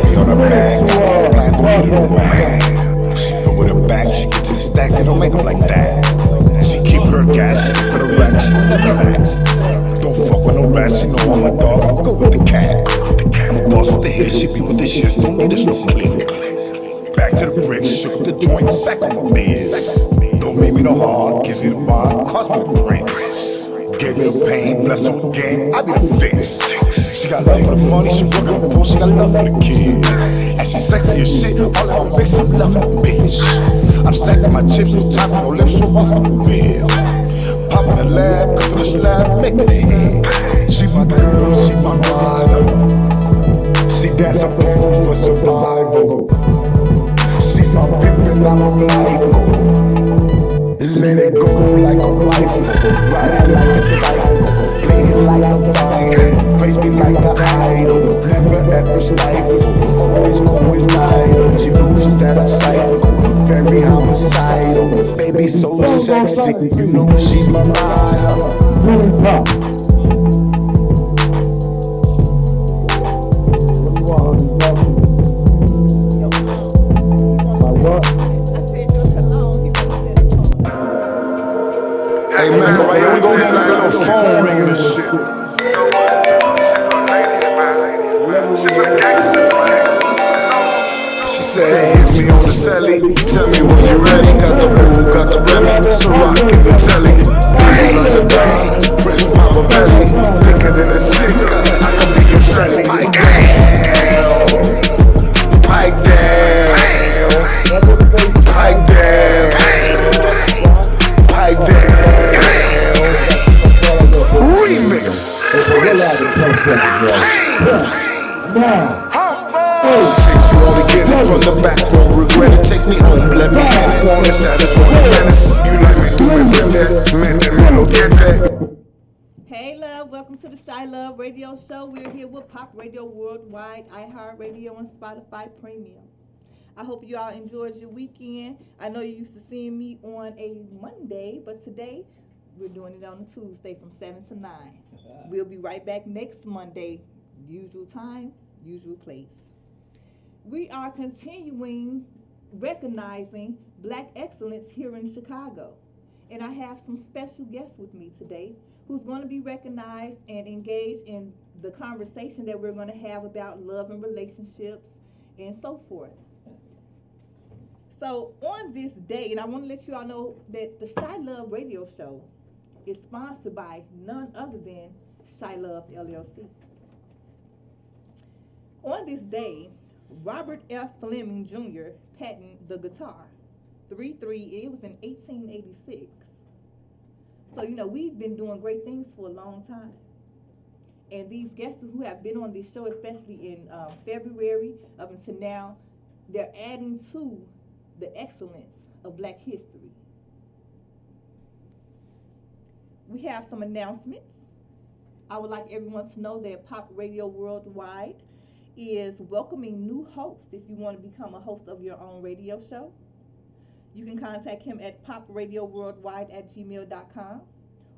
Be on her back, black, don't get it on man. She go with her back, she gets his stacks, it don't make them like that. She keep her gas, she for the rack, she never lack. Don't fuck with no rats, she know I'm a dog, I'm go with the cat. I'm a boss with the hits, she be with the shits, don't need us no click. Back to the bricks, shook up the joint, back on my biz. Don't make me no hard, gives me the bond, cost me the prince. Gave me the pain, blessed her with game, I be the fix. She got love for the money, she work on the post, she got love for the kid. And she sexy as shit, all that on mix, I'm loving the bitch. I'm stacking my chips, no time for no lips, so off on the bill. Pop in the lab, cook in the slab, make it hit. She my girl, she my rider. She dance up the roof for survival. She's my pimpin', I'm a lifer. Let it go like a rifle, ride it like a cycle, play it like a fighter, praise me like an idol, never ever stifle, always vital. She knows that I'm psycho, very homicidal, baby so sexy, you know she's my rider. Hey, Macarena, we gon' get like a little phone ringing and shit. She said, hit me on the celly, tell me when you ready. Got the boo, got the Remy, so rock in the telly. Big like the Don, Prince Papavelli, thicker than a stick, I can be your friendly. Pike down, pike down, pike down, pike down. Remix. She said she wanna get it from the back, won't regret it. Take me home, let me in it. Wanna savage, wanna menace. You like me, do me, get that. Hey love, welcome to the ChiLove radio show. We're here with Pop Radio Worldwide, iHeartRadio, and Spotify Premium. I hope you all enjoyed your weekend. I know you used to seeing me on a Monday, but today we're doing it on a Tuesday from 7 to 9. We'll be right back next Monday, usual time, usual place. We are continuing recognizing Black excellence here in Chicago. And I have some special guests with me today who's going to be recognized and engaged in the conversation that we're going to have about love and relationships and so forth. So on this day, and I want to let you all know that the ChiLove radio show is sponsored by none other than ChiLove LLC. On this day, Robert F. Fleming Jr. patented the guitar. 3-3, it was in 1886. So, we've been doing great things for a long time. And these guests who have been on this show, especially in February up until now, they're adding to the excellence of Black history. We have some announcements. I would like everyone to know that Pop Radio Worldwide is welcoming new hosts. If you want to become a host of your own radio show, you can contact him at popradio.worldwide@gmail.com.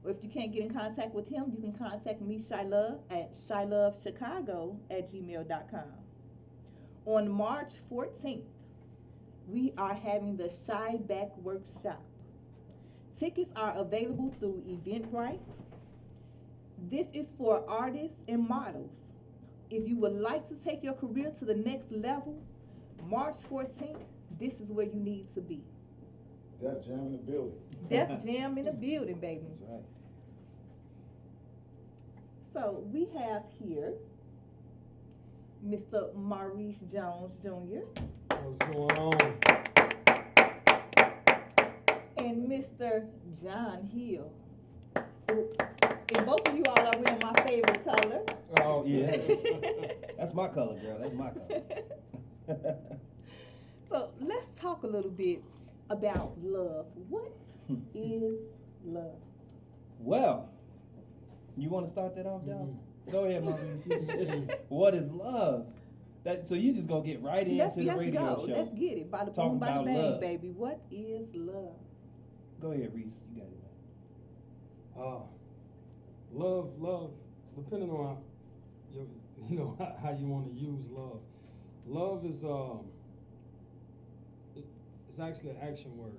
Or if you can't get in contact with him, you can contact me, ChiLove, at ChiLoveChicago@gmail.com. On March 14th, we are having the Chi Back Workshop. Tickets are available through Eventbrite. This is for artists and models. If you would like to take your career to the next level, March 14th, this is where you need to be. Def Jam in the building. Def Jam in the building, baby. That's right. So we have here Mr. Maurice Jones Jr. What's going on? and Mr. John Hill. And both of you all are wearing my favorite color. Oh, yes. That's my color, girl. That's my color. So let's talk a little bit about love. What is love? Well, you want to start that off, Dom? Go ahead, Mommy. What is love? So you just gonna get right into the radio show. Let's get it. By the Talk boom, by the about bang, love. baby. What is love? Go ahead, Reese. You got it. Love, depending on how you want to use love. Love is it's actually an action word.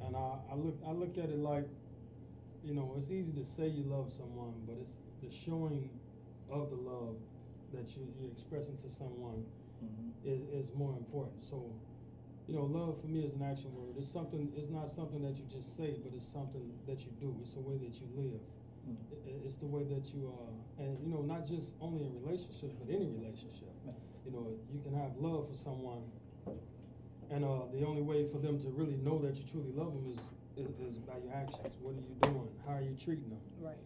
And I look at it like, you know, it's easy to say you love someone, but it's the showing of the love that you're expressing to someone is more important. So, you know, love for me is an action word. It's not something that you just say, but it's something that you do. It's the way that you live. It's the way that you and you know, not just only in relationships, but any relationship. You know, you can have love for someone, and the only way for them to really know that you truly love them is by your actions. What are you doing? How are you treating them? Right.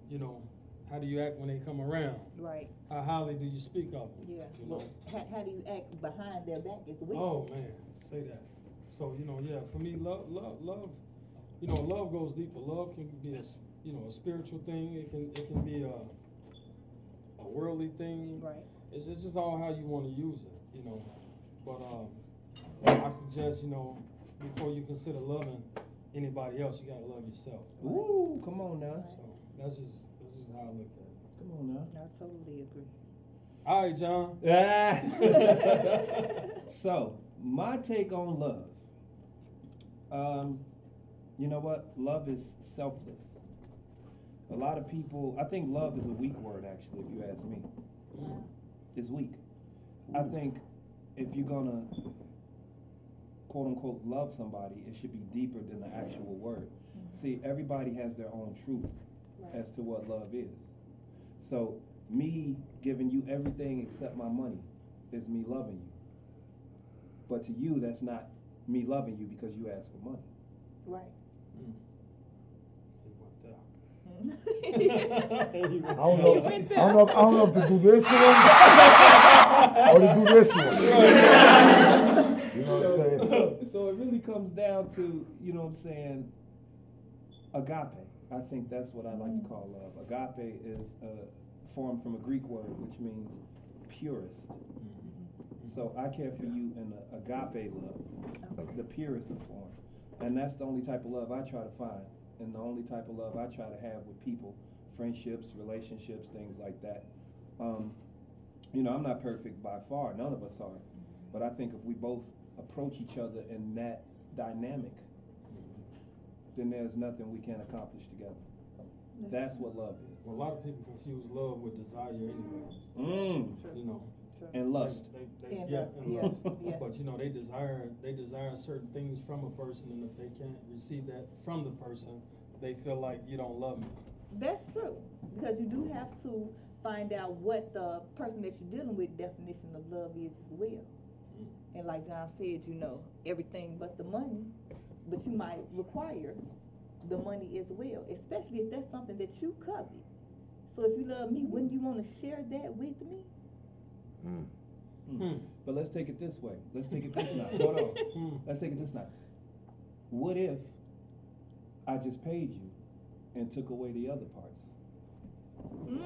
You know, how do you act when they come around? Right. How highly do you speak of them? Yeah. You know? How do you act behind their back as well? Oh man, say that. So you know, yeah, for me, love. You know, love goes deeper. Love can be a spiritual thing. It can be a worldly thing. Right. It's just all how you want to use it. You know, but I suggest, you know, before you consider loving anybody else, you gotta love yourself. Ooh, come on now. So that's just how I look at it. Come on now. I totally agree. All right, John. So, my take on love. You know what? Love is selfless. A lot of people, I think love is a weak word, actually, if you ask me. It's weak. I think if you're gonna, quote unquote, love somebody, it should be deeper than the actual word. See, everybody has their own truth as to what love is. So, me giving you everything except my money is me loving you. But to you, that's not me loving you because you asked for money. Right. I don't know if to do this one or to do this one. You know what I'm saying? So it really comes down to, you know what I'm saying, agape. I think that's what I like to call love. Agape is formed from a Greek word which means purest. So I care for you in the agape love, the purest of form. And that's the only type of love I try to find, and the only type of love I try to have with people, friendships, relationships, things like that. You know, I'm not perfect by far, none of us are, but I think if we both approach each other in that dynamic, then there's nothing we can't accomplish together. That's what love is. Well, a lot of people confuse love with desire anyway. You know. And lust. And lust. But you know, they desire certain things from a person, and if they can't receive that from the person, they feel like you don't love me. That's true, because you do have to find out what the person that you're dealing with definition of love is as well. And like John said, you know, everything but the money, but you might require the money as well, especially if that's something that you covet. So if you love me, wouldn't you want to share that with me? But let's take it this way. Let's take it this now. Hold on. Let's take it this now. What if I just paid you and took away the other parts?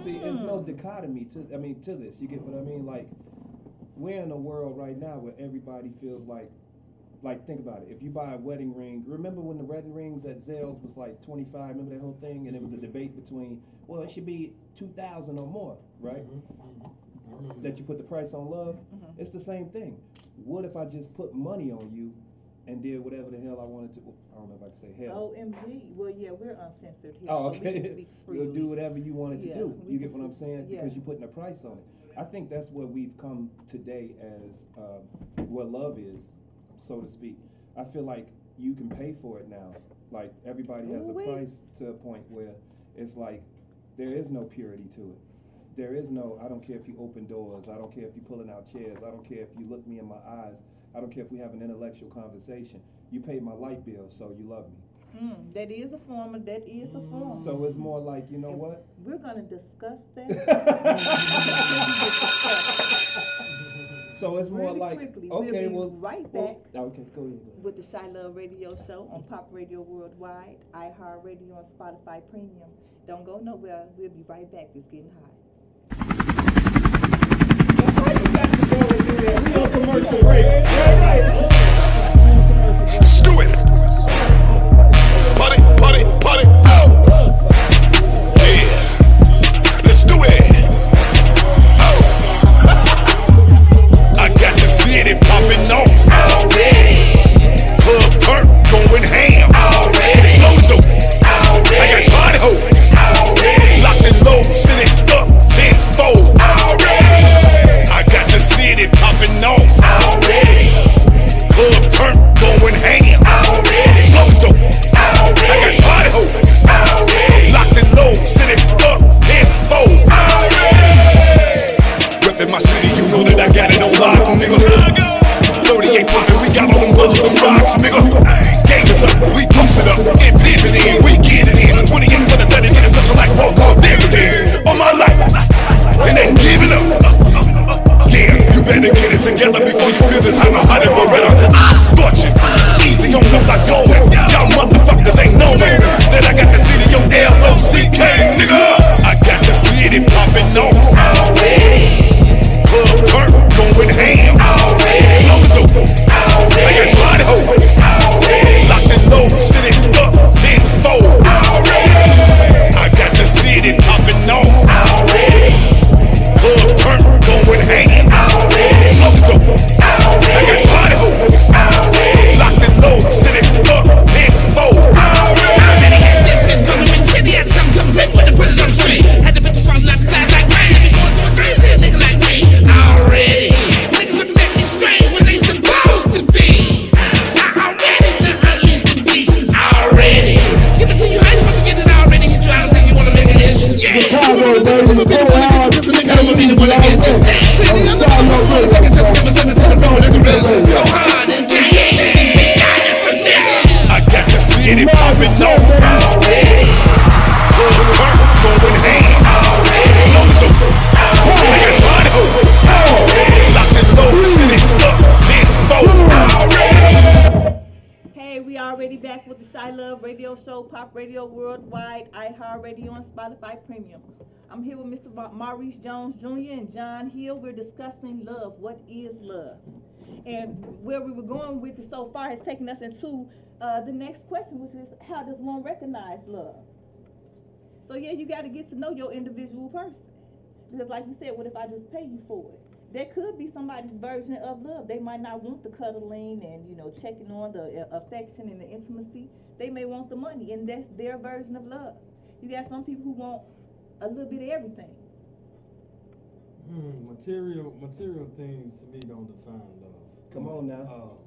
See, there's no dichotomy to this. You get what I mean? Like, we're in a world right now where everybody feels like think about it. If you buy a wedding ring, remember when the wedding rings at Zales was like $25? Remember that whole thing? And it was a debate between, well, it should be $2,000 or more, right? That you put the price on love. It's the same thing. What if I just put money on you and did whatever the hell I wanted to? I don't know if I can say hell. OMG. Well, yeah, we're uncensored here. Oh, so we okay. can speak You'll do freely. whatever you wanted to do. You get what I'm saying? Yeah. Because you're putting a price on it. I think that's where we've come today as what love is, so to speak. I feel like you can pay for it now. Like, everybody has a price to a point where it's like there is no purity to it. There is no, I don't care if you open doors, I don't care if you're pulling out chairs, I don't care if you look me in my eyes, I don't care if we have an intellectual conversation. You paid my light bill, so you love me. That is a form. So it's more like, you know what? We're going to discuss that. So it's more really like, quickly. okay, we'll be right back. Okay, go ahead. With the ChiLove Radio Show on Pop Radio Worldwide, iHeart Radio, and Spotify Premium. Don't go nowhere. We'll be right back. It's getting hot. We on commercial break. Let's do it. Party, party, party. Oh. Yeah. Let's do it. Oh. my city, you know that I got it on lock, nigga. 38 poppin', we got all them guns with them rocks, nigga. Game is up, we post it up, and pivot in, we get it in. 28 for the 30, get it special like roll call dividends. On my life, and ain't giving up. Yeah, you better get it together before you feel this hot Beretta. I scorch it, easy on the block going. Y'all motherfuckers ain't knowing that I got the city on L-O-C-K, nigga. I got the city popping off already. Club turn, going ham already. Lock the door, I got body hoes already. Locked and low, sitting up, 10-4 already. I got the city popping off already. Club turn, going ham already. Lock the door, I got body hoes already. Locked and low, sitting up, 10-4 already. City had some big with the put it on the street. Had the bitches falling out the side like rain. Let me go through a three, see a nigga like me. Already. Niggas looking at me strange when they supposed to be. Already, the unleashed the beast. Already. Give it to you, I ain't supposed to get it already. Hit you, I don't think you wanna make an issue. Yeah. You wanna be the one to get you, cause a nigga I'ma be the one to get you. Plenty other motherfuckers wanna take it to the summer, to the road, to the river. Go hard and get it. I got the city popping off already. Club turn, going ham already. Lock the door, I got body hoes already. Locked and low, sitting up, 10-4 already. Hey, we already back with the ChiLove Radio Show, Pop Radio Worldwide, iHeartRadio, and Spotify Premium. I'm here with Mr. Maurice Jones Jr. and John Hill. We're discussing love. What is love? And where we were going with it so far has taken us into the next question, which is, how does one recognize love? So yeah, you got to get to know your individual person. Because like you said, what if I just pay you for it? There could be somebody's version of love. They might not want the cuddling and, checking on the affection and the intimacy. They may want the money, and that's their version of love. You got some people who want a little bit of everything. Material things to me don't define love. Come on now.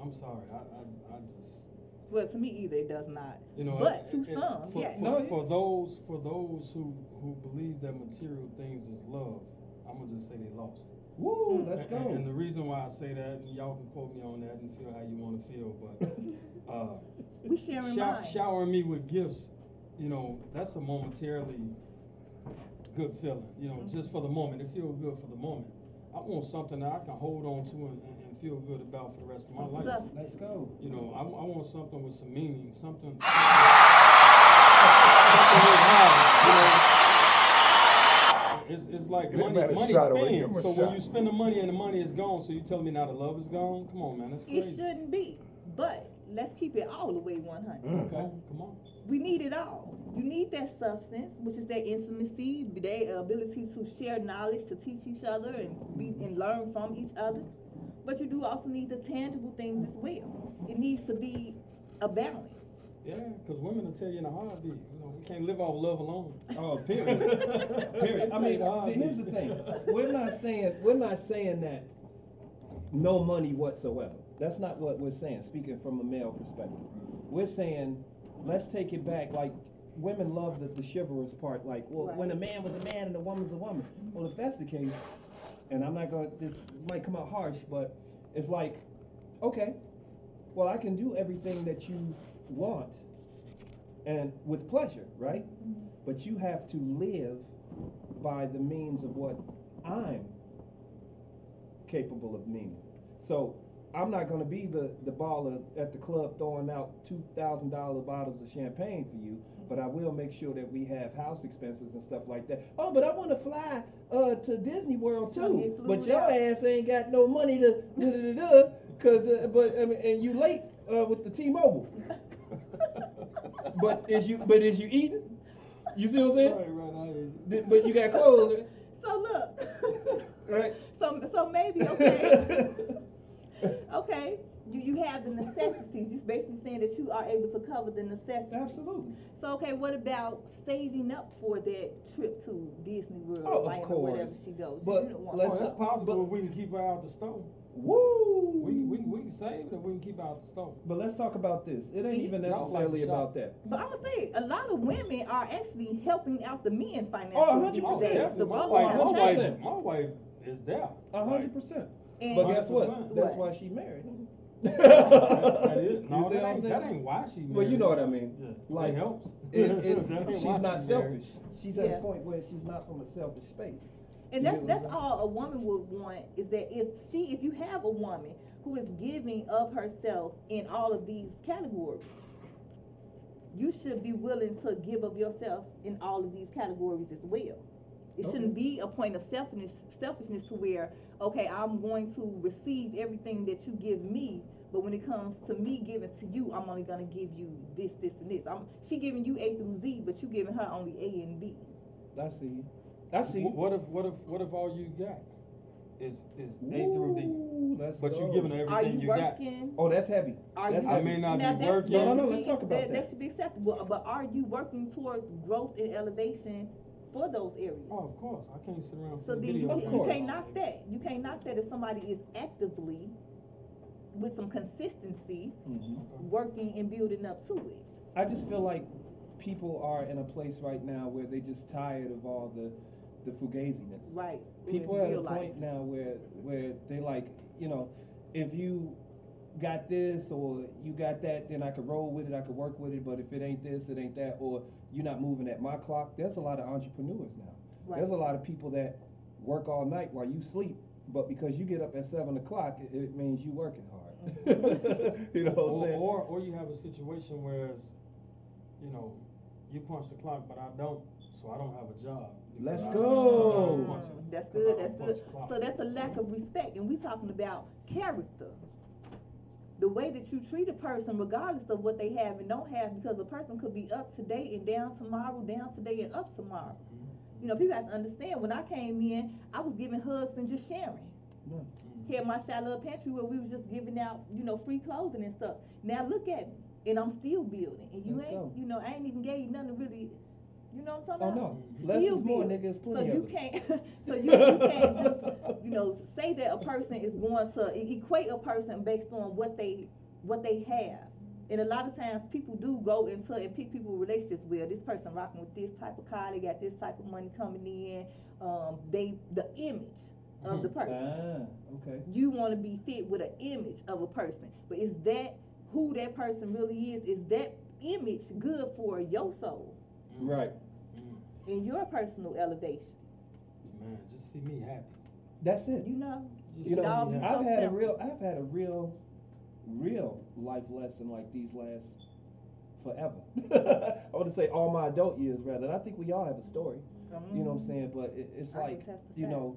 I'm sorry, I just. Well, to me either, it does not. But to some, yes. For those who believe that material things is love, I'm gonna just say they lost it. Woo, let's go. And the reason why I say that, and y'all can quote me on that and feel how you want to feel, but we sharing minds. Showering me with gifts, that's a momentarily good feeling. Just for the moment, it feels good for the moment. I want something that I can hold on to and feel good about for the rest of my life. Let's go. I want something with some meaning, something. It's like money spends. So when you spend the money and the money is gone, so you telling me now the love is gone? Come on, man, that's crazy. It shouldn't be, but let's keep it all the way 100. Okay, come on. We need it all. You need that substance, which is that intimacy, their ability to share knowledge, to teach each other and learn from each other. But you do also need the tangible things as well. It needs to be a balance. Yeah, because women will tell you in a heartbeat, we can't live off love alone. Oh, period. Period. I mean, here's the thing. We're not saying that no money whatsoever. That's not what we're saying, speaking from a male perspective. We're saying, let's take it back, like, women love the chivalrous part, like, well, right. When a man was a man and a woman's a woman. Well, if that's the case, and I'm not going to, this might come out harsh, but it's like, okay, well, I can do everything that you want, and with pleasure, right? Mm-hmm. But you have to live by the means of what I'm capable of meaning. So I'm not going to be the baller at the club throwing out $2,000 bottles of champagne for you, but I will make sure that we have house expenses and stuff like that. Oh, but I want to fly to Disney World too, but your ass ain't got no money to cause and you late with the T-Mobile. But is you eating? You see what I'm saying? Right. But you got clothes. Right? So look. Right. So maybe okay. Okay. You have the necessities. You're basically saying that you are able to cover the necessities. Absolutely. So okay, what about saving up for that trip to Disney World? Oh, of course. Or wherever she goes. But it's possible we can keep her out the store. Woo! We can save it and we can keep her out the store. But let's talk about this. It ain't even necessarily about that. But I'm gonna say a lot of women are actually helping out the men financially. Oh, 100%. My wife is there. 100%. And- But guess what? 100%. That's What? why she married him. That is, You no, see what I'm saying? that ain't why she married. Well, you know what I mean. Yeah, Like, it helps. It, That ain't she's why not she married. selfish. She's at Yeah. a point where she's not from a selfish space. And You that's get what I'm that's saying? all a woman would want, is that if you have a woman who is giving of herself in all of these categories, you should be willing to give of yourself in all of these categories as well. It shouldn't be a point of selfishness to where, okay, I'm going to receive everything that you give me, but when it comes to me giving to you, I'm only gonna give you this, this, and this. She giving you A through Z, but you giving her only A and B. I see you. I see you. What if all you got is A through D, Ooh, let's but go. you giving her Are everything you you got? working? Oh, that's heavy. Are That's you? I may not Now be that's- working. that No, should let's be- talk about that. that. That should be acceptable, but are you working towards growth and elevation for those areas? Oh, of course. I can't sit around So for then video Of you course. can't knock that. You can't knock that if somebody is actively, with some consistency, working and building up to it. I just feel like people are in a place right now where they just tired of all the fugaziness. Right. People in are at a real life. point now where they like, if you got this or you got that, then I could roll with it, I could work with it, but if it ain't this, it ain't that, or you're not moving at my clock. There's a lot of entrepreneurs now. Right. There's a lot of people that work all night while you sleep, but because you get up at 7 o'clock, it means you working hard. You know what I'm saying? Or you have a situation where, you punch the clock, but I don't, so I don't have a job. Let's Because go. I punch it, That's because good, I that's don't good. punch the clock. So that's a lack of respect, and we talking about character. The way that you treat a person, regardless of what they have and don't have, because a person could be up today and down tomorrow, down today and up tomorrow. You know, people have to understand, when I came in, I was giving hugs and just sharing. No. Had my ChiLove pantry where we was just giving out, free clothing and stuff. Now look at me, and I'm still building, and you Let's ain't, go. I ain't even gave you nothing really, you know what I'm Oh talking about? no, less Still is more, building. nigga. It's So plenty you of us. can't, so you can't just, say that a person is going to equate a person based on what they have. And a lot of times people do go into and pick people relationships where this person rocking with this type of car, they got this type of money coming in, the image of the person. Ah, okay. You want to be fit with an image of a person, but is that who that person really is? Is that image good for your soul Right. and your personal elevation? Man, just see me happy. That's it. Just You it all know, be so I've had a simple. real life lesson like these last forever. I want to say all my adult years rather. And I think we all have a story. You know what I'm saying? But it's I can like, testify.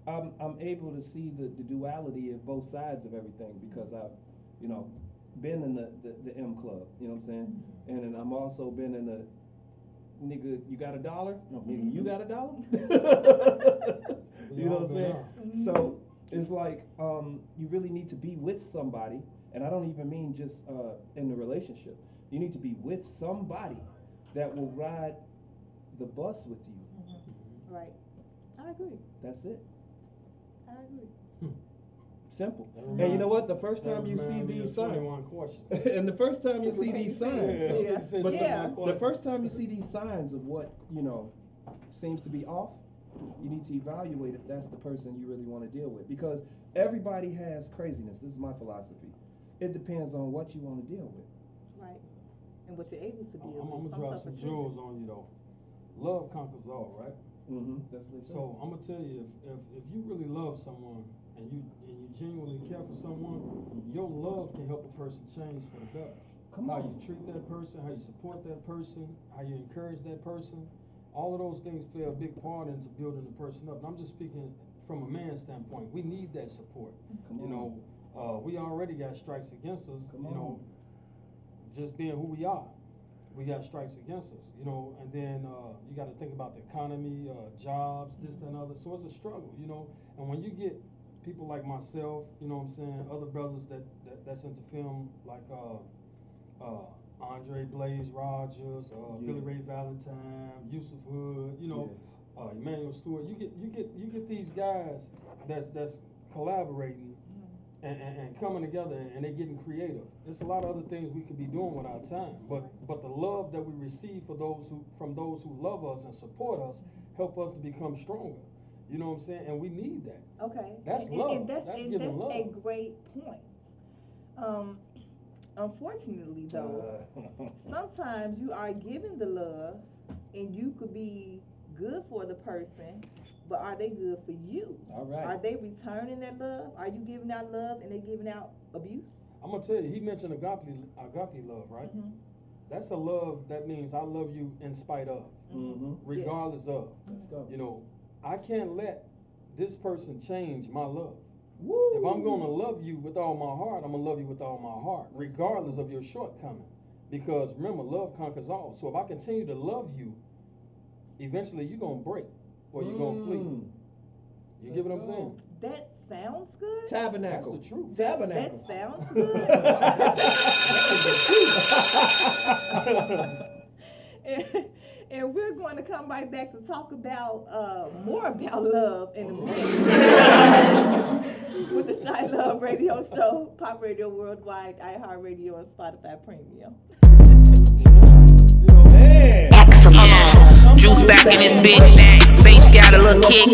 I'm able to see the duality of both sides of everything because I've, been in the M Club, you know what I'm saying? And then I'm also been in the nigga, you got $1? No, nigga, you got $1? You know what I'm saying? So it's like you really need to be with somebody, and I don't even mean just in the relationship. You need to be with somebody that will ride the bus with you. Right. I agree. That's it. I agree. Simple. That And remind- you know what? The first that time you see remind me these of signs, 21 questions. and the first time you see these signs, Yeah. but Yeah. the first time you see these signs of what seems to be off, you need to evaluate if that's the person you really want to deal with, because everybody has craziness. This is my philosophy. It depends on what you want to deal with. Right. And what you're able to deal I'm with. gonna drop some jewels on you though. Love conquers all, right? That's what they say. So I'm gonna tell you, if you really love someone and you genuinely care for someone, your love can help a person change for the better. Come How on. you treat that person, how you support that person, how you encourage that person, all of those things play a big part into building the person up. And I'm just speaking from a man's standpoint. We need that support. Come on. We already got strikes against us. Come on. Just being who we are. We got strikes against us, and then you got to think about the economy, jobs, this, that, and other. So it's a struggle, and when you get people like myself, other brothers that's into film, like Andre Blaze Rogers, Billy Ray Valentine, Yusuf Hood, Emmanuel Stewart. You get these guys that's collaborating and coming together, and they're getting creative. There's a lot of other things we could be doing with our time, but the love that we receive from those who love us and support us help us to become stronger. You know what I'm saying? And we need that. Okay. That's love. That's giving love. a great point. Unfortunately, though, sometimes you are giving the love, and you could be good for the person, but are they good for you? All right. Are they returning that love? Are you giving out love and they giving out abuse? I'm gonna tell you, he mentioned agape love, right? Mm-hmm. That's a love that means I love you in spite of, regardless of. Let's go. You know, I can't let this person change my love. Woo. If I'm gonna love you with all my heart, I'm gonna love you with all my heart, regardless of your shortcoming. Because remember, love conquers all. So if I continue to love you, eventually you're gonna break or you're gonna flee. You get what I'm saying? That sounds good. Tabernacle. That's the truth. Tabernacle. That sounds good. And we're going to come right back to talk about more about love in a minute with the ChiLove Radio Show, Pop Radio Worldwide, iHeartRadio, and Spotify Premium. Juice back in this bitch. Bass got a little kick.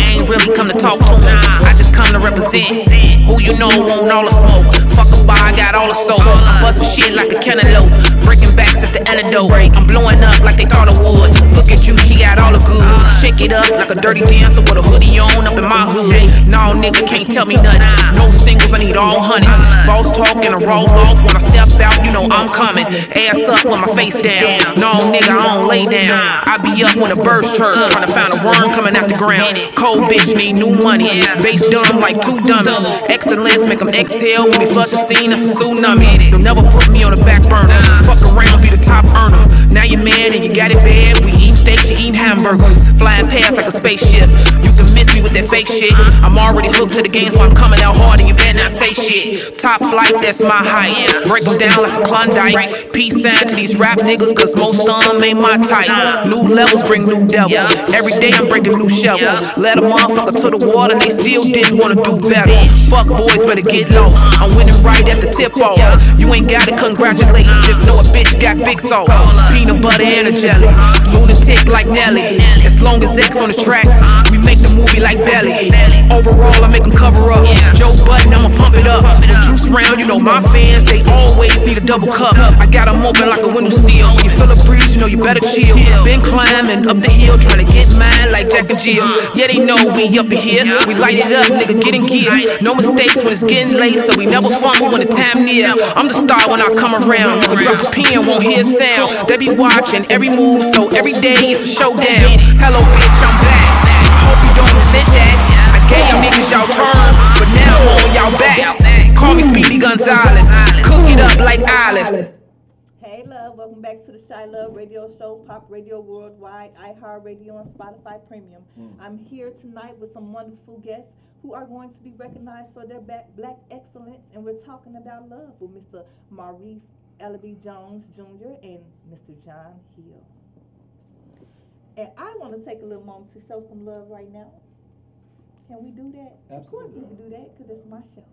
Ain't really come to talk to me. I just come to represent. Who you know want all the smoke. Fuck a bar, I got all the soap. I'm bustin' shit like a cantaloupe. Breaking backs at the antidote. I'm blowing up like they thought I would. Look at you, she got all the goods. Shake it up like a dirty dancer with a hoodie on up in my hood. No nigga can't tell me nothing. No singles, I need all hundreds. Boss talk and a roll off. When I step out, you know I'm coming. Ass up with my face down. No nigga, I don't lay down. I be up when the birds chirp. Tryna find a worm coming out the ground. Cold bitch need new money. Bass dumb like two dummies. Excellence make them exhale when we flood the scene. That's a tsunami. They'll never put me on the back burner. Fuck around, be the top earner. Now you're mad and you got it bad. We eat steaks, you eating hamburgers. Flying past like a spaceship. You can miss me with that fake shit. I'm already hooked to the game, so I'm coming out hard and you better not say shit. Top flight, that's my height. Break them down like a Klondike. Peace sign to these rap niggas, cause most of them ain't my type. New levels bring new devils. Every day I'm breaking new shovels. Let a motherfucker to the water and they still didn't wanna do better. Fuck boys, better get lost. I'm winning right at the tip off. You ain't gotta congratulate, just know a bitch got big sauce. Peanut butter and a jelly. Lunatic like Nelly. As long as X on the track, we make the movie like Belly. Overall, I make them cover up. Joe Budden, I'ma pump it up. When Juice round, you know my fans, they always need a double cup. I got them open like a window seal. When you feel a breeze, you know you better chill. Been climbing up the hill, trying to get mine like Jack and Jill. Yeah, they know we up in here. We light it up, nigga, get in gear. No mistakes when it's getting late, so we never fumble when the time near. I'm the star when I come around. You can drop a pin, won't hear sound. They be watching every move, so every day it's a showdown. Hello, bitch, I'm back. I hope you don't resent that. I gave you niggas y'all turn, but now I'm on y'all backs. Call me Speedy Gonzalez. Cook it up like Alice. Hey, love. Welcome back to the ChiLove Radio Show, Pop Radio Worldwide, iHeartRadio, and Spotify Premium. I'm here tonight with some wonderful guests who are going to be recognized for their black excellence, and we're talking about love with Mr. Maurice Ellaby Jones Jr. and Mr. John Hill. And I want to take a little moment to show some love right now. Can we do that? Absolutely. Of course we can do that, because it's my show.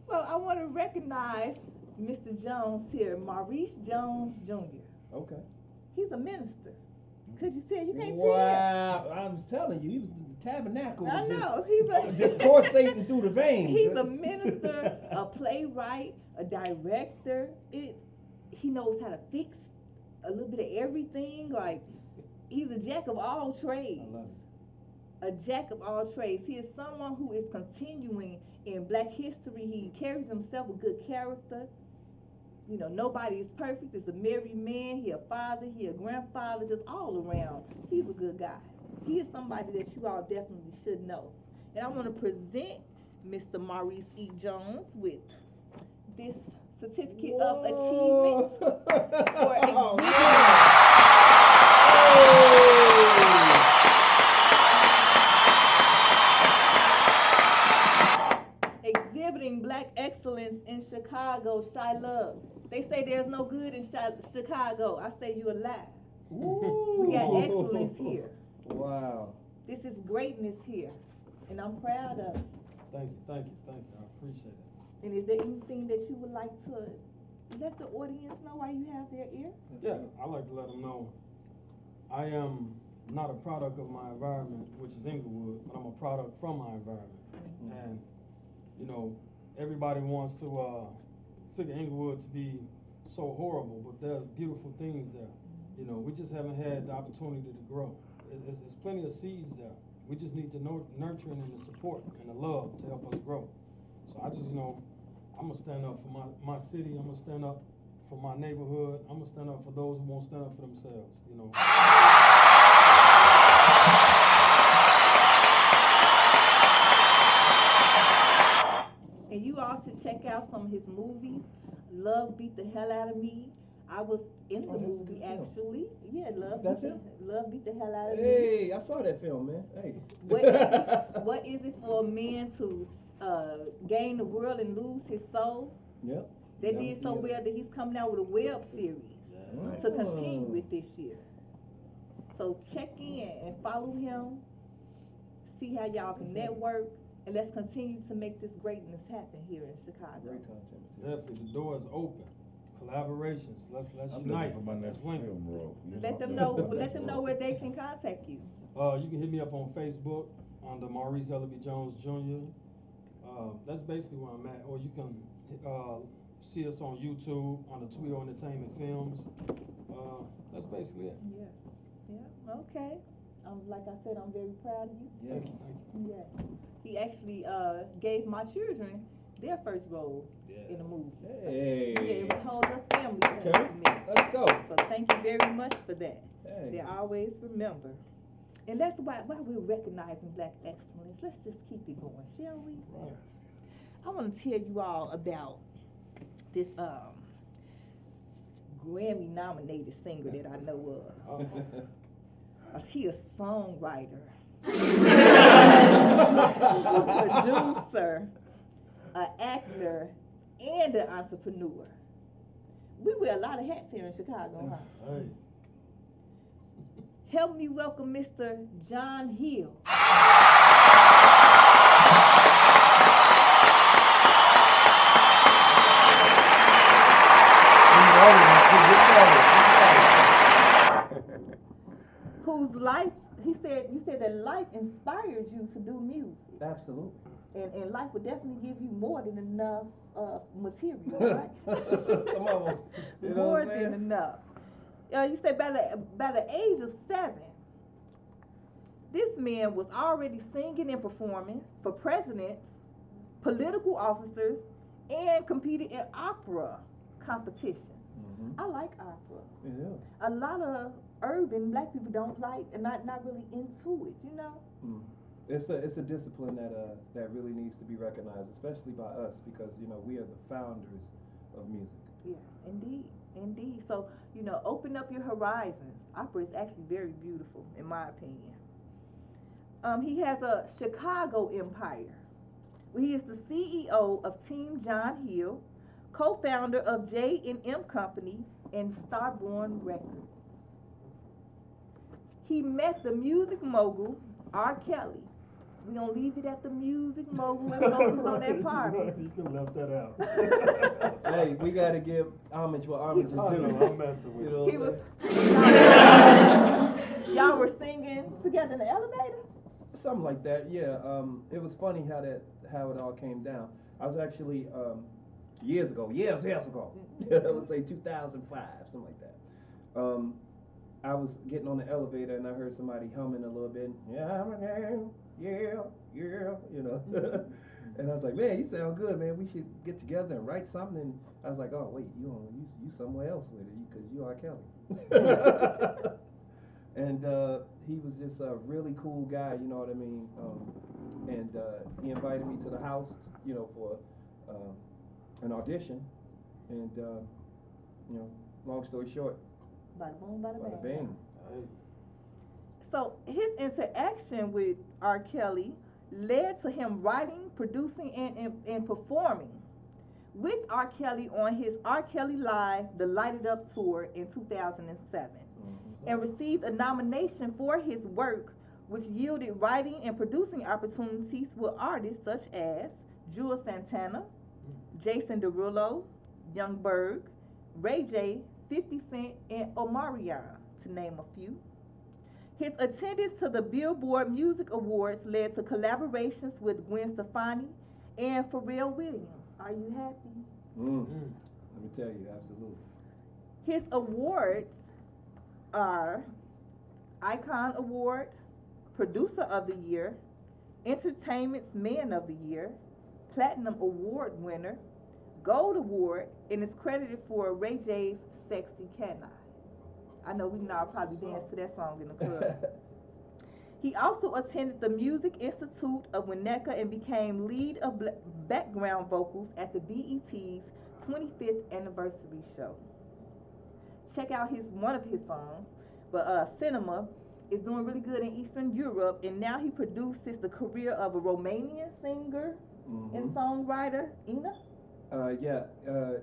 So I want to recognize Mr. Jones here, Maurice Jones Jr. Okay. He's a minister. Could you say you can't see Wow, I was telling you, he was the tabernacle. I was know. He's just corsating through the veins. He's a minister, a playwright, a director. He knows how to fix a little bit of everything. Like, he's a jack of all trades. I love it. A jack of all trades. He is someone who is continuing in black history. He carries himself with good character. You know, nobody is perfect. He's a married man. He a father. He a grandfather. Just all around. He's a good guy. He is somebody that you all definitely should know. And I want to present Mr. Maurice E. Jones with this certificate of achievement for exhibiting black excellence in Chicago, ChiLove. They say there's no good in Chicago. I say you a lie. Ooh. We got excellence here. Wow. This is greatness here, and I'm proud of it. Thank you. I appreciate it. And is there anything that you would like to let the audience know while you have their ear? Yeah, I like to let them know I am not a product of my environment, which is Inglewood, but I'm a product from my environment. And, you know, everybody wants to figure Inglewood to be so horrible, but there's beautiful things there. You know, we just haven't had the opportunity to grow. There's plenty of seeds there. We just need the nurturing and the support and the love to help us grow. So I just, you know, I'm gonna stand up for my city. I'm gonna stand up for my neighborhood. I'm gonna stand up for those who won't stand up for themselves, you know. And you all should check out some of his movies. Love Beat the Hell Out of Me. I was in the that's a movie good film. actually. Yeah, That's him? Love Beat the Hell Out of Me. Hey, I saw that film, man. Hey. What is it for a man to gain the world and lose his soul? Yep. They That did was so the, well that he's coming out with a web series to continue with this year. So check in and follow him. See how y'all can network, and let's continue to make this greatness happen here in Chicago. Great content. Definitely, the door is open. Collaborations. Let's I'm unite. looking for my next Let's link. film role. You Let them I'm know. looking for my Let next them know role. where they can contact you. You can hit me up on Facebook under Maurice Ellaby Jones Jr. That's basically where I'm at. Or you can see us on YouTube under Tweedo Entertainment Films. That's basically it. Yeah. Okay. Like I said, I'm very proud of you. Yeah. Thank you. Thank you. Yeah. He actually gave my children their first role in the movie. Hey. Yeah, it was a whole other family thing Okay. for me. Let's go. So thank you very much for that. Hey. They always remember. And that's why we're recognizing Black excellence, let's just keep it going, shall we? Right. I want to tell you all about this Grammy nominated singer that I know of. He a songwriter, a producer, an actor, and an entrepreneur. We wear a lot of hats here in Chicago, huh? Hey. Help me welcome Mr. John Hill. Whose life, you said that life inspired you to do music. Absolutely. And life would definitely give you more than enough material, right? Some of them. You know More what I'm than saying? enough. You said by the age of 7, this man was already singing and performing for presidents, political officers, and competed in opera competition. Mm-hmm. I like opera. Yeah. A lot of urban Black people don't like and not really into it, you know? Mm. It's a discipline that really needs to be recognized, especially by us, because we are the founders of music. Yeah, indeed. So, open up your horizons. Opera is actually very beautiful, in my opinion. He has a Chicago empire. He is the CEO of Team John Hill, co-founder of J&M Company and Starborn Records. He met the music mogul R. Kelly. We gonna leave it at the music mogul and focus on that part. You can left that out. Hey, we gotta give homage what homage is due. I'm messing with you. He was. Y'all were singing together in the elevator. Something like that, yeah. It was funny how it all came down. I was actually years ago. I would say 2005, something like that. I was getting on the elevator and I heard somebody humming a little bit. Yeah, and I was like, man, you sound good, man. We should get together and write something. And I was like, oh wait, you somewhere else with it because you are Kelly. And he was just a really cool guy, you know what I mean? And he invited me to the house, for an audition. And long story short, Bada boom, bada bada bang. bing. So his interaction with R. Kelly led to him writing, producing, and performing with R. Kelly on his R. Kelly Live, the Light It Up tour in 2007, and received a nomination for his work, which yielded writing and producing opportunities with artists such as Jules Santana, Jason Derulo, Young Berg, Ray J, 50 Cent, and Omarion, to name a few. His attendance to the Billboard Music Awards led to collaborations with Gwen Stefani and Pharrell Williams. Are you happy? Let me tell you, absolutely. His awards are Icon Award, Producer of the Year, Entertainment's Man of the Year, Platinum Award winner, Gold Award, and is credited for Ray J's Sexy Can I know we can all probably dance to that song in the club. He also attended the Music Institute of Winnetka and became lead of background vocals at the BET's 25th anniversary show. Check out one of his songs, but Cinema is doing really good in Eastern Europe, and now he produces the career of a Romanian singer and songwriter, Ina.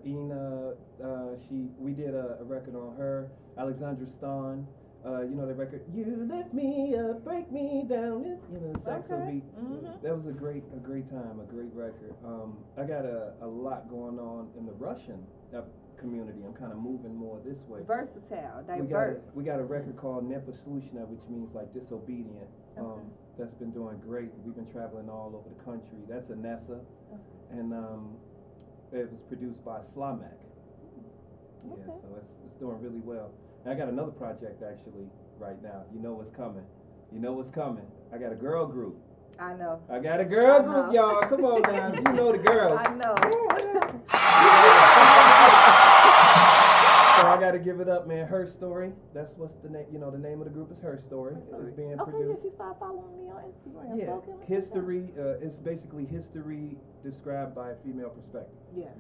Ina. We did a record on her. Alexandra Stan. You know the record. You lift me up, break me down. You know the saxo beat. That was a great time, a great record. I got a lot going on in the Russian community. I'm kind of moving more this way. Versatile, diverse. We got a record called Neposlushna, which means like disobedient. That's been doing great. We've been traveling all over the country. That's Anessa, and it was produced by Slamak. Yeah, so it's doing really well. And I got another project actually right now. You know what's coming. You know what's coming. I got a girl group. I know. I got a girl group, y'all. Come on now. You know the girls. I know. So I got to give it up, man. Her Story. That's what's the name. You know, the name of the group is Her Story. It's being produced. Yeah, she started following me on Instagram. Yeah, history. It's basically history described by a female perspective. Yeah.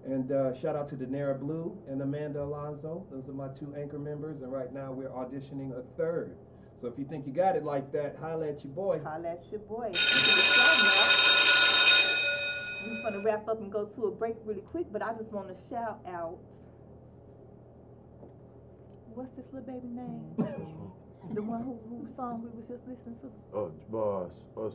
And shout out to Daenerys Blue and Amanda Alonso. Those are my 2 anchor members, and right now we're auditioning a 3rd. So if you think you got it like that, holla at your boy. Holla at your boy. We're going to wrap up and go to a break really quick, but I just want to shout out. What's this little baby name? The one whose song we was just listening to?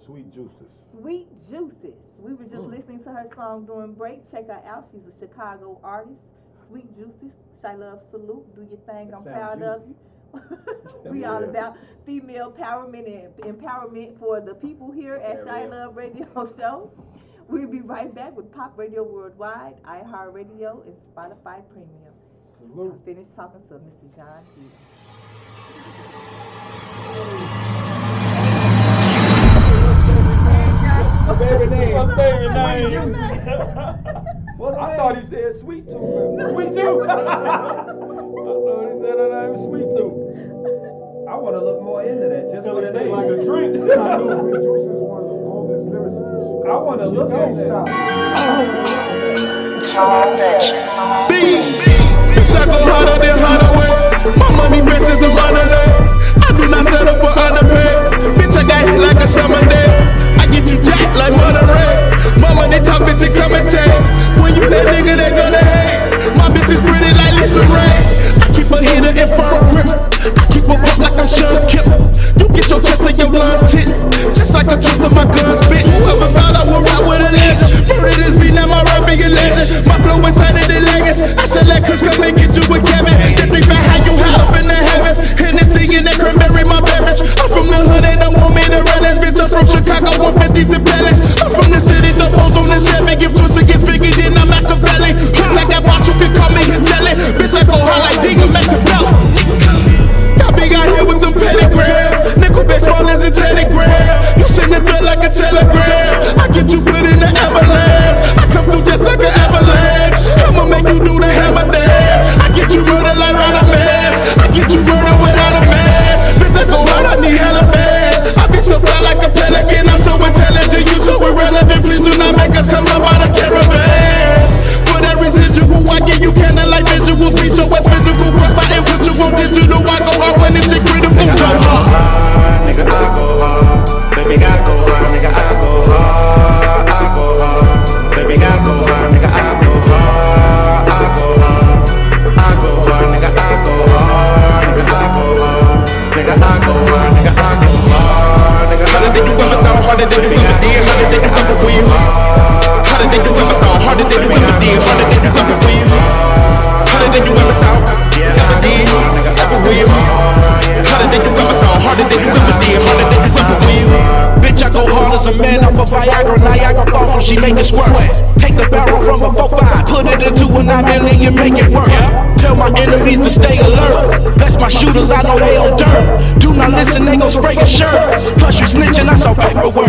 Sweet Juices. Sweet Juices. We were just listening to her song during break. Check her out. She's a Chicago artist. Sweet Juices. ChiLove salute. Do your thing. I'm proud of you. We all about female empowerment and empowerment for the people here at ChiLove Radio Show. We'll be right back with Pop Radio Worldwide, iHeartRadio, and Spotify Premium. Salute. I'll finish talking to Mr. John Hill. Baby name. My favorite name. I thought he said Sweet Tooth. Sweet Tooth. I thought he said her name was Sweet Tooth. I want to look more into that just for the name. Like a drink. Sweet Juice is one of the oldest lyricists in Chicago. I want to look at that. Bitch, I go harder than Hardaway. My money fences and money day. I do not settle for underpay. Bitch, I got hit like a summer day. I get you jacked like Monterey. My money talk, bitch, and come and take. When you that nigga, they gonna hate. My bitch is pretty like Lisa Ray. I keep a hitter and firm grip. I keep a buck like I'm Sean Kip. You get your chest and your lungs hit. Just like a twist of my gun spit. Whoever thought I would ride with a legend. Murder this beat, now my rap be a legend. My flow is tighter than leggings. I said let Kush come and get you with Kevin. That three back how you high up in the heavens. Hennessy and that cranberry, my beverage. I'm from the hood, they don't want me to run this bitch. I'm from Chicago, 150s and Bellies. I'm from the city, the post on the Chevy. Give twisted, get bigger than I'm Machiavelli. Bitch, I got bought, you can call me his celly. Bitch, I go hard like Digga Machiavelli. Got big out here with them pedigrams. Nickelback small as a telegram. You send the thread like a telegram. I get you put in the avalanche. I come through just like an avalanche. I'ma make you do the hammer dance. I get you murdered like Radamas. I get you murdered without a mask. Bitch, I go hard, I need hella fast. I be so fly like a pelican. I'm so intelligent, you so irrelevant. Please do not make us come up out of caravan. For that residual, I give you candlelight visual. Beat your West physical. Work by and put you on digital. I go hard when it's critical. Nigga, I go hard. Nigga, I go hard. Baby, I go hard. Nigga, I go hard. I go hard. Baby, I go hard. Nigga, I go hard. I go hard. I go hard. Nigga, I go hard. Nigga, I go hard. Nigga, I go hard. Nigga, I go hard. Nigga, harder than you ever thought. Harder than you ever did. Harder than you ever will. Harder than you ever thought. Harder than you ever did. Harder than you ever will. Harder than you ever thought. Ever did. Ever will. Harder than you ever thought. was a man off of Viagra, Niagara Falls, so she make it squirt. Take the barrel from a 4.5, put it into a 9 million, make it work. Tell my enemies to stay alert. Bless my shooters, I know they on dirt. Do not listen, they gon' spray your shirt. Plus you snitching, I saw paperwork.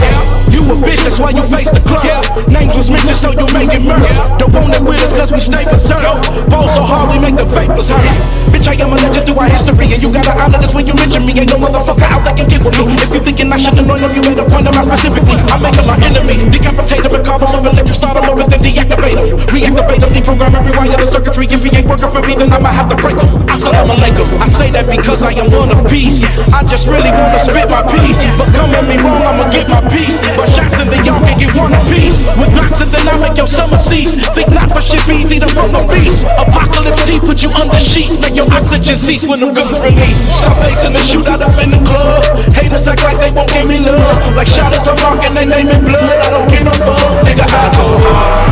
You a bitch, that's why you face the club. Names was mentioned, so you make it murder. Don't want it with us, cause we stay berserk. Ball so hard, we make the vapors hurt. Bitch, I am a legend through our history, and you gotta honor this when you mention me. Ain't no motherfucker out that can get with me. If you thinking I should annoy them, you better point them out specifically. I make them my enemy. Decapitate them and carve them up and let you start them up and then deactivate them. Reactivate them, deprogram and rewire the circuitry. If he ain't working for me, then I'ma have to break them. Assalamu alaikum. I say that because I am one of peace. I just really wanna spit my piece. But come at me wrong, I'ma get my piece. But shots and then y'all can get one apiece. With knots and then I make your summer cease. Think not for shit easy to from the beast. Apocalypse T put you under sheets. Make your oxygen cease when them guns release. Stop facing the shootout up in the club. Haters act like they won't give me love. Like shotters I'm rocking, they name in blood. I don't get no fuck, nigga, I go hard.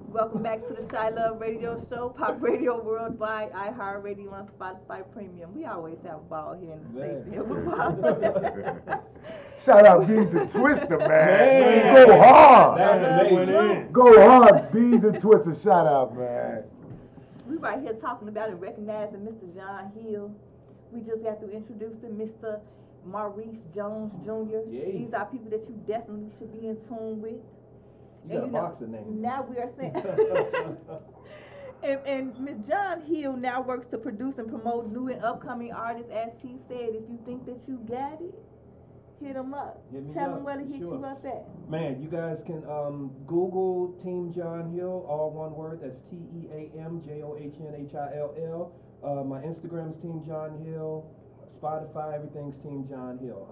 Welcome back to the ChiLove Radio Show, Pop Radio Worldwide, iHeartRadio on Spotify Premium. We always have a ball here in the station. Shout out Beans and Twister, man. Go hard. That's amazing. Go hard, Beans and Twister. Shout out, man. We right here talking about and recognizing Mr. John Hill. We just got to introduce him, Mr. Maurice Jones Jr. Yay. These are people that you definitely should be in tune with. You got a boxer name. Now we are saying, and Ms. John Hill now works to produce and promote new and upcoming artists. As he said, if you think that you got it, hit him up. Tell him where to hit you up at. Man, you guys can Google Team John Hill, all one word. That's TeamJohnHill. My Instagram is Team John Hill. Spotify, everything's Team John Hill.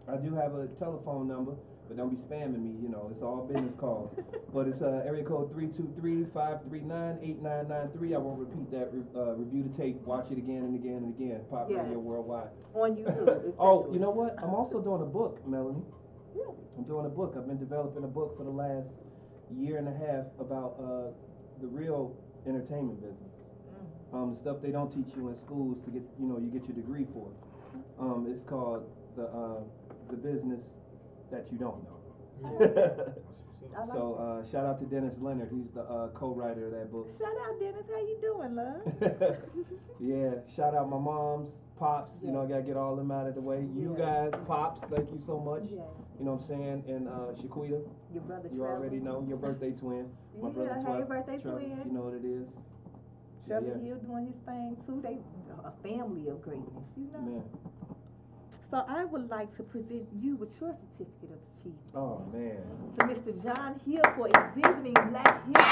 I do have a telephone number, but don't be spamming me, you know, it's all business calls. But it's area code 323-539-8993. I won't repeat that. Review the tape, watch it again and again and again. Pop Radio Worldwide. On YouTube. Oh, you know what? I'm also doing a book, Melanie. I'm doing a book. I've been developing a book for the last year and a half about the real entertainment business. The stuff they don't teach you in schools to get, you get your degree for. It's called the business that you don't know. So shout out to Dennis Leonard. He's the co-writer of that book. Shout out Dennis, how you doing, love? Yeah, shout out my moms, pops. You know, I gotta get all them out of the way. You guys, pops, thank you so much. Yeah. You know what I'm saying? And Shaquita, Your brother you already know your birthday twin. My brother hey, birthday twin. You know what it is. Trevor Hill doing his thing too. They a family of greatness, you know. Man. So I would like to present you with your certificate of achievement. Oh man. To Mr. John Hill for exhibiting Black History.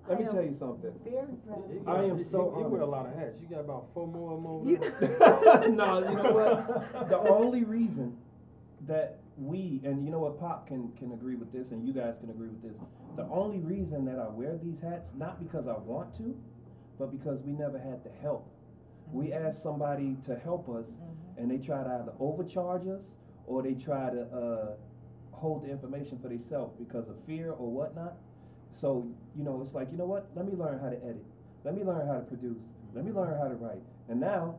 Let me tell you something. Very proud. I am so You honored. wear a lot of hats. You got about 4 more of them over You- there. No, you know what? The only reason that we, and you know what, Pop can agree with this, and you guys can agree with this. The only reason that I wear these hats, not because I want to, but because we never had the help. We asked somebody to help us, and they try to either overcharge us or they try to hold the information for themselves because of fear or whatnot. So, it's like, you know what? Let me learn how to edit. Let me learn how to produce. Let me learn how to write. And now,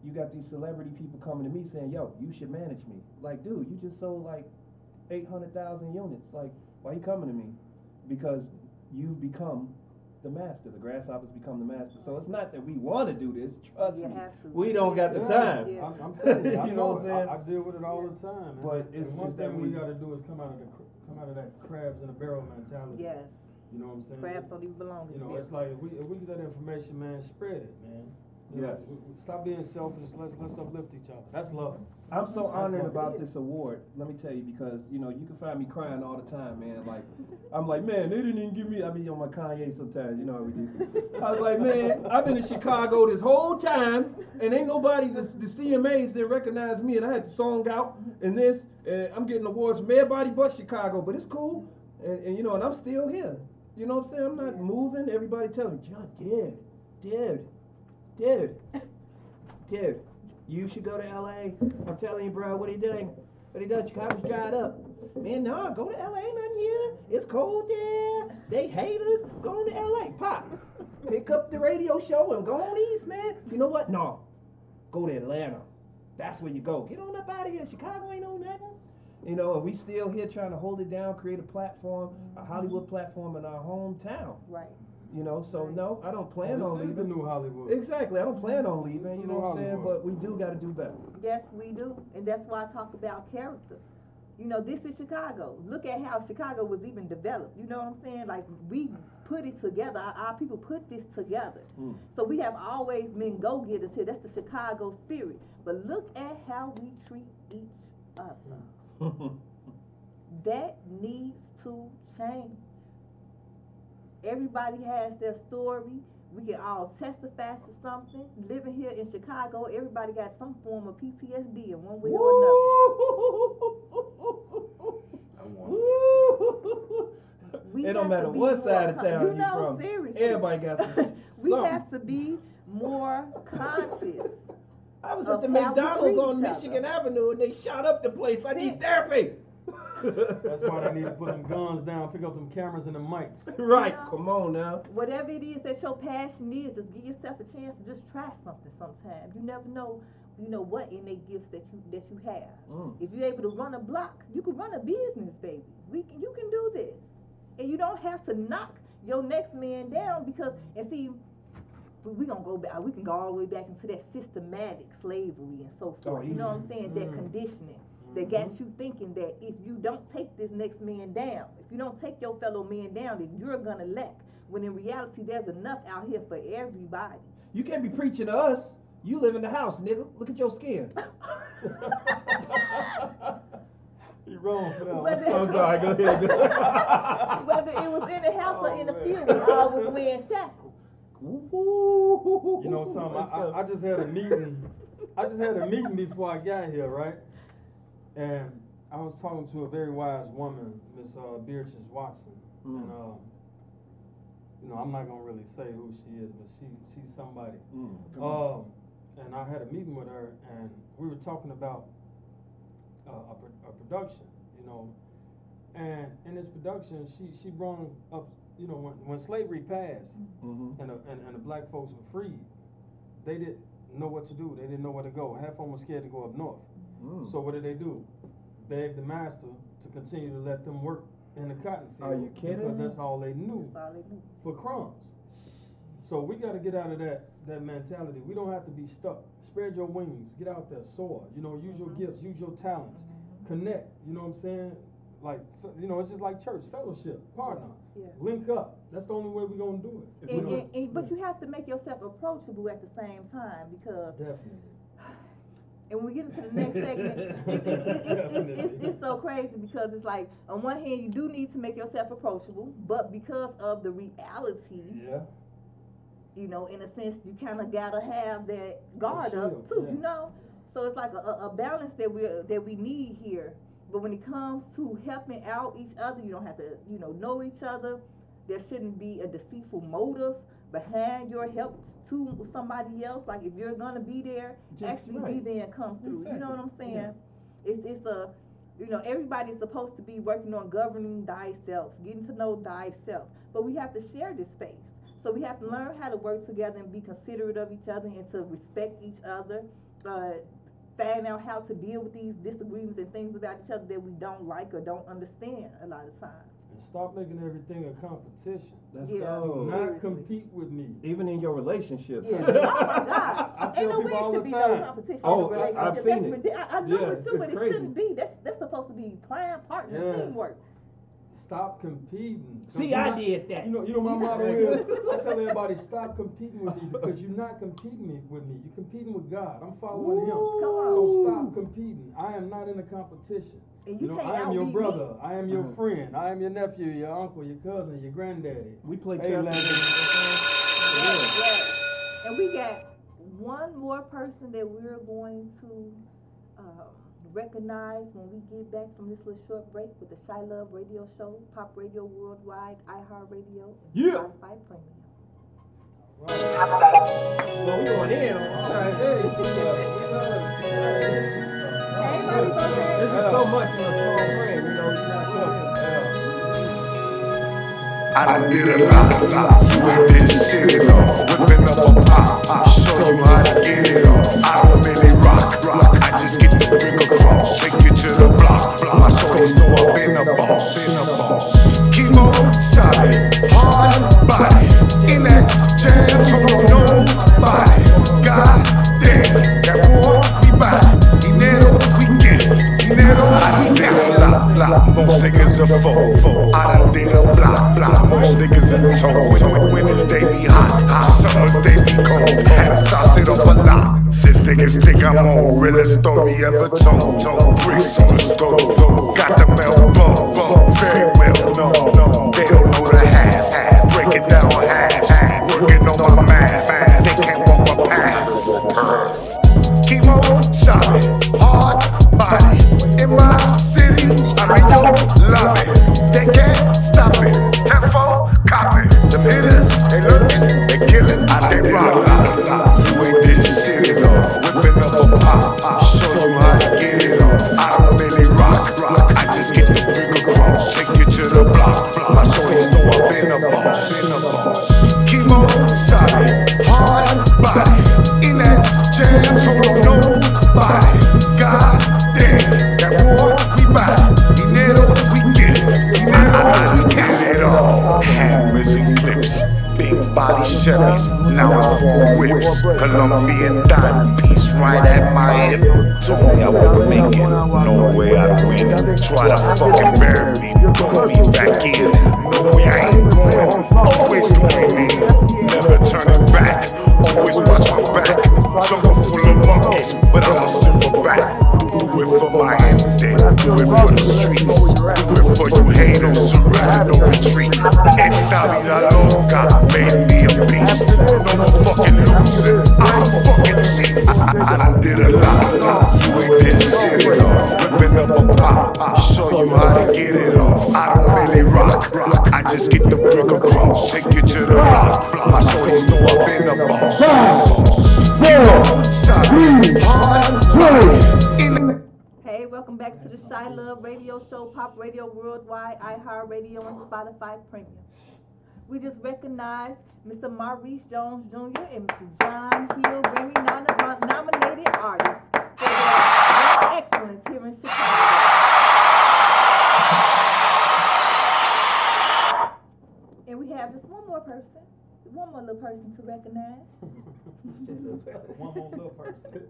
you got these celebrity people coming to me saying, yo, you should manage me. Like, dude, you just sold like 800,000 units. Like, why you coming to me? Because you've become the master. The grasshoppers become the master. So it's not that we want to do this. Trust me. We don't got the time. Yeah. I'm telling you, You know what I'm saying? I deal with it all the time, man. But it's and one that thing we- we got to do is come out of that crabs in a barrel mentality. Yes. You know what I'm saying? Crabs don't even belong in there. It's like if we get that information, man, spread it, man. You know, Yes. stop being selfish. Let's uplift each other. That's love. I'm so honored about this award. Let me tell you, because you can find me crying all the time, man. Like, I'm like, man, they didn't even give me. I be on my Kanye sometimes, you know how we do. I was like, man, I've been in Chicago this whole time, and ain't nobody. The CMAs didn't recognize me, and I had the song out and this, and I'm getting awards from everybody but Chicago. But it's cool, and and I'm still here. You know what I'm saying? I'm not moving. Everybody telling me, John, dude, you should go to LA. I'm telling you, bro, what are you doing? Chicago's dried up. Man, no, go to LA, ain't nothing here. It's cold there. They hate us. Go on to LA. Pop. Pick up the radio show and go on east, man. You know what? No. Go to Atlanta. That's where you go. Get on up out of here. Chicago ain't on nothing. You know, and we still here trying to hold it down, create a platform, a Hollywood platform in our hometown. Right. You know, so no, I don't plan on leaving. The new Hollywood. Exactly, I don't plan on leaving, you know what I'm saying? But we do got to do better. Yes, we do. And that's why I talk about character. You know, this is Chicago. Look at how Chicago was even developed. You know what I'm saying? Like, we put it together. Our people put this together. So we have always been go-getters here. That's the Chicago spirit. But look at how we treat each other. That needs to change. Everybody has their story. We can all testify to something. Living here in Chicago, everybody got some form of PTSD in one way or another. It don't matter what side of town you're from. Seriously. Everybody got some. We have to be more conscious. I was at the McDonald's on Michigan Avenue and they shot up the place. I need therapy. That's why they need to put them guns down, pick up them cameras and the mics. Right, come on now. Whatever it is that your passion is, just give yourself a chance to just try something sometimes. You never know, what innate gifts that you have. If you're able to run a block, you can run a business, baby. You can do this. And you don't have to knock your next man down because, and see, we can go all the way back into that systematic slavery and so forth. You know what I'm saying? That conditioning. That got you thinking that if you don't take this next man down, if you don't take your fellow man down, that you're gonna lack. When in reality, there's enough out here for everybody. You can't be preaching to us. You live in the house, nigga. Look at your skin. You wrong for that. I'm sorry, go ahead. Whether it was in the house or in the field, we all was wearing shackles. You know something? I just had a meeting. I just had a meeting before I got here, right? And I was talking to a very wise woman, Miss Beatrice Watson, and I'm not gonna really say who she is, but she's somebody. And I had a meeting with her, and we were talking about a production, and in this production, she brought up, when slavery passed, and the black folks were freed, they didn't know what to do. They didn't know where to go. Half of them were scared to go up north. So what did they do? Beg the master to continue to let them work in the cotton field. Are you kidding? Because that's all they knew for crumbs. So we got to get out of that mentality. We don't have to be stuck. Spread your wings. Get out there. Soar. Use your gifts. Use your talents. Connect. You know what I'm saying? Like, it's just like church. Fellowship. Partner. Yeah. Link up. That's the only way we're going to do it. But you have to make yourself approachable at the same time because... Definitely. And when we get into the next segment, it's so crazy because it's like, on one hand, you do need to make yourself approachable, but because of the reality, in a sense, you kind of gotta have that guard up too, So it's like a balance that we need here. But when it comes to helping out each other, you don't have to, know each other. There shouldn't be a deceitful motive behind your help to somebody else. Like, if you're gonna be there, be there and come through. Exactly. You know what I'm saying? Yeah. Everybody's supposed to be working on governing thyself, getting to know thyself. But we have to share this space. So we have to learn how to work together and be considerate of each other and to respect each other. Find out how to deal with these disagreements and things about each other that we don't like or don't understand a lot of times. And stop making everything a competition. Let's go. Do not compete with me. Even in your relationships. Yeah. Oh my God. I tell people all the time. I've seen it. I know it's true, but it shouldn't be. That's supposed to be plan, partner, teamwork. Stop competing. See, I did that. You know my motto is, I tell everybody, stop competing with me because you're not competing with me. You're competing with God. I'm following Him. So stop competing. I am not in a competition. I am your brother. Me. I am your friend. I am your nephew, your uncle, your cousin, your granddaddy. We play chess. And we got one more person that we're going to recognize when we get back from this little short break with the ChiLove radio show, Pop Radio Worldwide, iHeartRadio, and Spotify Premium. Well, we going in. This is so much in a small frame, you're not I done did a lot. You ain't did shit at all. Whipping up a pop, show you how to get it off. I don't really rock. I just get the brick across. Take you to the block. My shorties know I've been a boss. Chemo, solid, hard body. In that jam, told on nobody. God damn, that war, we buy. Dinero, we get it. Dinero, I done did a lot. Most niggas a foe. I done did a block. Most niggas in tow. Winters they be hot. Summers they be cold. Had a sauce it up a lot. Since niggas think I'm on, realest story ever told. Bricks on the stove. Got the melt blow. Very well known. They don't know the half. Break it down half. Working on my math. They can't walk my path. Chemo, solid, hard body. In my city, I'm in your lobby. They can't stop it. Tenfold, copy. The hitters, they lurking, they killing, they rock. You ain't did shit at all. Whipping up a pop, show you how to get it off. I don't really rock. I just get the brick across. Take you to the block. My shorties know I've been a boss. Chemo, solid, hard body. In that jam, told on nobody. God damn, that war, we buy. Dinero, we get it. Dinero, we get it all. Hammers and clips. Big body Chevys, now it's four whips. Colombian diamond piece right at my hip. Told me I wouldn't make it, no way I'd win it. Try to fucking bury me, throw me back in. No way I ain't going, always going in. Never turning back, always watch my back. Jungle full of monkeys, but I'm a silverback. Do it for my ending, do it for the streets. Do it for you haters, surrender, no retreat. Esta vida loca made me a beast. No more fucking losing, I'm a fucking cheat. I done did a lot, you ain't did shit at all. Whipping up a pop, show you how to get it off. I don't really rock, I just get the brick across. Take you to the block, my shorties know I've been a boss. Solid, hard, right. Hey, welcome back to the ChiLove Radio Show, Pop Radio Worldwide, iHeartRadio, and Spotify Premium. We just recognized Mr. Maurice Jones Jr. and Mr. John Hill, Grammy-nominated artists for their excellence here in Chicago. And we have just one more little person to recognize. One more little person.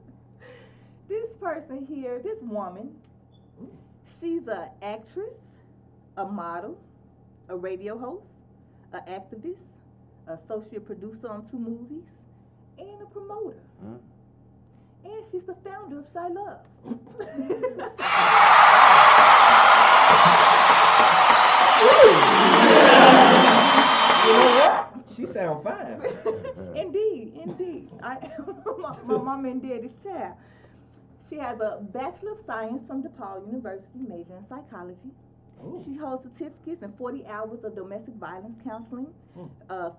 This person here, this woman, she's an actress, a model, a radio host, an activist, associate producer on 2 movies, and a promoter. And she's the founder of ChiLove. You know what? She sound fine. Indeed. My mama and daddy's child. She has a Bachelor of Science from DePaul University, major in psychology. Ooh. She holds certificates in 40 hours of domestic violence counseling,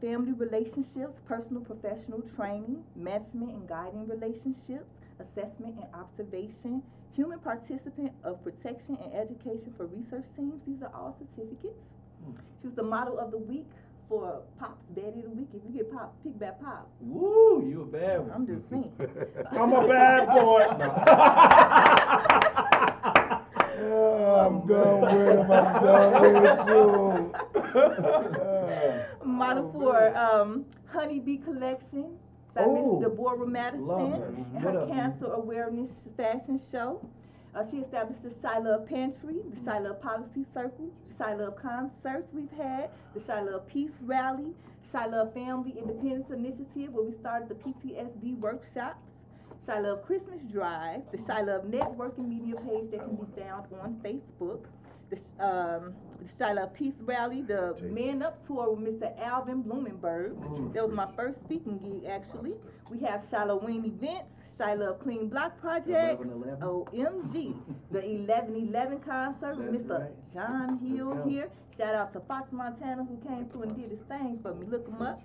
family relationships, personal professional training, management and guiding relationships, assessment and observation, human participant of protection and education for research teams. These are all certificates. She was the model of the week for Pop's Daddy of the Week. If you get Pop, pick back Pop. Woo, you a bad one. I'm just saying. I'm a bad boy. I'm done with you. Model for Honeybee Collection by Miss Deborah Madison and her Cancer Awareness Fashion Show. She established the ChiLove Pantry, the ChiLove Policy Circle, ChiLove Concerts we've had, the ChiLove Peace Rally, ChiLove Family Independence Initiative, where we started the PTSD workshops, ChiLove Christmas Drive, the ChiLove Networking media page that can be found on Facebook, the ChiLove Peace Rally, the Man Up Tour with Mr. Alvin Blumenberg. That was my first speaking gig, actually. We have ChiLove Events, ChiLove Clean Block Project, OMG, the 11/11 concert with Mr. John Hill here. Shout out to Fox Montana who came through and did his thing for me. Look him up.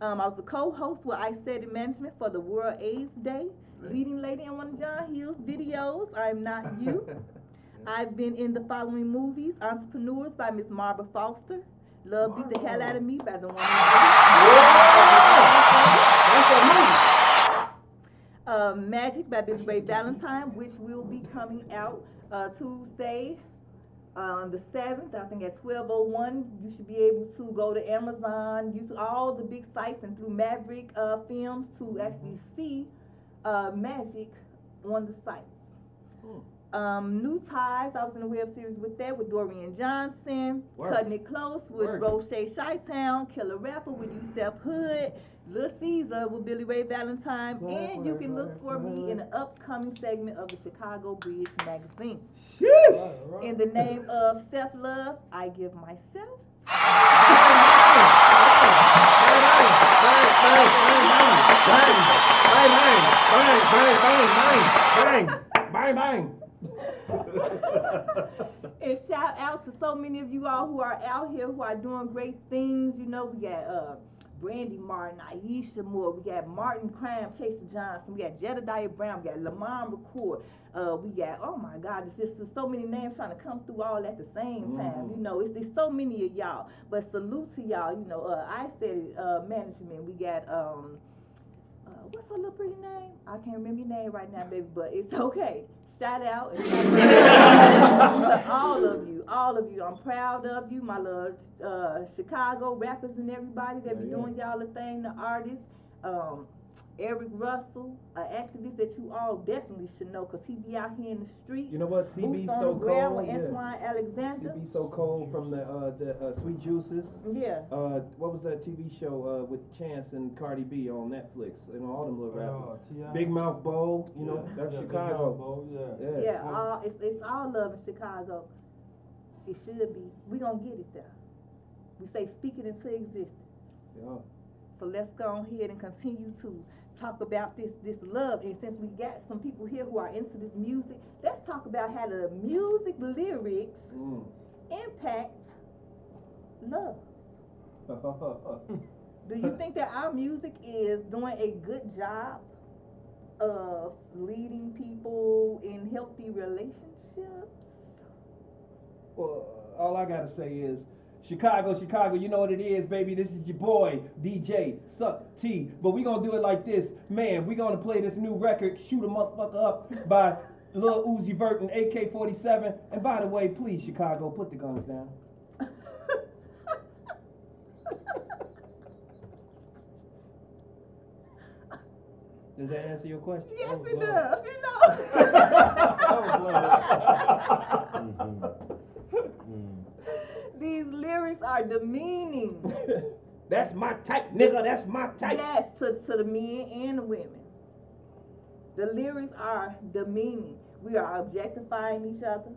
I was the co-host with I Study Management for the World AIDS Day, leading lady in one of John Hill's videos, I'm Not You. I've been in the following movies: Entrepreneurs by Miss Barbara Foster, Love beat the hell out of me by the one. Magic by Billy Ray Valentine, which will be coming out Tuesday, the 7th, I think at 12:01. You should be able to go to Amazon, use all the big sites, and through Maverick Films to actually see Magic on the sites. New Ties, I was in a web series with that with Dorian Johnson. Cutting It Close with Roche Chi-Town. Killer Rapper with Yusef Hood. Lil Caesar with Billy Ray Valentine. And you can look for me in an upcoming segment of the Chicago Bridge magazine. Sheesh. In the name of self-love, I give myself. Bang. And shout out to so many of you all who are out here who are doing great things. You know, we got Brandy Martin, Aisha Moore, we got Martin Cram, Chaser Johnson, we got Jedediah Brown, we got Lamont McCourt, we got, oh my God, it's just so many names trying to come through all at the same time. You know, there's so many of y'all. But salute to y'all. You know, I said it, management. We got what's her little pretty name? I can't remember your name right now, baby, but it's okay. Shout out and to all of you. I'm proud of you, my little Chicago rappers and everybody that be doing y'all a thing, the artists. Eric Russell, an activist that you all definitely should know because he be out here in the street. You know what? CB on So the ground Cold. with Antoine Alexander. CB So Cold from the Sweet Juices. Yeah. What was that TV show with Chance and Cardi B on Netflix? You know, all them little rappers. Big Mouth Bowl. You know, that's Chicago. It's all love in Chicago. It should be. We gonna get it there. We say speak it into existence. Yeah. So let's go ahead and continue to talk about this love. And since we got some people here who are into this music, let's talk about how the music lyrics impact love. Do you think that our music is doing a good job of leading people in healthy relationships? Well, all I gotta say is, Chicago, you know what it is, baby. This is your boy, DJ Suck T. But we gonna do it like this. Man, we gonna play this new record, Shoot a Motherfucker Up, by Lil Uzi Vert and AK-47. And by the way, please, Chicago, put the guns down. Does that answer your question? Yes, it does. You know. These lyrics are demeaning. That's my type, nigga. That's my type. Yes, to the men and the women. The lyrics are demeaning. We are objectifying each other.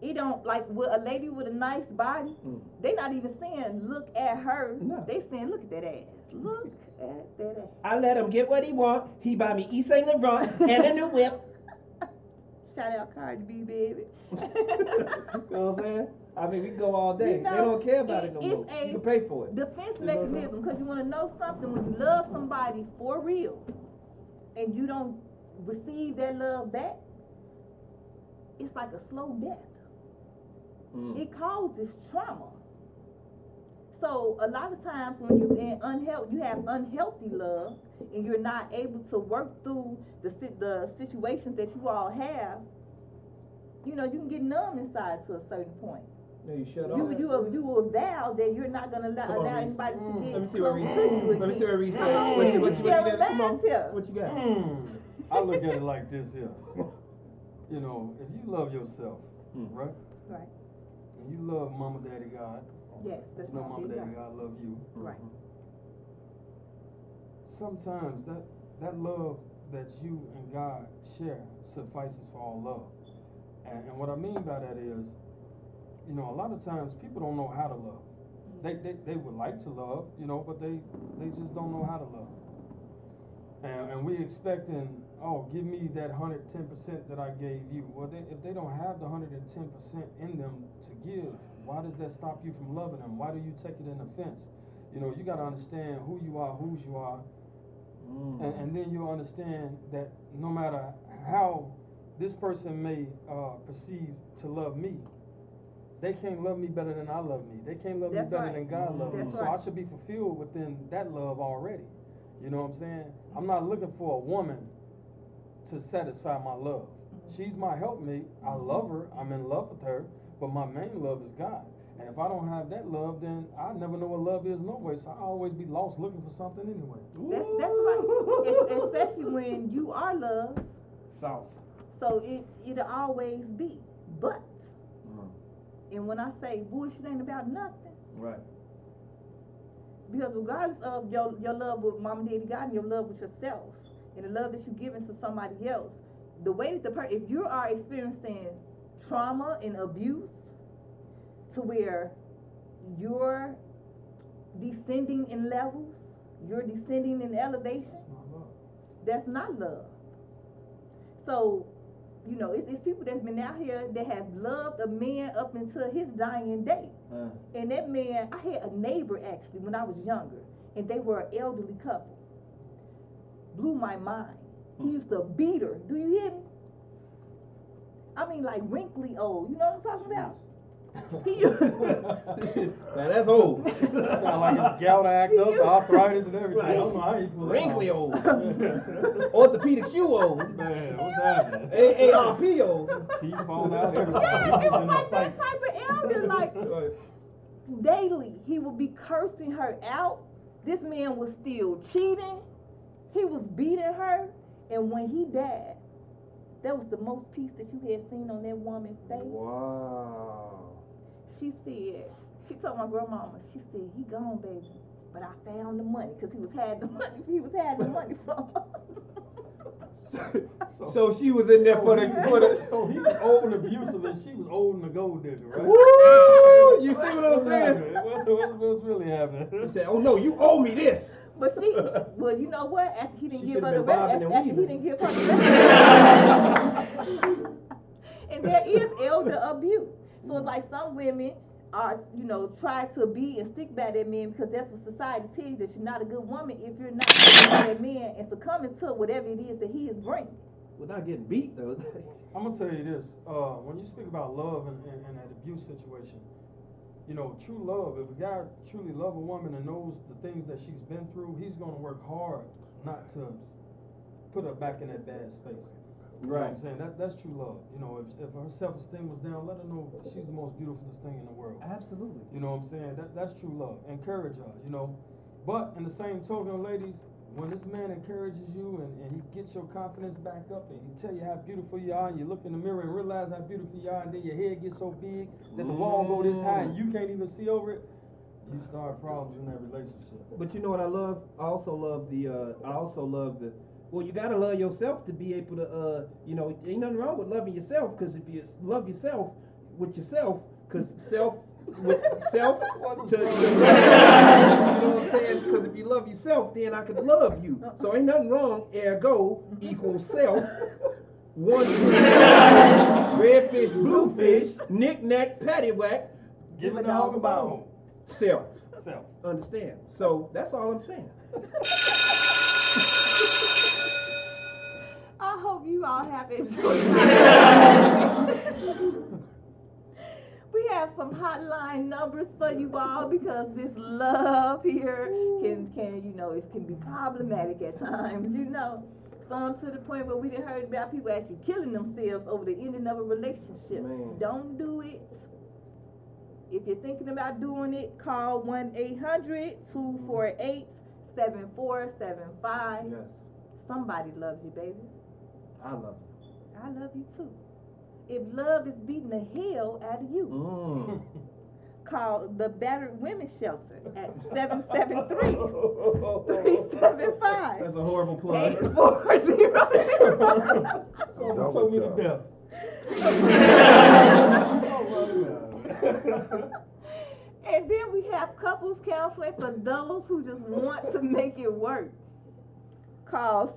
It don't, like with a lady with a nice body, they not even saying look at her. No. They saying look at that ass. Look at that ass. I let him get what he want. He buy me East Saint Laurent and a new whip. Shout out Cardi B, baby. You know what I'm saying? I mean, we can go all day. You know, they don't care about it no more. You can pay for it. Defense mechanism, because you want to know something. When you love somebody for real, and you don't receive that love back, it's like a slow death. It causes trauma. So a lot of times when you have unhealthy love, and you're not able to work through the situations that you all have, you know, you can get numb inside to a certain point. No, you shut off. You will vow that you're not gonna allow anybody to get. Let me see what Reese said. Let me see what Reese said. What you got? Come on. What you got? I look at it like this here. You know, if you love yourself, right? Right. And you love Mama, Daddy, God. Yes, that's you know Mama, Daddy, God love you. Right. Sometimes that love that you and God share suffices for all love. And what I mean by that is, you know, a lot of times people don't know how to love. They would like to love, you know, but they just don't know how to love. And we expecting, oh, give me that 110% that I gave you. Well, if they don't have the 110% in them to give, why does that stop you from loving them? Why do you take it in offense? You know, you got to understand who you are, whose you are, and then you'll understand that no matter how this person may perceive to love me, they can't love me better than I love me. They can't love me That's better right. than God loves me. That's So right. I should be fulfilled within that love already. You know what I'm saying? I'm not looking for a woman to satisfy my love. She's my helpmate. I love her. I'm in love with her. But my main love is God. And if I don't have that love, then I never know what love is no way. So I always be lost looking for something anyway. That's right. Especially when you are loved. Sauce. So it'll always be. But, and when I say bullshit ain't about nothing, Right. because regardless of your love with mom and daddy God and your love with yourself and the love that you're giving to somebody else, the way that if you are experiencing trauma and abuse to where you're descending in levels, you're descending in elevation, that's not love. So, you know, it's people that's been out here that have loved a man up until his dying day. And that man, I had a neighbor actually when I was younger, and they were an elderly couple. Blew my mind. He used to beat her. Do you hear me? I mean, like wrinkly old. You know what I'm talking about? Now that's old. Sound like his gout act up, the arthritis and everything. Right. I don't know how you pull it Wrinkly off. old. Orthopedic shoe old. Man, what's happening? AARP old. Teeth falling out, everything. Yeah, He's it's in a like fight. that type of elder. Like daily, he would be cursing her out. This man was still cheating. He was beating her, and when he died, that was the most peace that you had seen on that woman's face. Wow. She said, she told my grandmama, she said, he gone, baby, but I found the money, because he was hiding the money from her. So she was in there for the. So he was old and abusive, and she was old and a gold digger, right? Woo! You see what I'm What's saying? happening? What's really happening? He said, "Oh no, you owe me this." But well, you know what? After he didn't She give her should've the been rest, bobbing and after he weaving. didn't give her the rest. And there is elder abuse. So it's like some women are, you know, try to be and stick by that man because that's what society tells you, that you're not a good woman if you're not sticking by that man and succumbing to whatever it is that he is bringing. We're not getting beat though. I'm gonna tell you this: when you speak about love and that abuse situation, you know, true love. If a guy truly loves a woman and knows the things that she's been through, he's gonna work hard not to put her back in that bad space. You know what I'm saying? That's true love. You know, if her self-esteem was down, let her know she's the most beautiful thing in the world. Absolutely. You know what I'm saying? That's true love. Encourage her, you know. But in the same token, ladies, when this man encourages you and he gets your confidence back up and he tell you how beautiful you are, and you look in the mirror and realize how beautiful you are, and then your head gets so big that the wall go this high and you can't even see over it, you start problems in that relationship. But you know what I love? I also love the. Well, you gotta love yourself to be able to, you know, ain't nothing wrong with loving yourself, because if you love yourself with yourself, because self with self to you know what I'm saying? Because if you love yourself, then I could love you. So ain't nothing wrong. Ergo equals self. 1, 2, red fish, blue fish, knick knack, paddywhack. Give a dog a bone. Self. Self. Understand? So that's all I'm saying. I hope you all have enjoyed. We have some hotline numbers for you all because this love here can you know, it can be problematic at times, you know. Some to the point where we done heard about people actually killing themselves over the ending of a relationship. Man. Don't do it. If you're thinking about doing it, call 1-800-248-7475. Yes. Somebody loves you, baby. I love I love you too. If love is beating the hell out of you, you. call the Battered Women's Shelter at 773-375. That's a horrible plug. 8400. Choke me to death. And then we have couples counseling for those who just want to make it work. Call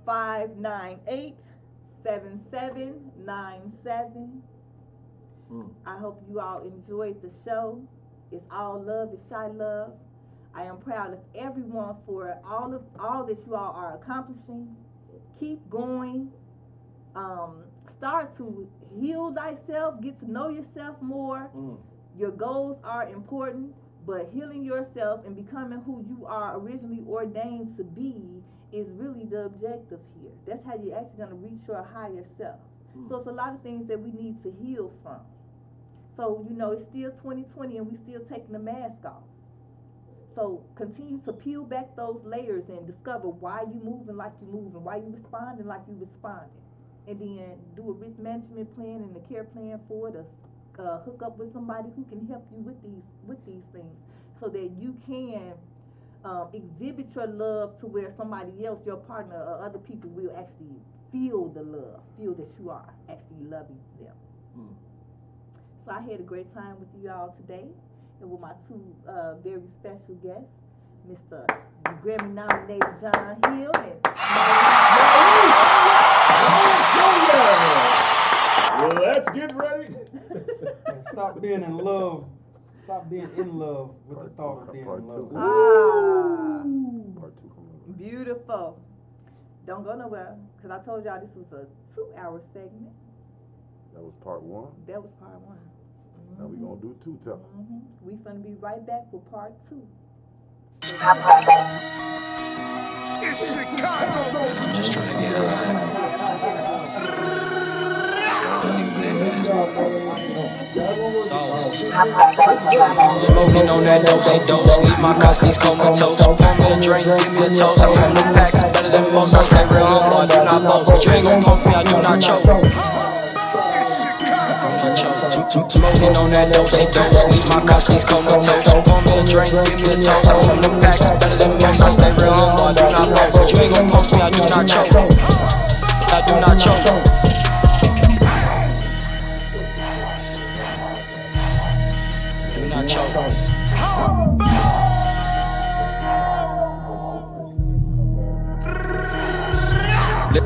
773-598-7797. I hope you all enjoyed the show. It's all love, it's ChiLove. I am proud of everyone for all that you all are accomplishing. Keep going. Start to heal thyself, get to know yourself more. Your goals are important, but healing yourself and becoming who you are originally ordained to be is really the objective here. That's how you're actually going to reach your higher self. So it's a lot of things that we need to heal from. So, you know, it's still 2020 and we still taking the mask off. So continue to peel back those layers and discover why you moving like you moving, why you responding like you responding. And then do a risk management plan and a care plan for it. Hook up with somebody who can help you with these things, so that you can exhibit your love to where somebody else, your partner or other people, will actually feel the love, feel that you are actually loving them. So I had a great time with you all today, and with my two very special guests, Mr. Grammy-nominated John Hill and Well, let's get ready. And stop being in love. Stop being in love with the thought of being in love. Part 2 coming up. Beautiful. Don't go nowhere, because I told y'all this was a 2-hour segment. That was part 1. That was part 1. Now we gonna do 2 tell. We finna be right back with part 2. It's Chicago. Just trying to get smoking on that dosey dose, leave my custies comatose. Pour me a drink, give me a toast. I'm from the packs, better than most. I stay real humble, I do not boast. But you ain't gon' pump me, I do not choke. Smoking on that dosey dose, leave my custies comatose. Pour me a drink, give me a toast. I'm from the packs, better than most. I stay real humble, I do not boast. But you ain't gon' pump me, I do not choke. I do not choke.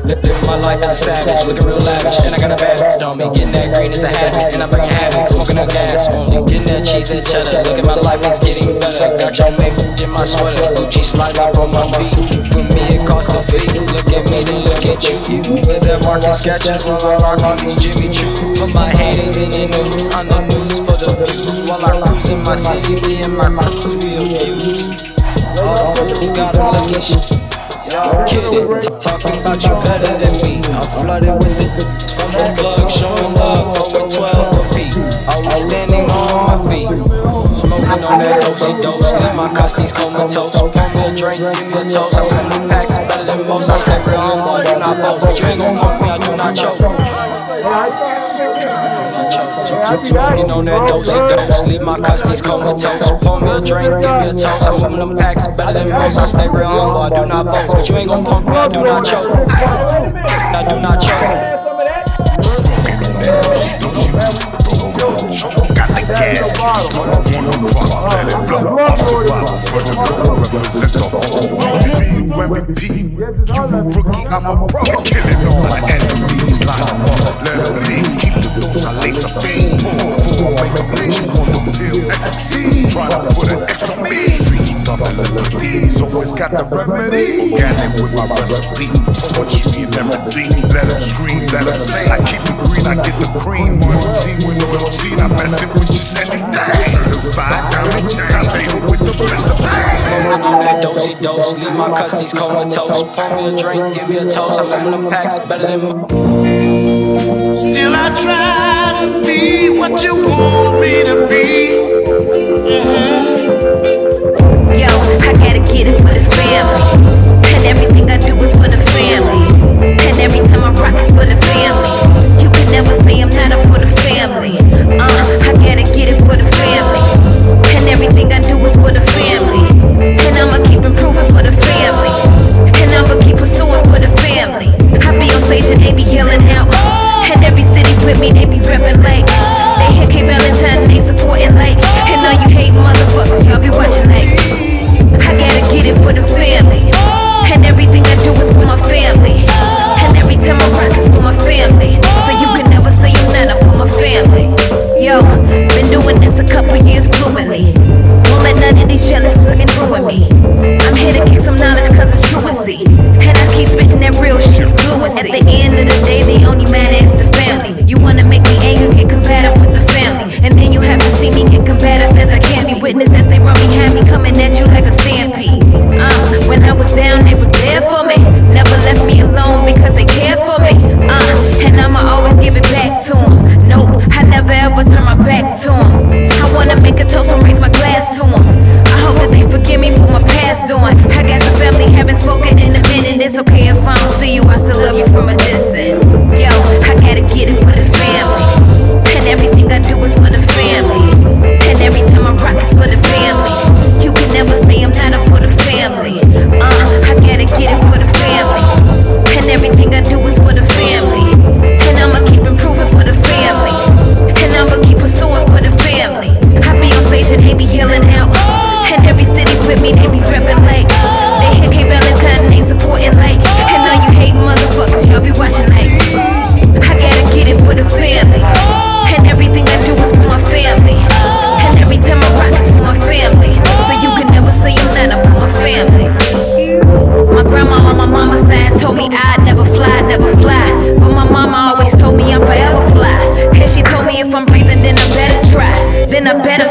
Living my life as a savage, looking real lavish, and I got a bad on me. Getting that green is a habit, and I'm bringing havoc, smoking the gas only. Getting that cheese and cheddar, look at my life, it's getting better. Got your maple in my sweater, Gucci slide up on my feet. For me it costs a fee, look at me, then look at you. With that market sketches, while I rock these Jimmy Choo. Put my haters in the news, on the news for the views. While I cruise in my city, me and my crews, we abuse. You got them looking shit. Kidding, talking about you better than me. I'm flooded with it from the plug, showing love, over 12 a beat. Always standing on my feet, smoking on that dosey dose. Leave my custies comatose. Pour me a drink, give me a toast. I'm from the packs, better than most. I stay real humble, I do not boast. But you ain't gon' pump me, I do not choke. Smoking on that dosey dose, leave my custies comatose. Pour me a drink, give me a toast. I'm from them packs, better than most. I stay real humble, I do not boast. But you ain't gon' pump me, I do not choke. I do not choke. Got the gas, keep it on the block, let it blow. I'm survival for the goal, represent the whole. MVP, you a rookie, I'm a pro. Killing all my enemies, line them up, let them lead. Keep the dose, I lace a fiend. Pull full, make a bleed. On the pill, ecstasy. Try to put an X on me. Freaky double D's, always got the remedy. Organic with my recipe. Poetry and everything. Let them scream, let them sing. I keep it green, I get the cream. Loyalty with loyalty, I'm messing with just anything. Certified diamond chains, I say it with the best of things. Smoking on that dosey dose, leave my custies comatose. Pour me a drink, give me a toast. I'm from them packs, better than most. Still I try to be what you want me to be. Yo, I gotta get it for the family. And everything I do is for the family. And every time I rock is for the family. You can never say I'm not up for the family. I gotta get it for the family. And everything I do is for the family. And I'ma keep improving for the family. And I'ma keep pursuing for the family. I be on stage and they be yelling out. And every city with me, they be reppin' like. They hear K Valentine, they supportin'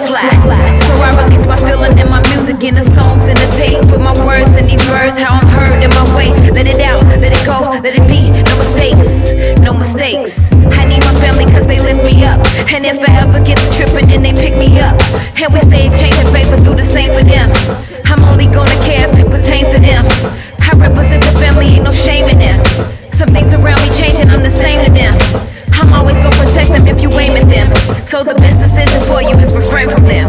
fly. So I release my feeling in my music, in the songs, in the tape, with my words and these words, how I'm heard in my way. Let it out, let it go, let it be. No mistakes, no mistakes. I need my family cause they lift me up. And if I ever get to tripping, then they pick me up. And we stay exchanging favors, do the same for them. I'm only gonna care if it pertains to them. I represent the family, ain't no shame in them. Some things around me changing, I'm the same to them. I'm always gonna protect them if you aim at them. So the best decision for you is refrain from them.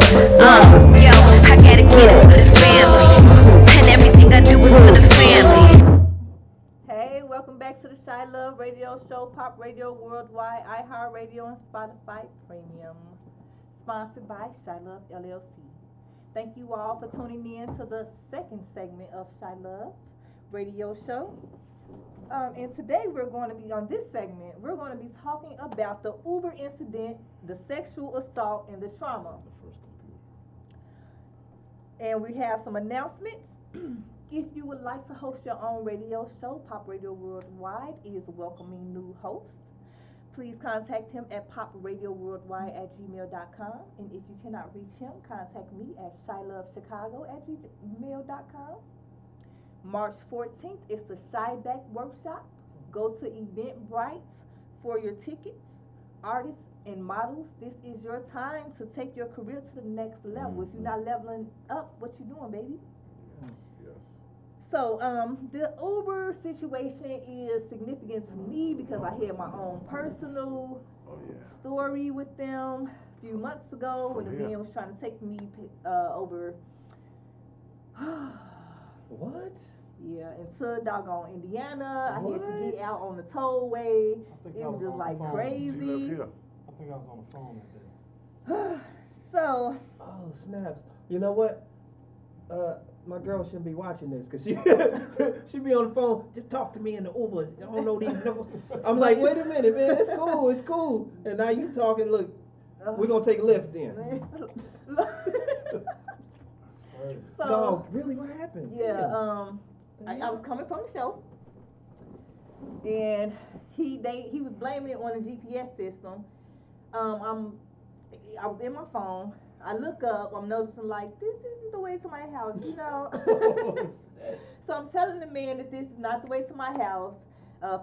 Yo, I gotta get it for the family. And everything I do is for the family. Hey, welcome back to the ChiLove Radio Show, Pop Radio Worldwide, iHeartRadio, and Spotify Premium. Sponsored by ChiLove LLC. Thank you all for tuning in to the second segment of ChiLove Radio Show. And today we're going to be on this segment. We're going to be talking about the Uber incident, the sexual assault, and the trauma. And we have some announcements. If you would like to host your own radio show, Pop Radio Worldwide is welcoming new hosts. Please contact him at popradio.worldwide@gmail.com. And if you cannot reach him, contact me at ChiLoveChicago@gmail.com. March 14th is the Shyback Workshop. Go to Eventbrite for your tickets. Artists and models, this is your time to take your career to the next level. If you're not leveling up, what you doing, baby? Yes. So the Uber situation is significant to me because I had my own personal story with them a few months ago when the man was trying to take me over. What? Yeah, into doggone Indiana. I had to get out on the tollway. It was just like crazy. I think I was on the phone that day. So. Oh, snaps. You know what? My girl shouldn't be watching this because she be on the phone. Just talk to me in the Uber. I don't know these niggas. I'm like, wait a minute, man. It's cool. It's cool. And now you talking. Look, we're gonna take a lift then. So, no, really, what happened? Yeah, I was coming from the show, and he was blaming it on the GPS system. I was in my phone. I look up. I'm noticing like this isn't the way to my house, you know. So I'm telling the man that this is not the way to my house.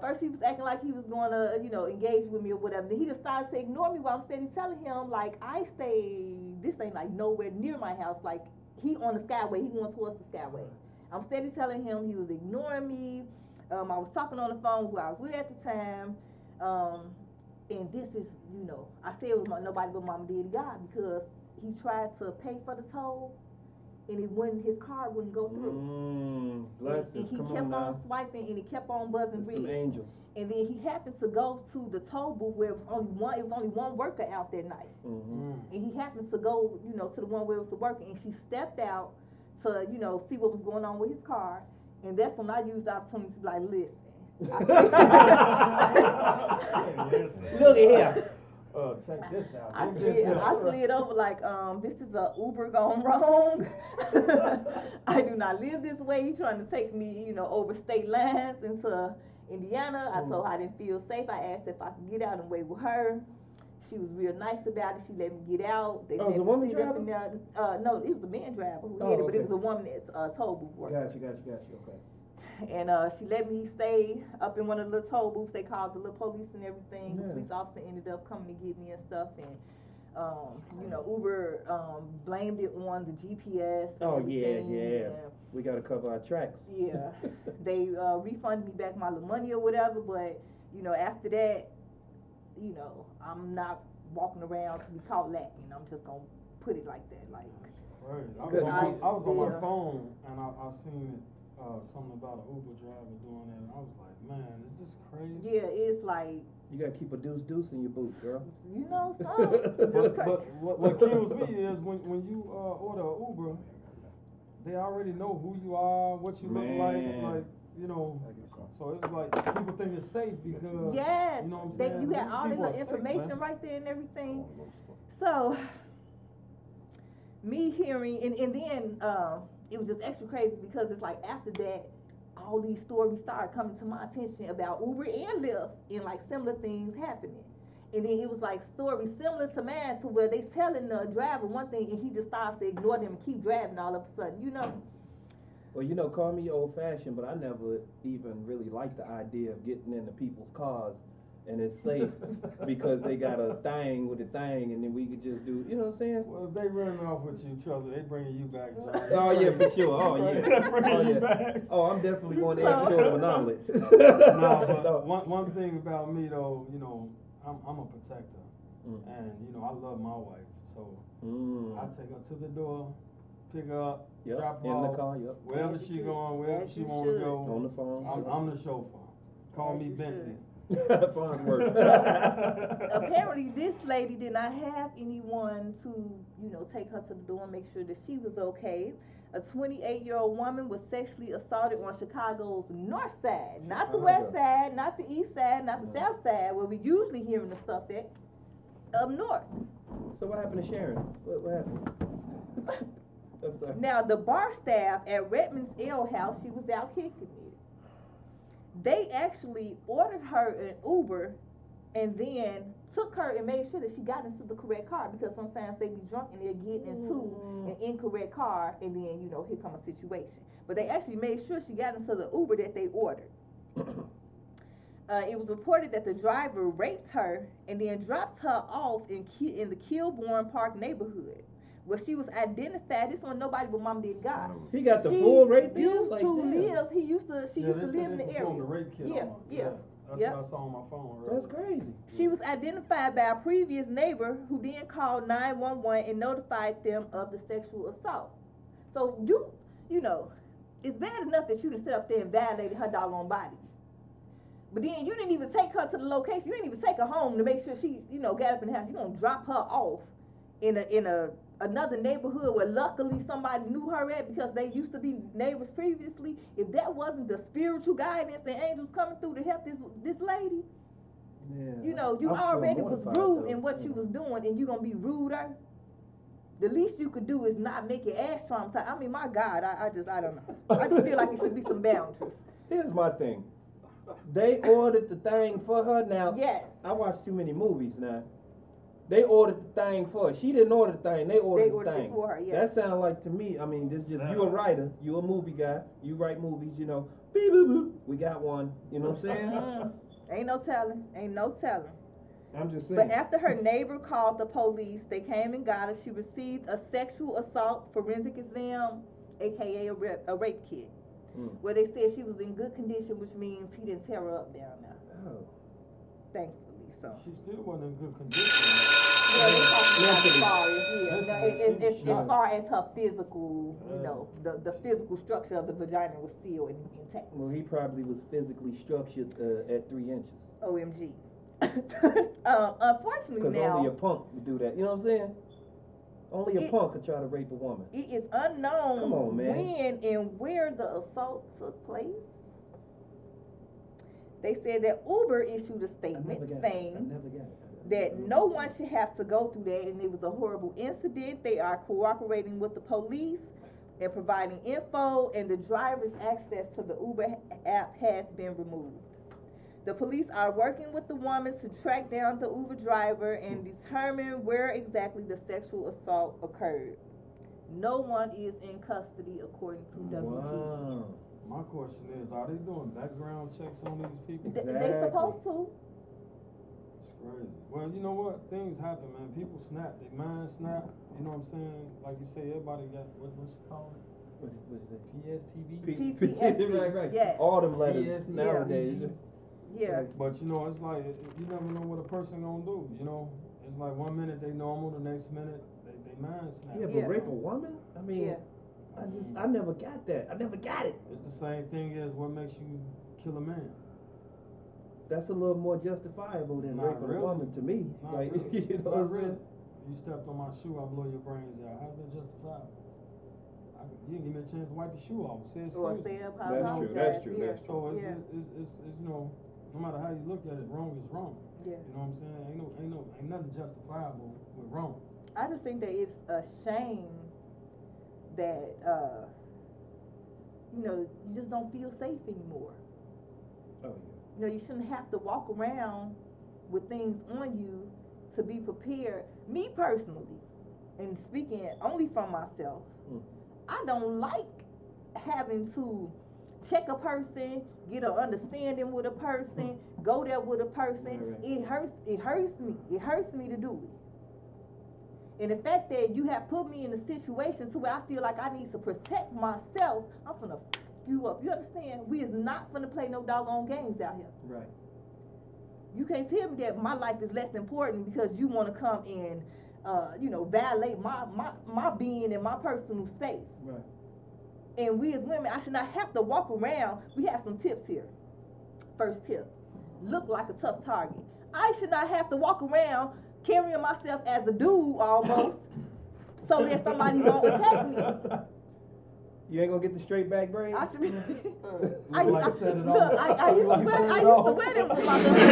First he was acting like he was going to, engage with me or whatever. Then he just started to ignore me while I'm steady telling him like this ain't like nowhere near my house. Like he on the Skyway. He going towards the Skyway. I'm steady telling him. He was ignoring me. I was talking on the phone with who I was with at the time. And this is, I said it was nobody but Mama Diddy God because he tried to pay for the toll and his card wouldn't go through. Blessings. And he kept on swiping and it kept on buzzing red. Angels. And then he happened to go to the toll booth where it was only one worker out that night. And he happened to go, to the one where it was the worker, and she stepped out to, see what was going on with his car. And that's when I used the opportunity to be like, listen. Look at here. Check this out. I slid over like, this is a Uber gone wrong. I do not live this way. He's trying to take me, over state lines into Indiana. I told her I didn't feel safe. I asked if I could get out and wait with her. She was real nice about it. She let me get out. They was a woman driver? No, it was a man driver who hit it, but it was a woman that's toll booth worker. Got you. Okay. And she let me stay up in one of the little toll booths. They called the little police and everything. Yeah. The police officer ended up coming to get me and stuff. And Uber blamed it on the GPS. Oh yeah. And We gotta cover our tracks. yeah, they refunded me back my little money or whatever. But after that, I'm not walking around to be caught lacking. I'm just gonna put it like that. Like, right. I was on my phone and I seen it. Something about an Uber driver doing that, and I was like, man, is this crazy? Yeah, it's like you gotta keep a deuce in your boot, girl. But what kills me is when you order an Uber, they already know who you are, what you look like, So it's like people think it's safe because yes, you know what I'm saying? You got all the information right there and everything. So me hearing and then it was just extra crazy because it's like after that, all these stories started coming to my attention about Uber and Lyft and like similar things happening. And then it was like stories similar to mine, to where they telling the driver one thing and he just starts to ignore them and keep driving all of a sudden, you know. Well, you know, call me old fashioned, but I never even really liked the idea of getting into people's cars and it's safe because they got a thing with a thing and then we could just do, you know what I'm saying? Well, if they running off with you, trust me, they bringing you back, John. Oh yeah, for sure. Oh yeah. Oh You yeah. back. Oh, I'm definitely going to add short of an omelet. No, but one thing about me though, you know, I'm a protector, and you know I love my wife, so I take her to the door, pick her up, Yep, drop her in the off, car, yep. wherever she going, wherever As she you want to should. go. On the phone. I'm the chauffeur. Call As me you Bentley. Farnsworth. Apparently this lady did not have anyone to, you know, take her to the door and make sure that she was okay. A 28-year-old woman was sexually assaulted on Chicago's north side, not the west side, not the east side, not the south side, where we usually hearing the stuff at, up north. So what happened to Sharon? What happened? I'm sorry. Now, the bar staff at Redmond's Ale House, she was out kicking it. They actually ordered her an Uber and then took her and made sure that she got into the correct car, because sometimes they be drunk and they'll get into an incorrect car and then, you know, here come a situation. But they actually made sure she got into the Uber that they ordered. It was reported that the driver raped her and then dropped her off in the Kilbourne Park neighborhood, where she was identified. This one nobody but Mom did God. He got the full rape bill? Used Like, to damn. live. She used to live in the area. The rape kit Yeah, on her. yeah. That's Yep. what I saw on my phone. Earlier. That's crazy. She was identified by a previous neighbor who then called 911 and notified them of the sexual assault. So you know, it's bad enough that you done sit up there and violated her doggone body. But then you didn't even take her to the location. You didn't even take her home to make sure she, you know, got up in the house. You gonna drop her off in another neighborhood where luckily somebody knew her at, because they used to be neighbors previously. If that wasn't the spiritual guidance and angels coming through to help this lady, Yeah. you know, you I'm still already was mortified, rude though. in what you was doing, and you gonna be ruder. The least you could do is not make your ass traumatized. I mean, my God, I don't know. I just feel like it should be some boundaries. Here's my thing. They ordered the thing for her now. Yes. I watch too many movies now. They ordered the thing for her. She didn't order the thing. They ordered the it thing. for her, yeah. That sounds like to me. I mean, this is just you a writer. You a movie guy. You write movies. You know, beep boop boop. We got one. You know what I'm saying? Ain't no telling. Ain't no telling. I'm just saying. But after her neighbor called the police, they came and got her. She received a sexual assault forensic exam, aka a rape kit, where they said she was in good condition, which means he didn't tear her up down there. Oh. Thankfully, so. She still wasn't in good condition. As far as her physical, you know, the physical structure of the vagina was still intact. Well, he probably was physically structured at 3 inches. OMG. Unfortunately Because now, only a punk would do that. You know what I'm saying? Only a punk could try to rape a woman. it is unknown Come on, man. when and where the assault took place. They said that Uber issued a statement saying that no one should have to go through that, and it was a horrible incident. They are cooperating with the police and providing info, and the driver's access to the Uber app has been removed. The police are working with the woman to track down the Uber driver and determine where exactly the sexual assault occurred. No one is in custody, according to WTV. Wow. My question is, are they doing background checks on these people? They supposed to. It's crazy. Well, you know what? Things happen, man. People snap. They mind snap. You know what I'm saying? Like you say, everybody got, what's it called? What's it? PSTV? PTSD. Right. Yes. All them letters PSTV. nowadays. Yeah. But you know, it's like, you never know what a person gonna do, you know? It's like 1 minute they normal, the next minute they mind snap. Yeah, but rape a woman? I mean, Yeah. I never got that. I never got it. It's the same thing as what makes you kill a man. That's a little more justifiable than Not raping really. a woman to me. Not Like, really. you know Not what I'm really. saying? You stepped on my shoe, I blow your brains out. How's that justifiable? You didn't give me a chance to wipe your shoe off. Say excuse Or me. say That's true. apologize. So it's, Yeah. it's you know, no matter how you look at it, wrong is wrong. Yeah. You know what I'm saying? Ain't nothing justifiable with wrong. I just think that it's a shame that you know, you just don't feel safe anymore. Oh, You know, you shouldn't have to walk around with things on you to be prepared. Me personally, and speaking only from myself, I don't like having to check a person, get an understanding with a person, go there with a person. Right. It hurts me. It hurts me to do it. And the fact that you have put me in a situation to where I feel like I need to protect myself, I'm finna f you up. You understand? We is not finna play no doggone games out here. Right. You can't tell me that my life is less important because you want to come and, violate my being in my personal space. Right. And we as women, I should not have to walk around. We have some tips here. First tip, look like a tough target. I should not have to walk around carrying myself as a dude almost so that somebody won't attack me. You ain't gonna get the straight back braids? I should be. I used to wear them with my little.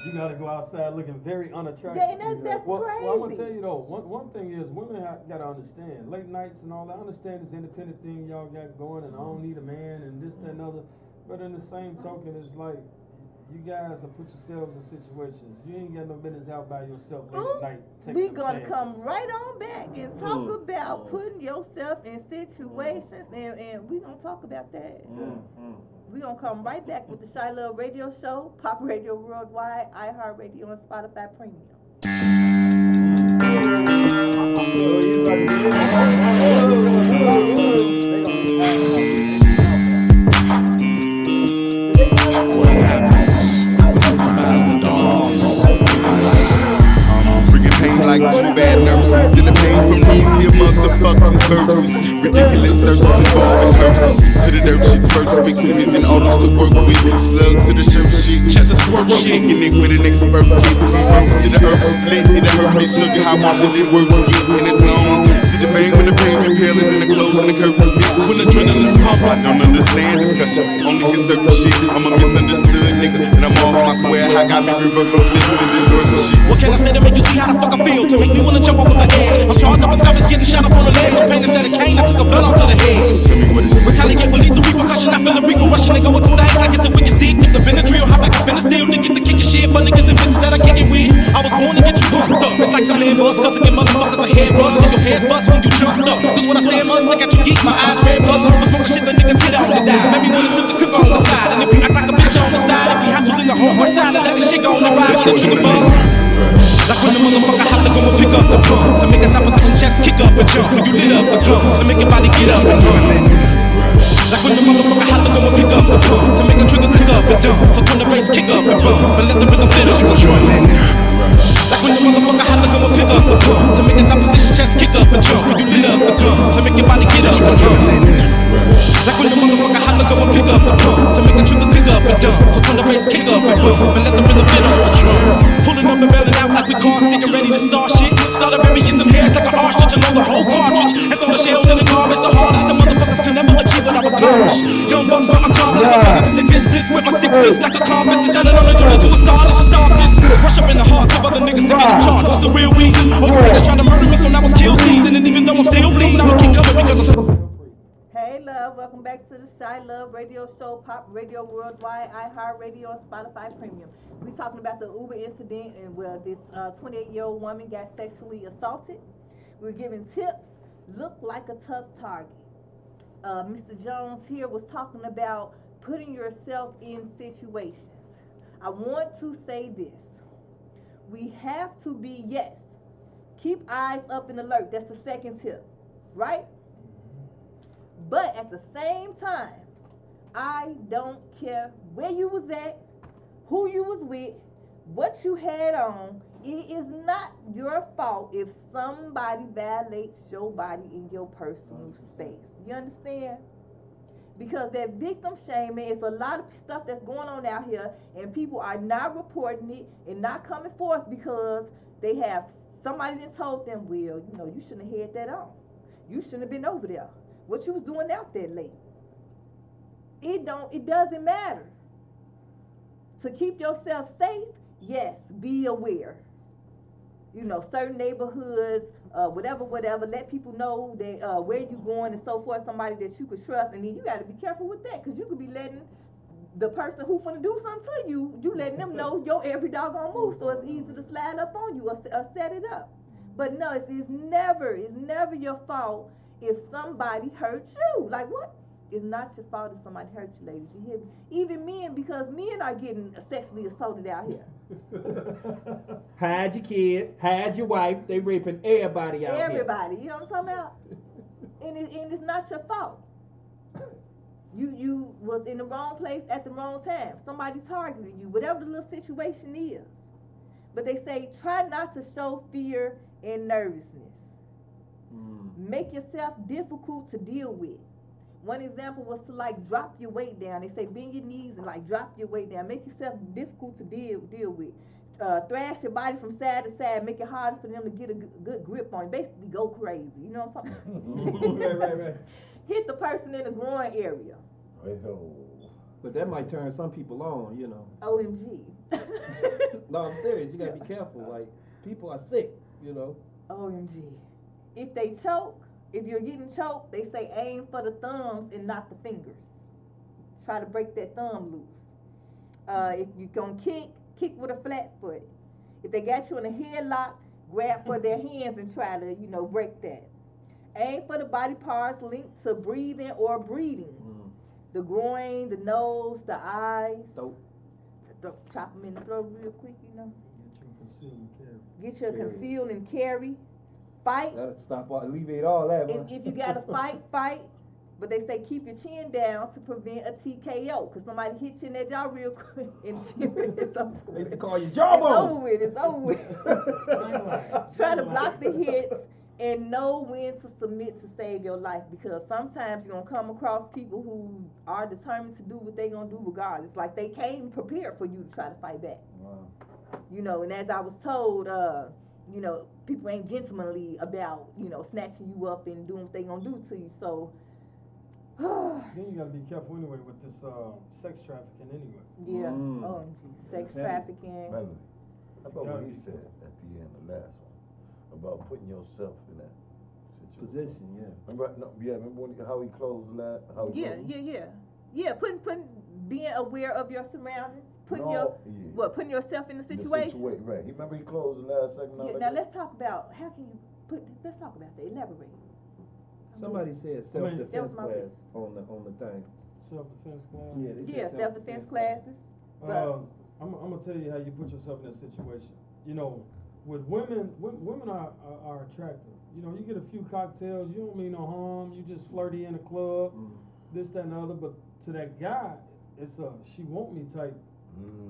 You gotta go outside looking very unattractive. Yeah, and that's well, crazy. Well, I'm gonna tell you though, one thing is women gotta understand, late nights and all that, I understand this independent thing y'all got going and I don't need a man and this, that, and other, but in the same token, it's like, you guys have put yourselves in situations. You ain't got no business out by yourself late at night. We're gonna come right on back and talk about putting yourself in situations, and we're gonna talk about that. We're gonna come right back with the ChiLove Radio Show, Pop Radio Worldwide, iHeartRadio, and Spotify Premium. What happens behind the darkness? Bringing pain like two bad nurses, and the pain from these here motherfucking verses. Ridiculous thirsts involving hearses. To the dirt shit first, fixing is in autos to work with. Slug to the shirt shit, chest a squirt shit. Getting it with an expert kid. Earth to the earth split, it'll hurt me sugar. How much it didn't work to get in its zone. See the bang when the pain repailing, then the clothes and the curtains bitch. When adrenaline's pump, I don't understand discussion. Only get certain shit. I'm a misunderstood nigga, and I'm off my square. I got me reversing flips in this work of shit. What can I say to make you see how the fuck I feel? To make me wanna jump over the edge. I'm charged up and stuff is getting shot up on the leg. I'm pain instead of cane, I took a blood off to the head. So tell me what it is. Retaliate with lethal repercussion. I feel the regal rushing and go into things like it's the wicked stick. Take the Benadryl, hop like a finna steel to get the kicking shit for niggas and bitches that I kick it with. I was born to get you pumped up. It's like some lead buzz, cause I get motherfuckers a head buzz. Till your heads bust when you jumped up. Cause what I say must look at you geek, my eyes red buzz. I'm smoking shit the niggas hit out and die. Maybe wanna slip the clip on the side. And if you act like a bitch on the side, if you have to then the whole west side and let the shit go on the ride. Shit to the buzz. Like when the motherfucker have to go and pick up the pump to make his opposition chest kick up and jump. When you lit up the gun to make your body get up and jump. Like when the motherfucker have to go and pick up the pump to make a trigger click up and dump. So turn the bass kick up and bump and let the rhythm fit up and jump. Like when the motherfucker have to go and pick up the pump to make his opposition chest kick up and jump. When you lit up the gun to make your body get up and jump. Like when the motherfucker have to go and pick up the pump to make a trigger click up and dump. So turn the bass kick up and bump and let the rhythm fit up and jump. Pulling up and bailing out like we car sick and ready to start shit. Start a burying some hairs like an ostrich and load the whole cartridge and throw the shells in the garbage. The hardest the motherfuckers can never achieve what I've accomplished. Young bucks from accomplice, I got this existence with my 6 6 like a compass. Decided on the journey to a star, let's just start this. Rush up in the hearts of other niggas to get in charge. What's the real reason? Over niggas trying to murder me, so now it's kill season. And even though I'm still bleeding, I'ma keep coming because I'm Hey love, welcome back to the ChiLove Radio Show, Pop Radio Worldwide, iHeartRadio, and Spotify Premium. We talking about the Uber incident and where this 28-year-old woman got sexually assaulted. We're giving tips. Look like a tough target. Mr. Jones here was talking about putting yourself in situations. I want to say this. We have to be, yes, keep eyes up and alert. That's the second tip, right? But at the same time, I don't care where you was at, who you was with, what you had on. It is not your fault if somebody violates your body in your personal space. You understand? Because that victim shaming is a lot of stuff that's going on out here, and people are not reporting it and not coming forth because they have somebody that told them, well, you shouldn't have had that on. You shouldn't have been over there. What you was doing out there late. It doesn't matter. To keep yourself safe, yes, be aware. Certain neighborhoods, whatever, let people know that where you going and so forth, somebody that you could trust, and then you got to be careful with that, because you could be letting the person who finna do something to you, you letting them know your every doggone move, so it's easy to slide up on you or set it up. But no, it's never your fault if somebody hurts you. Like what? It's not your fault if somebody hurts you, ladies. You hear me? Even men, because men are getting sexually assaulted out here. Hide your kid, hide your wife. They raping everybody out Everybody, you know what I'm talking about? And it's not your fault. You was in the wrong place at the wrong time. Somebody targeted you, whatever the little situation is. But they say try not to show fear and nervousness. Make yourself difficult to deal with. One example was to like drop your weight down. They say bend your knees and like drop your weight down. Make yourself difficult to deal with. Thrash your body from side to side. Make it harder for them to get a good grip on you. Basically go crazy. You know what I'm saying? right. Hit the person in the groin area. But that might turn some people on, you know. OMG. No, I'm serious. You gotta be careful. Like, people are sick, you know. OMG. If they choke, if you're getting choked, they say aim for the thumbs and not the fingers. Try to break that thumb loose. If you're gonna kick with a flat foot. If they got you in a headlock, grab for their hands and try to, break that. Aim for the body parts linked to breathing or breathing. The groin, the nose, the eyes. Chop them in the throat real quick, Get your conceal and carry. Fight. That'll stop, alleviate all that. If you gotta fight. But they say keep your chin down to prevent a TKO. Cause somebody hit you in that jaw real quick and it's over. They used to call you jawbone. It's over with. Try to block the hits and know when to submit to save your life. Because sometimes you're gonna come across people who are determined to do what they're gonna do regardless. Like they came prepared for you to try to fight back. Wow. And as I was told, people ain't gentlemanly about, snatching you up and doing what they gonna do to you. So then you gotta be careful anyway with this sex trafficking anyway. Yeah. Sex trafficking. Melanie, how about what he said at the end, the last one, about putting yourself in that situation? Remember how he closed that? Yeah. Putting being aware of your surroundings. Putting yourself in the situation. Right. Remember he closed the last segment. Yeah, now let's talk about let's talk about that. Elaborate. Somebody said self-defense class on the thing. Self-defense class? Yeah, self-defense classes. I'm gonna tell you how you put yourself in that situation. With women are attractive. You get a few cocktails, you don't mean no harm, you just flirty in a club, this, that, and the other. But to that guy, it's a she want me type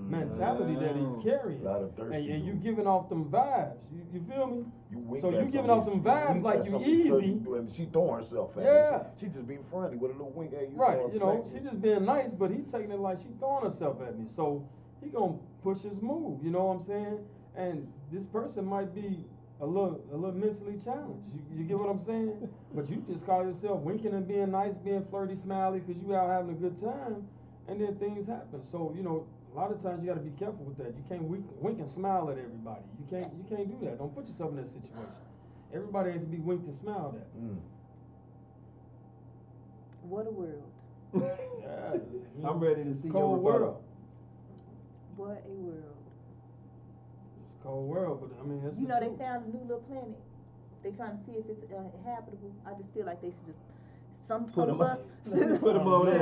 mentality that he's carrying. And you giving off them vibes. You feel me? You giving off some vibes like you easy. And she throwing herself at me. She just being friendly with a little wink at you. Right, she just being nice, but he taking it like she throwing herself at me. So he gonna push his move, you know what I'm saying? And this person might be a little mentally challenged. You get what I'm saying? But you just call yourself winking and being nice, being flirty, smiley, because you out having a good time, and then things happen. So, a lot of times you got to be careful with that. You can't wink and smile at everybody. You can't do that. Don't put yourself in that situation. Everybody ain't to be winked and smiled at. What a world. Yeah, I'm ready to see cold your world. What a world. It's a cold world, but I mean, that's they found a new little planet. They trying to see if it's habitable. I just feel like they should just put them over there.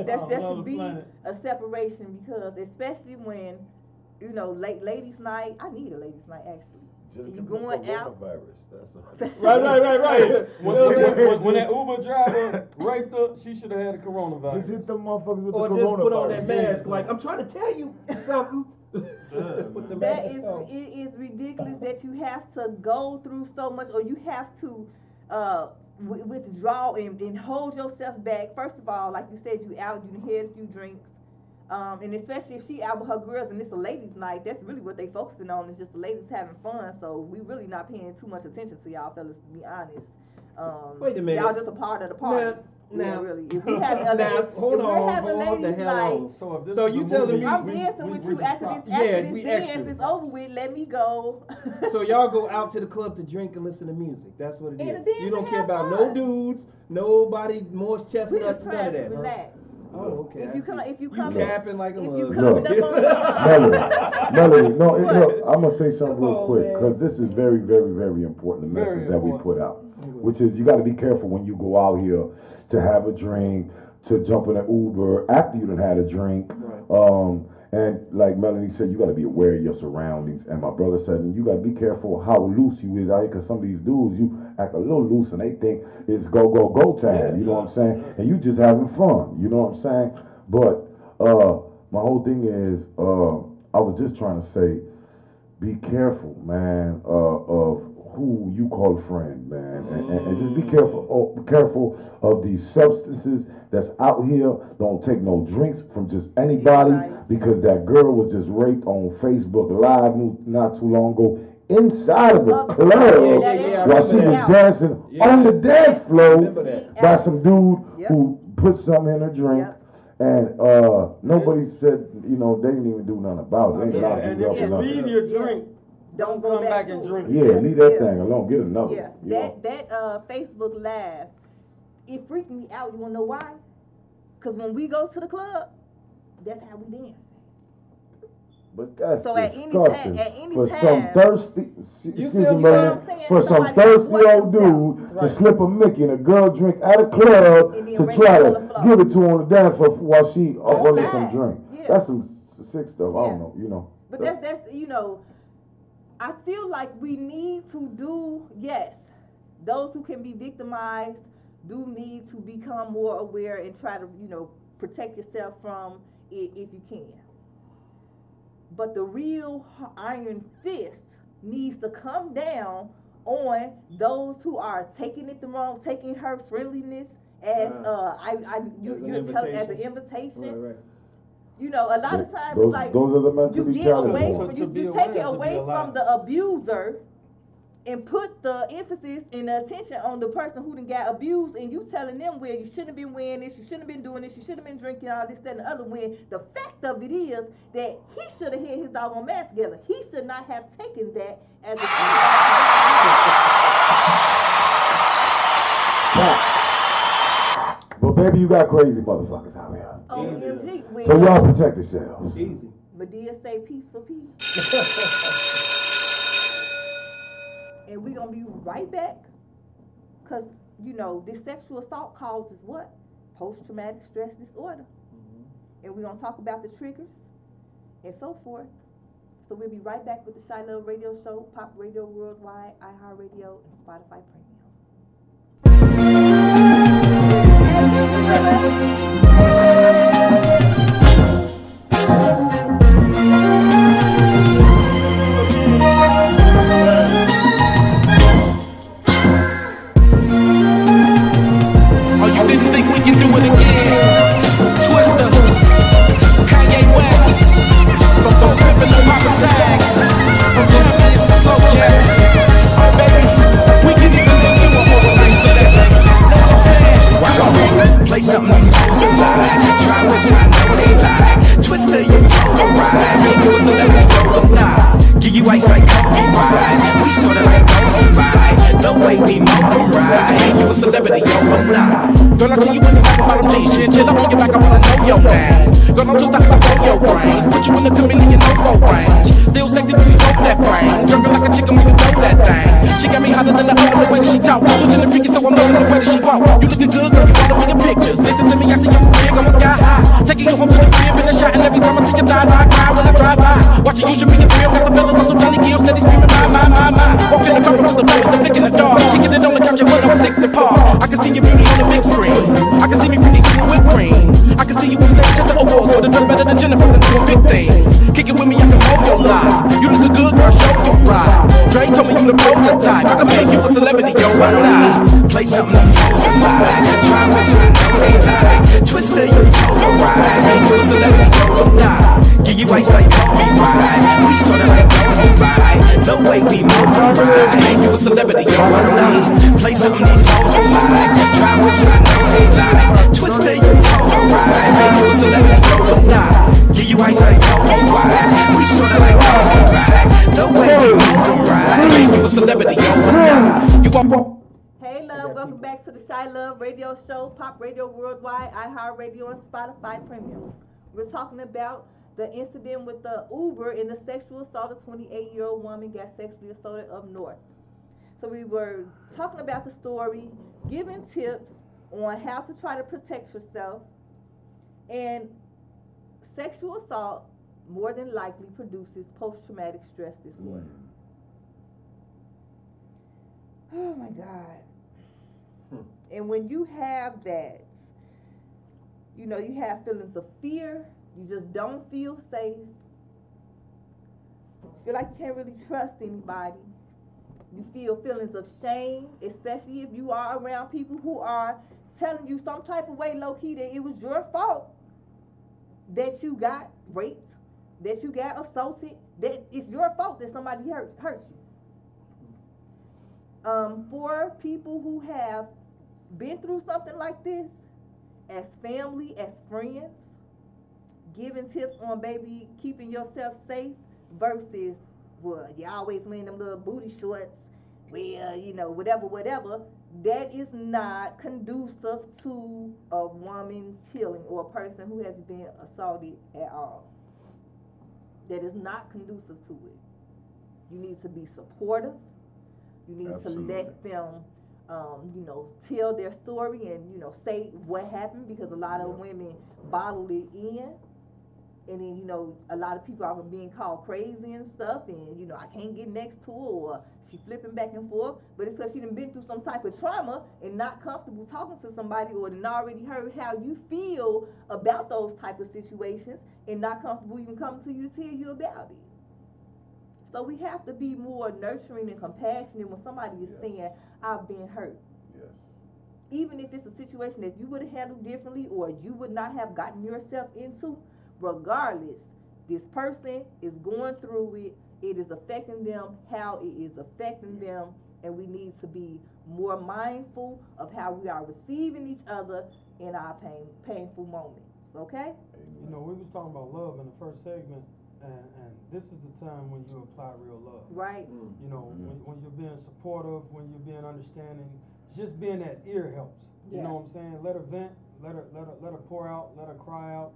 That should be a separation, because especially when ladies' night. I need a ladies' night actually. Just you going out? That's right. When that Uber driver raped her, she should have had a coronavirus. Just hit them motherfuckers with or the just coronavirus. Put on that mask like I'm trying to tell you something. It is ridiculous that you have to go through so much, or you have to withdraw and hold yourself back. First of all, like you said, you out, you had a few drinks, and especially if she out with her girls and it's a ladies' night, that's really what they focusing on, is just the ladies having fun. So we really not paying too much attention to y'all fellas, to be honest. Wait a minute, y'all just a part of the party. Now, really. If we have hold the hell on. So you telling me I'm dancing with you after this dance is over with, let me go. So y'all go out to the club to drink and listen to music. That's what it is. You don't care about no dudes, nobody, Morse chestnuts, none of that. Relax. Oh, okay. If you come, you capping like a if you mug. coming up on Melanie, no, look, I'm gonna say something Come real on, quick man. because this is very, very, very important. The Very message that we important. put out, which is you got to be careful when you go out here to have a drink, to jump in an Uber after you done had a drink. Right. And like Melanie said, you got to be aware of your surroundings. And my brother said, you got to be careful how loose you is out here because some of these dudes, you act a little loose and they think it's go, go, go time. You know what I'm saying? And you just having fun. You know what I'm saying? But my whole thing is, I was just trying to say, be careful, man, of who you call a friend, man, and just be careful of these substances that's out here. Don't take no drinks from just anybody because that girl was just raped on Facebook Live not too long ago inside of a club while she was dancing on the dance floor by some dude who put something in her drink. And nobody said, they didn't even do nothing about it. And if you leave your drink, don't come back and drink. Yeah, leave that thing alone. Get another. Yeah, that Facebook Live, it freaked me out. You wanna know why? Because when we go to the club, that's how we dance. But that's so disgusting. at any for time, some thirsty, for some thirsty old dude to slip a Mickey in a girl drink at a club to try to give it to her on the dance floor while she ordering some drink. Yeah. That's some sick stuff. I don't know. But that's I feel like we need to do, those who can be victimized do need to become more aware and try to, protect yourself from it if you can. But the real iron fist needs to come down on those who are taking it the wrong, taking her friendliness as an invitation. Right. A lot of times, those are the men to be challenged. You take it away from the abuser and put the emphasis and the attention on the person who done got abused, and you telling them, well, you shouldn't have been wearing this, you shouldn't have been doing this, you should have been drinking all this, that, and the other, when the fact of it is that he should have had his doggone mask together. He should not have taken that as a But baby, you got crazy motherfuckers out here. OMG. So y'all protect yourselves. Easy. Medea say peace for peace. And we're going to be right back. Because, this sexual assault causes what? Post-traumatic stress disorder. And we're going to talk about the triggers and so forth. So we'll be right back with the ChiLove Radio Show, Pop Radio Worldwide, iHeartRadio, and Spotify Oh, you didn't think we can do it again? Twister, Kanye West, from both pimpin' to Papa Tags, from champions to slow jam. Oh, baby, we can even do a whole night for that, baby. Know what I'm saying? Wow, play something these songs are like. Try whips, I know they like. Twister, you told them right. Make you a celebrity, don't them lie. Give you ice like Kobe, right? We sorta like Kobe, right? The way we move them, right? Make you a celebrity, yo, I'm not. Girl, I see you in the back of bottom jeans, chinchilla on your back, I wanna know your name. Girl, I'm just like I blow your brains. Put you in the chameleon, no range. Still sexy when you smoke that frame. Jerking like a chicken when you throw that thing. She got me hotter than the oven, the way that she talk. Switching the freaky, so I'm knowing the way that she walk. You looking good, girl, you wanna be in pictures. Listen to me, I see your career going sky high. Taking you home to the crib in the shot, and every time I see your thighs, I cry when I drive by. Watching you should be a thrill, got the feelings on some Johnny Gill, steady screaming, my. Walking the cover with the fellas, they're flicking the dog. Kicking it on the couch and when I'm 6 apart. I can see your beauty on the big screen. I can see me freaking you with cream. I can see you on stage at the awards with a dress better than Jennifer's and doing big things. Kick it with me, I can hold your lie. You look good, girl, show your pride. Dre told me you the prototype. I can make you a celebrity, yo, why not? Play something these songs are like. Try whips, I know they like. Twister, you told them right. Make you a celebrity, yo, why not? Give you ice like Kobe, right? We sorta like Kobe, right? The way we move, right? Make you a celebrity, yo, why not? Play something these songs are like. Try whips, I know they like. Twister, you told them right. Make you a celebrity, yo, why not? Give you ice like Kobe, right? We sorta like Kobe, right? The way we move, right? Make you a celebrity, yo, why not? You want. Hey, love, welcome back to the ChiLove Radio Show, Pop Radio Worldwide, iHeartRadio, and Spotify Premium. We're talking about the incident with the Uber and the sexual assault of 28-year-old woman got sexually assaulted up north. So we were talking about the story, giving tips on how to try to protect yourself, and sexual assault more than likely produces post-traumatic stress disorder. Oh my God. And when you have that, you know, you have feelings of fear, you just don't feel safe, you feel like you can't really trust anybody, you feel feelings of shame, especially if you are around people who are telling you some type of way, low-key, that it was your fault that you got raped, that you got assaulted, that it's your fault that somebody hurt you. For people who have been through something like this, as family, as friends, giving tips on baby keeping yourself safe versus, well, you always wearing them little booty shorts, well, you know, whatever, that is not conducive to a woman's healing or a person who has been assaulted at all. That is not conducive to it. You need to be supportive. You need Absolutely. to let them, you know, tell their story and, you know, say what happened, because a lot of women bottle it in. And then, you know, a lot of people are being called crazy and stuff, and, you know, I can't get next to her, or she flipping back and forth. But it's because she done been through some type of trauma and not comfortable talking to somebody, or done already heard how you feel about those type of situations and not comfortable even coming to you to tell you about it. So we have to be more nurturing and compassionate when somebody is saying, I've been hurt. Yes. Even if it's a situation that you would have handled differently or you would not have gotten yourself into, regardless, this person is going through it. It is affecting them, how it is affecting them, and we need to be more mindful of how we are receiving each other in our painful moments. Okay? You know, we was talking about love in the first segment, and this is the time when you apply real love. Right. You know, when you're being supportive, when you're being understanding, just being that ear helps. You know what I'm saying? Let her vent, let her pour out, let her cry out,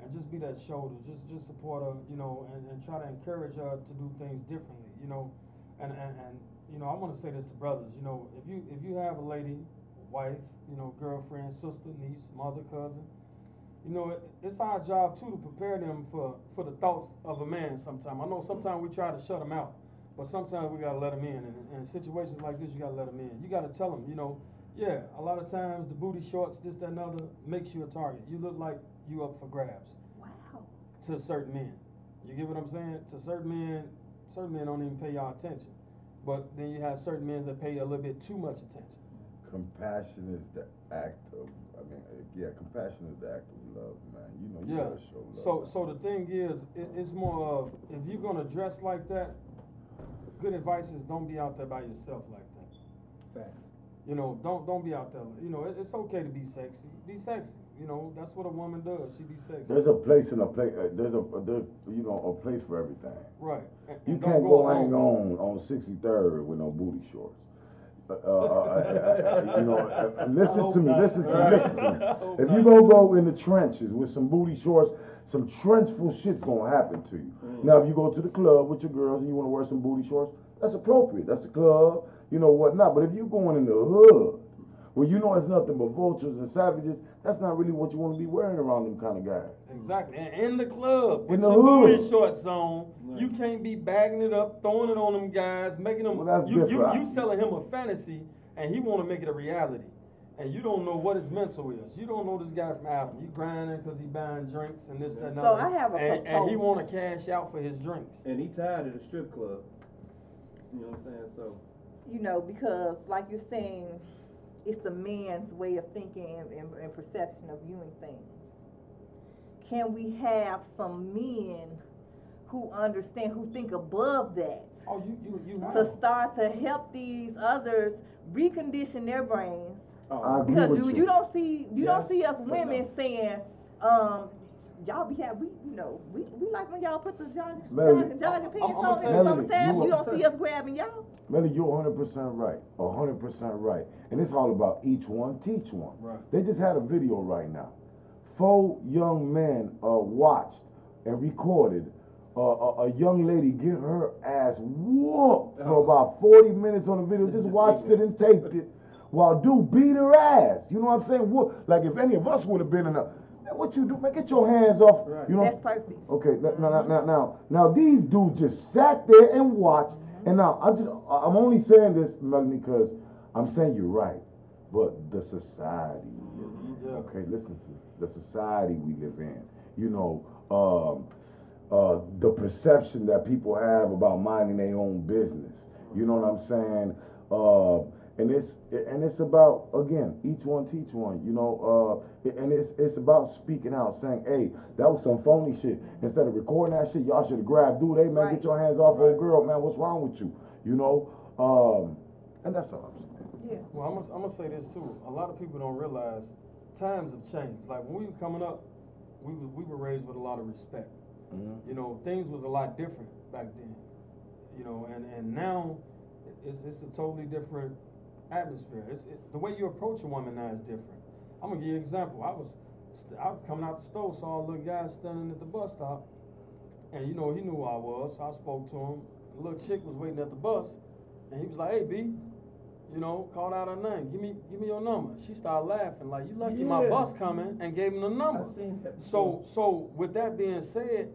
and just be that shoulder, just support her, you know, and try to encourage her to do things differently, you know. And you know, I want to say this to brothers, you know, if you have a lady, wife, you know, girlfriend, sister, niece, mother, cousin, you know, it's our job too to prepare them for the thoughts of a man sometimes. I know sometimes we try to shut them out, but sometimes we gotta let them in. And in situations like this, you gotta let them in. You gotta tell them, you know, yeah, a lot of times the booty shorts, this, that, and other, makes you a target. You look like you up for grabs. Wow. To certain men. You get what I'm saying? To certain men don't even pay y'all attention. But then you have certain men that pay a little bit too much attention. Compassion is the act of, compassion is the act of love, man. You know, you gotta show love. So the thing is, it's more of, if you're gonna dress like that, good advice is don't be out there by yourself like that. Facts. You know, don't be out there. You know, it's okay to be sexy. Be sexy. You know, that's what a woman does. She be sexy. There's a place and a place. There's you know, a place for everything. Right. You can't go hang on 63rd with no booty shorts. You know, listen to me. If you go in the trenches with some booty shorts, some trenchful shit's gonna happen to you. Now, if you go to the club with your girls and you want to wear some booty shorts, that's appropriate. That's the club, you know whatnot. But if you going in the hood, where you know it's nothing but vultures and savages, that's not really what you want to be wearing around them kind of guys. Exactly. And in the club, with In the your hood. booty shorts on, you can't be bagging it up, throwing it on them guys, making them. Well, that's you different. selling him a fantasy, and he want to make it a reality. And you don't know what his mental is. You don't know this guy from Adam. You grinding because he buying drinks and this, that, and So other. I have a and he proposal. want to cash out for his drinks. And he tired of the strip club. You know what I'm saying? So. You know, because like you're saying, it's the man's way of thinking and perception of viewing things. Can we have some men who understand, who think above that? Oh, you To start to help these others recondition their brains. I agree Because with you don't see us women saying, y'all be have we like when y'all put the jogging Melanie, jogging pants I'ma on in tell the you, summertime. you You don't see us grabbing y'all. Melanie, you're 100% right. 100% right. And it's all about each one, teach one. Right. They just had a video right now. 4 young men watched and recorded a young lady get her ass whooped for about 40 minutes on the video. Just watched it and taped it while dude beat her ass. You know what I'm saying? Like if any of us would have been in a, man, what you do? Man, get your hands off. Right. You know. That's perfect. Okay, now these dudes just sat there and watched. And now I'm only saying this, Melanie, because I'm saying you're right. But the society we live in. Yeah. Okay, listen to me. The society we live in. You know, the perception that people have about minding their own business. You know what I'm saying? And it's about, again, each one teach one. You know, and it's about speaking out, saying, hey, that was some phony shit. Instead of recording that shit, y'all should have grabbed dude. Hey man, get your hands off old girl, man. What's wrong with you? You know, and that's all I'm saying. Yeah. Well, I'm gonna say this too. A lot of people don't realize times have changed. Like when we were coming up, we were raised with a lot of respect. Mm-hmm. You know, things was a lot different back then. You know, and now it's a totally different atmosphere. The way you approach a woman now is different. I'm gonna give you an example. I was coming out the store, saw a little guy standing at the bus stop, and you know he knew who I was, so I spoke to him. A little chick was waiting at the bus, and he was like, "Hey, B." You know, called out her name. Give me your number. She started laughing like, "You lucky my bus coming," and gave him the number. I've seen that So with that being said,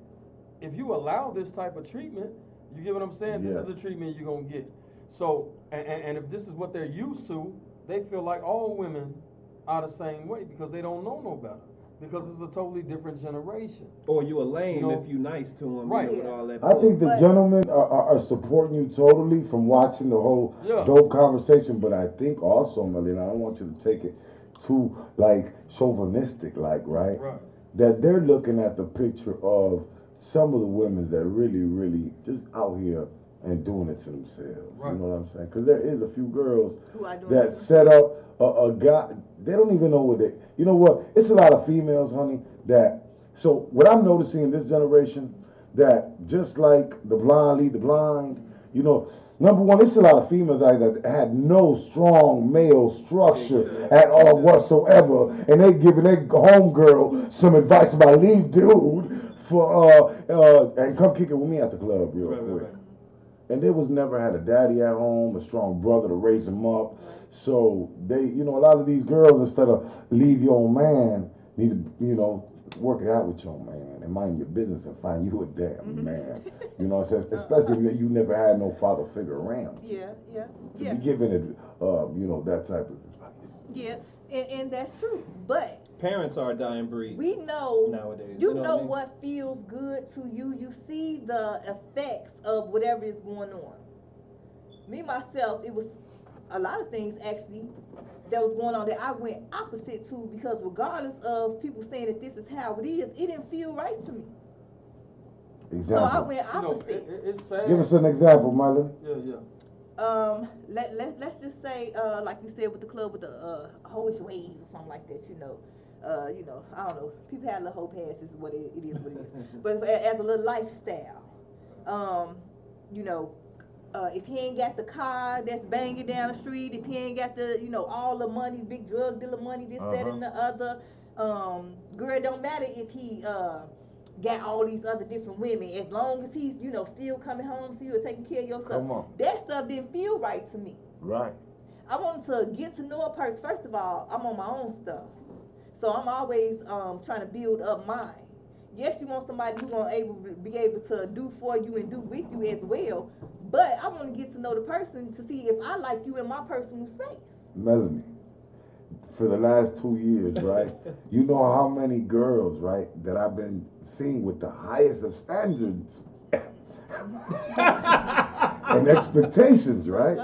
if you allow this type of treatment, you get what I'm saying? This is the treatment you're gonna get. So and if this is what they're used to, they feel like all women are the same way because they don't know no better. Because it's a totally different generation. Or you a lame You know, if you nice to them, right. with all that. I think the But- gentlemen are supporting you totally from watching the whole dope conversation, but I think also, Melina, I don't want you to take it too like chauvinistic, like right? That they're looking at the picture of some of the women that really just out here and doing it to themselves. Right. You know what I'm saying? Because there is a few girls Who are doing that it? set up a guy. They don't even know what they. You know what? It's a lot of females, honey. That. So what I'm noticing in this generation, that just like the blind lead the blind. You know, number one, it's a lot of females out there that had no strong male structure at all whatsoever, and they giving their homegirl some advice about leave dude for and come kick it with me at the club real quick. And they was never had a daddy at home, a strong brother to raise them up. So they, you know, a lot of these girls, instead of leave your man, need to, you know, work it out with your man and mind your business and find you a damn man. You know what I'm saying? Especially if you never had no father figure around. Yeah. To be giving it, you know, that type of advice. Yeah, and that's true. But Parents are a dying breed. we know nowadays. You know know what I mean? what feels good to you. You see the effects of whatever is going on. Me myself, it was a lot of things actually that was going on that I went opposite to, because regardless of people saying that this is how it is, it didn't feel right to me. So I Example. went You know, opposite. it's sad. Give us an example, Marlon. Yeah. Let's just say, like you said with the club with the hoish ways or something like that, you know, I don't know. People have little hoe passes, what it is what it is. But as a little lifestyle, you know, if he ain't got the car that's banging down the street, if he ain't got the, you know, all the money, big drug dealer money, this, that, and the other, girl, it don't matter if he got all these other different women, as long as he's, you know, still coming home, still taking care of your stuff. Come on. That stuff didn't feel right to me. Right. I wanted to get to know a person. First of all, I'm on my own stuff, so I'm always trying to build up mine. Yes, you want somebody who's gonna be able to do for you and do with you as well, but I want to get to know the person to see if I like you in my personal space. Melanie, for the last 2 years, right? You know how many girls, right, that I've been seeing with the highest of standards and expectations, right?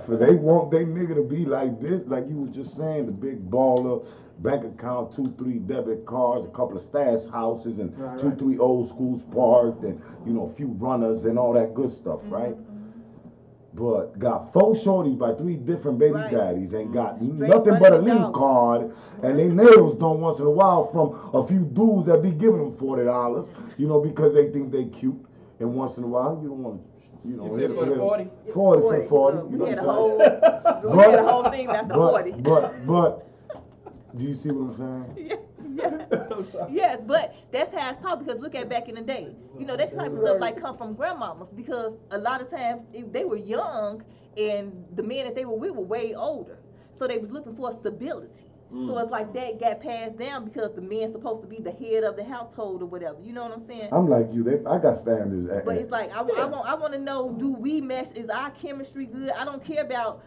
For they want their nigga to be like this, like you was just saying, the big baller, bank account, 2-3 debit cards, a couple of stash houses, and 2-3 old schools parked, and you know, a few runners and all that good stuff, right? but got 4 shorties by 3 different baby Right. daddies and got Straight nothing but a money link dog. card, and they nails done once in a while from a few dudes that be giving them $40, you know, because they think they cute. And once in a while, you don't want to, you know, You said for the 40? 40 for 40. We You know had what a I'm whole, saying? we had a whole thing after 40. But, do you see what I'm saying? Yes, but that's how it's taught, because look at back in the day. You know, that type of stuff like come from grandmamas, because a lot of times if they were young and the men that they were with were way older. So they was looking for stability. So it's like that got passed down because the man's supposed to be the head of the household or whatever. You know what I'm saying? I'm like you. I got standards. But it's like I want to know, do we mesh? Is our chemistry good? I don't care about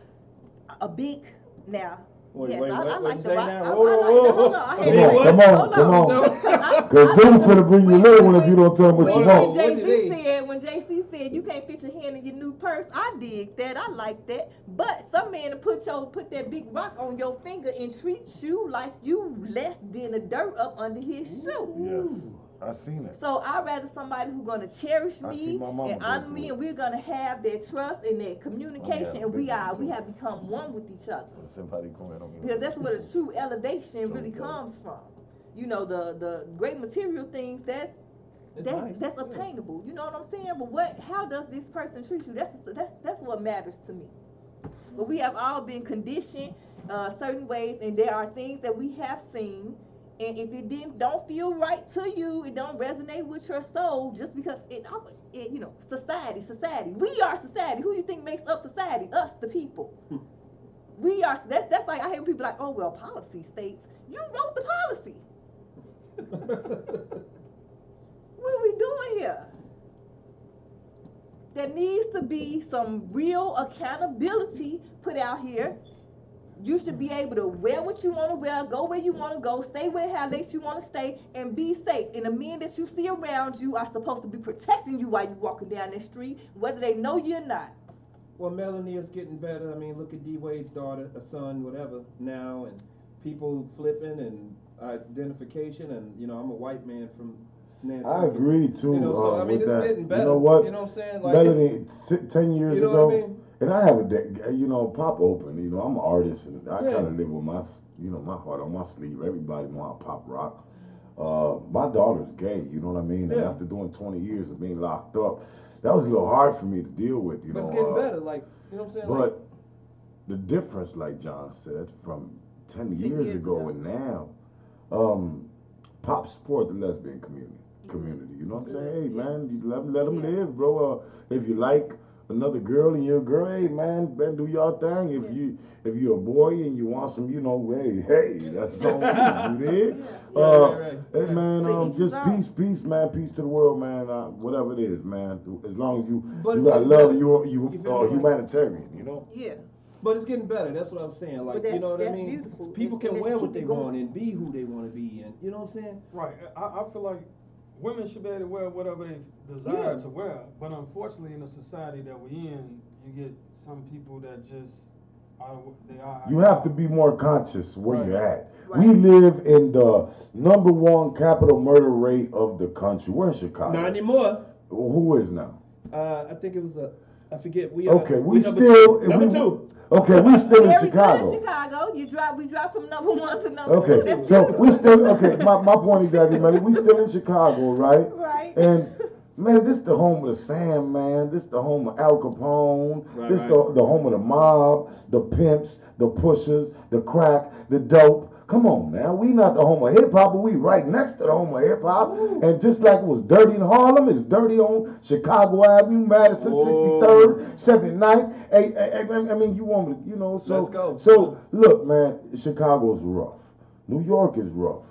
a big now. Wait, Yes, wait, I what like you the say rock. now? I Whoa, like whoa, the, whoa. hold on. I Come had on, to- come on, hold come on. Cause them finna bring you little one if you don't tell them what you want. When What Jay-Z you say? said, you can't fit your hand in your new purse, I dig that. I like that. But some man to put that big rock on your finger and treat you like you less than the dirt up under his shoe. Yes, I seen it. So I'd rather somebody who's gonna cherish I see me my mama and go honor through me, it. and we're gonna have their trust and their communication, and we have become one with each other. Because that's where the true elevation really comes from. You know, the great material things that's obtainable. You know what I'm saying? But how does this person treat you? That's what matters to me. But we have all been conditioned certain ways, and there are things that we have seen. And if it don't feel right to you, it don't resonate with your soul, just because you know, society. We are society. Who you think makes up society? Us, the people. We are. That's like, I hear people like, oh well, policy states. You wrote the policy. What are we doing here? There needs to be some real accountability put out here. You should be able to wear what you want to wear, go where you want to go, stay where how late you want to stay, and be safe. And the men that you see around you are supposed to be protecting you while you're walking down the street, whether they know you or not. Well, Melanie is getting better. I mean, look at D Wade's daughter, a son, whatever, now, and people flipping and identification, and you know, I'm a white man from Nantucket. I agree too. You know, so I mean, with it's that. getting better. You know what? You know what I'm saying? Like, Melanie, 10 years you know ago, what I mean? and I have a day, you know, pop open. You know, I'm an artist, and I Yeah. kind of live with my, you know, my heart on my sleeve. Everybody know I pop rock. My daughter's gay. You know what I mean? And Yeah. after doing 20 years of being locked up, that was a little hard for me to deal with. You But know, it's getting better. Like, you know what I'm saying? Like, but the difference, like John said, from 10 years ago and now, pop support the lesbian community. You know what I'm saying? Hey man, you let them live, bro. If you like another girl and you're a girl, hey man, do your thing. If you're a boy and you want some, you know, hey, that's on you. You did? Right. Hey man, So each just his own. peace, man, peace to the world, man. Whatever it is, man. As long as you But you it's got getting love, better. you You feel me? humanitarian, you know. Yeah. but it's getting better. That's what I'm saying. Like, But you know what I that's mean? beautiful. People And can let's wear keep what it they going. want and be who they want to be, and you know what I'm saying? Right. I feel like women should be able to wear whatever they desire Yeah. to wear, but unfortunately, in the society that we're in, you get some people that just they are. You have to be more conscious where Right. you're at. Right. We live in the #1 capital murder rate of the country. We're in Chicago. Not anymore. Who is now? I think it was I forget. Okay, we number still two. Number two. Okay, we still in Very Chicago. good in Chicago. We dropped from #1 to #2. Okay, That's so beautiful. we still My point exactly, man. We still in Chicago, right? Right. And man, this the home of the Sandman. This the home of Al Capone. Right, This right. the home of the mob, the pimps, the pushers, the crack, the dope. Come on now, we not the home of hip hop, but we right next to the home of hip hop. And just like it was dirty in Harlem, it's dirty on Chicago Avenue, Madison, 63rd, 79th. I mean, you want me to, you know, so Let's go. So look, man, Chicago's rough. New York is rough.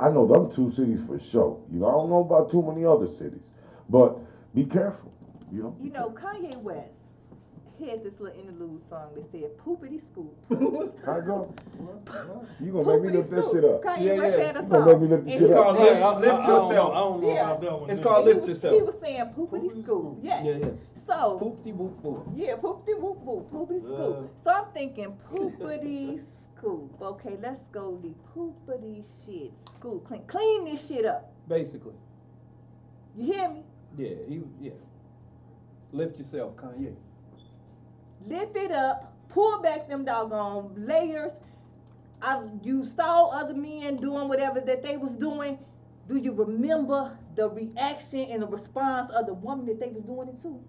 I know them 2 cities for sure. You know, I don't know about too many other cities, but be careful. You know. You know, Kanye West had this little interlude song that said "Poopity scoop." I go. You gonna make me lift this shit up. Kanye Yeah, West yeah. had a You song. gonna make me lift this And shit he up. called was- Lift Yourself. I don't know Yeah. about that one. It's yeah. called he Lift was- Yourself. He was saying "poopity Poopity scoop." scoop. Yeah. Yeah. So Poopty whoop whoop. yeah, poopity whoop whoop, poopity Yeah. scoop. So I'm thinking poopity scoop. Okay, let's go the poopity shit scoop. Clean this shit up. Basically. You hear me? Yeah. Lift yourself, Kanye. lift it up, pull back them doggone layers. You saw other men doing whatever that they was doing. Do you remember the reaction and the response of the woman that they was doing it to?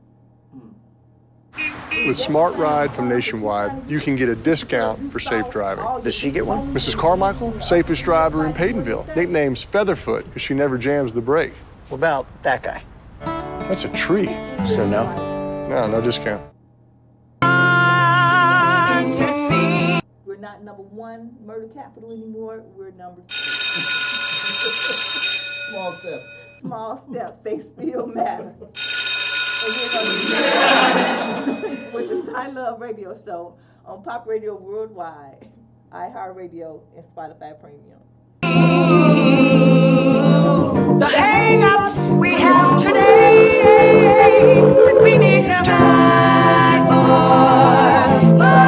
With Smart Ride from Nationwide, you can get a discount for safe driving. Does she get one? Mrs. Carmichael, safest driver in Paytonville. Nickname's Featherfoot because she never jams the brake. What about that guy? That's a tree. So no? No discount. We're not number one murder capital anymore. We're number two. Small steps. Small steps, they still matter. And we're going to with the ChiLove radio show on Pop Radio Worldwide, iHeartRadio, and Spotify Premium. The hang-ups we have today, we need to strive for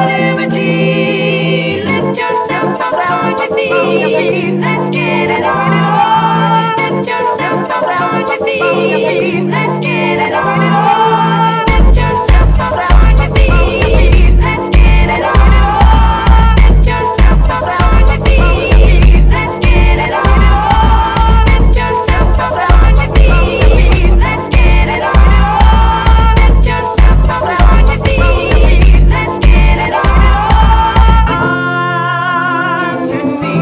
liberty. Lift yourself up on your feet. Let's get it on. Lift yourself up on your feet. Let's get it on. Lift yourself up on your feet. Let's get it on. Lift yourself up on your feet. Let's get it on. Lift yourself up on your feet. Let's get it on. Lift yourself up on your feet. Let's get it on. To see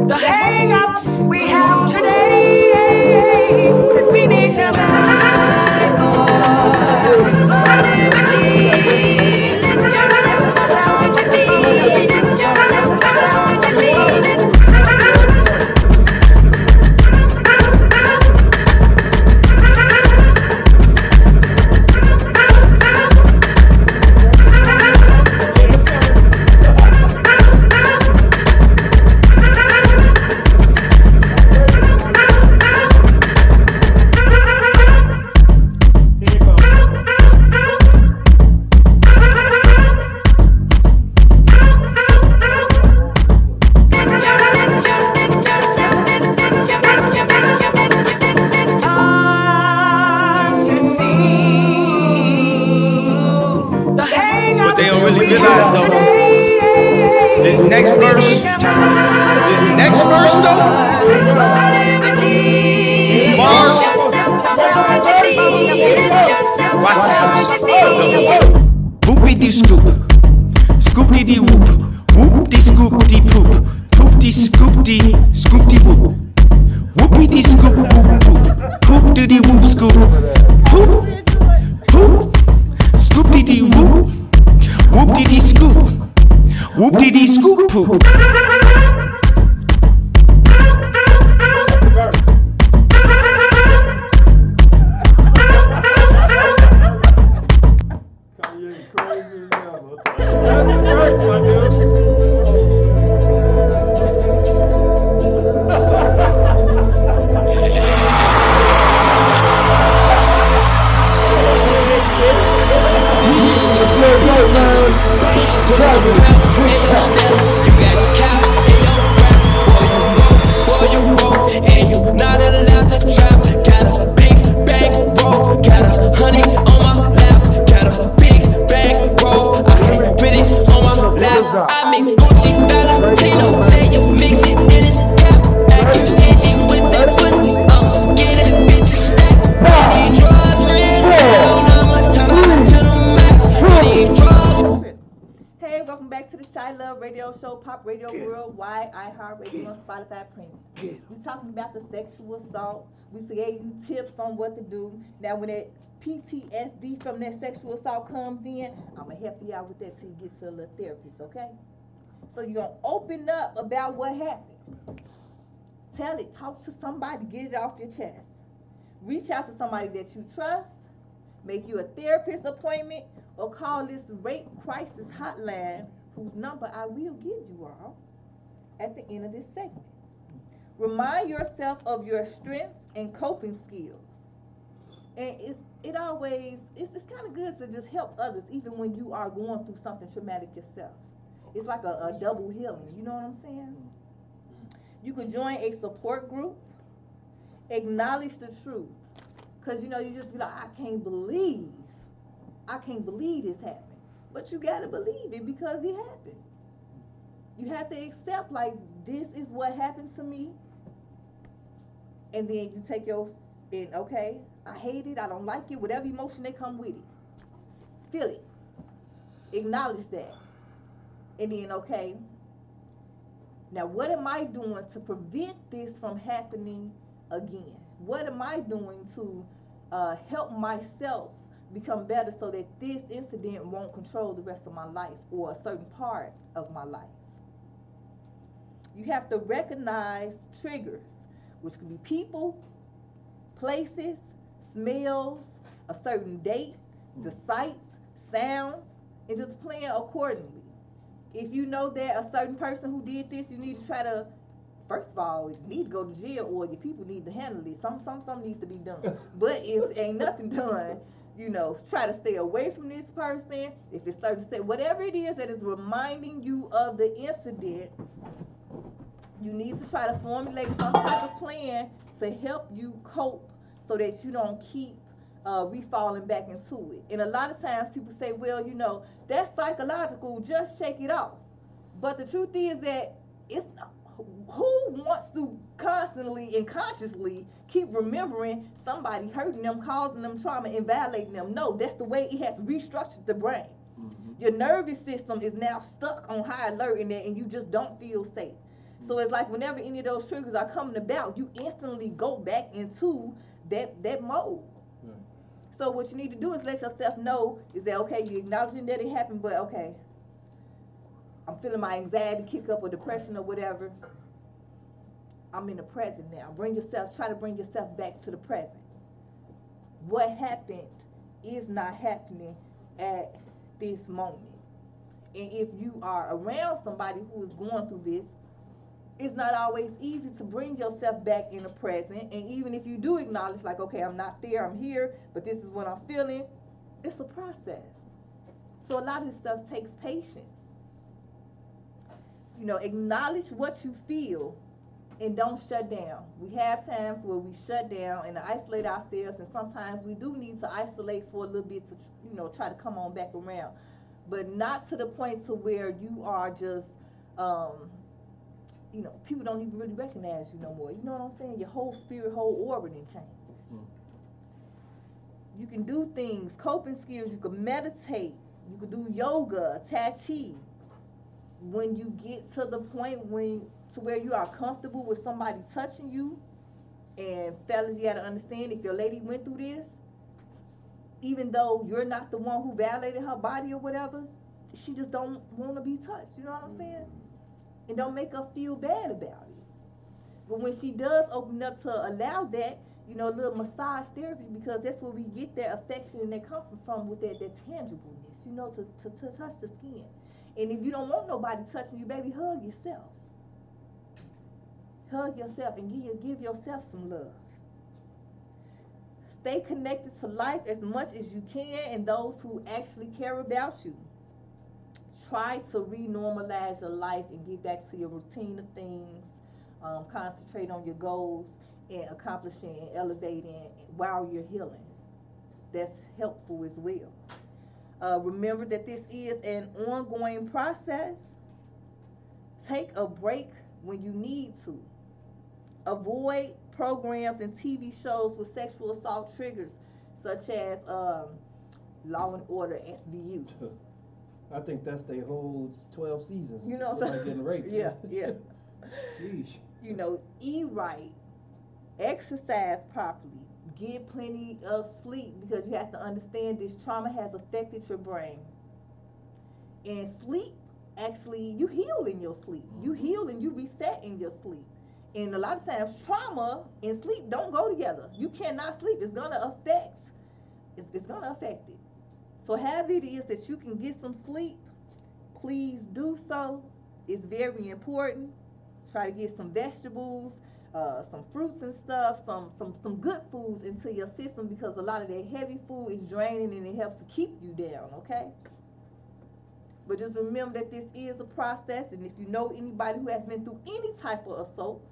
the hang-ups we have today, we need to fight for liberty. Lift yourself up on your feet. Lift yourself up on your feet. What they don't really realize though, this next verse though, bars. Watch this. Whoopie dee scoop, scoop dee whoop, whoop dee scoop dee poop, poop dee scoop dee whoop, whoopie dee scoop whoop poop, poop dee whoop scoop, poop, scoop dee whoop. Whoop dee dee scoop, whoop dee dee scoop poop. Pop Radio Worldwide, iHeartRadio, and Spotify Premium. We're talking about the sexual assault. We gave you tips on what to do. Now, when that PTSD from that sexual assault comes in, I'm going to help you out with that till you get to a little therapist, okay? So you're going to open up about what happened. Tell it. Talk to somebody. Get it off your chest. Reach out to somebody that you trust. Make you a therapist appointment, or call this rape crisis hotline, whose number I will give you all at the end of this segment. Remind yourself of your strengths and coping skills. And it's kind of good to just help others even when you are going through something traumatic yourself. It's like a double healing, you know what I'm saying? You could join a support group, acknowledge the truth. Because, you just be like, I can't believe I can't believe this happened. But you gotta believe it because it happened. You have to accept, like, this is what happened to me. And then you take okay, I hate it, I don't like it, whatever emotion they come with it. Feel it. Acknowledge that. And then, okay, now what am I doing to prevent this from happening again? What am I doing to help myself become better so that this incident won't control the rest of my life or a certain part of my life? You have to recognize triggers, which could be people, places, smells, a certain date, the sights, sounds, and just plan accordingly. If you know that a certain person who did this, you need to try to, first of all, you need to go to jail, or your people need to handle it. Some needs to be done. But if ain't nothing done, try to stay away from this person. If it's certain, whatever it is that is reminding you of the incident, you need to try to formulate some type of plan to help you cope so that you don't keep refalling back into it. And a lot of times people say, well, that's psychological, just shake it off. But the truth is that who wants to constantly and consciously keep remembering somebody hurting them, causing them trauma, and violating them? No, that's the way it has restructured the brain. Mm-hmm. Your nervous system is now stuck on high alert in there, and you just don't feel safe. Mm-hmm. So it's like whenever any of those triggers are coming about, you instantly go back into that mode. Right. So what you need to do is let yourself know is that, okay, you're acknowledging that it happened, but okay, I'm feeling my anxiety kick up or depression or whatever. I'm in the present now. Try to bring yourself back to the present. What happened is not happening at this moment. And if you are around somebody who is going through this, it's not always easy to bring yourself back in the present. And even if you do acknowledge, like, okay, I'm not there, I'm here, but this is what I'm feeling, it's a process. So a lot of this stuff takes patience. Acknowledge what you feel and don't shut down. We have times where we shut down and isolate ourselves, and sometimes we do need to isolate for a little bit to, try to come on back around. But not to the point to where you are just, people don't even really recognize you no more. You know what I'm saying? Your whole spirit, whole orbiting changes. Mm. You can do things, coping skills, you can meditate, you can do yoga, tai chi. When you get to the point where you are comfortable with somebody touching you, and fellas, you gotta understand, if your lady went through this, even though you're not the one who violated her body or whatever, she just don't want to be touched. You know what I'm saying? And don't make her feel bad about it. But when she does open up to allow that, a little massage therapy, because that's where we get that affection and that comfort from, with that tangibleness, to touch the skin. And if you don't want nobody touching you, baby, hug yourself. Hug yourself and give yourself some love. Stay connected to life as much as you can and those who actually care about you. Try to re-normalize your life and get back to your routine of things. Concentrate on your goals and accomplishing and elevating while you're healing. That's helpful as well. Remember that this is an ongoing process. Take a break when you need to. Avoid programs and TV shows with sexual assault triggers, such as Law and Order SVU. I think that's their whole 12 seasons. Somebody getting raped. Yeah. Sheesh. Eat right, exercise properly, get plenty of sleep, because you have to understand this trauma has affected your brain. And sleep, actually, you heal in your sleep. You heal and you reset in your sleep. And a lot of times, trauma and sleep don't go together. You cannot sleep. It's gonna affect it. So however it is that you can get some sleep, please do so. It's very important. Try to get some vegetables, some fruits and stuff, some good foods into your system, because a lot of that heavy food is draining and it helps to keep you down, okay? But just remember that this is a process, and if you know anybody who has been through any type of assault,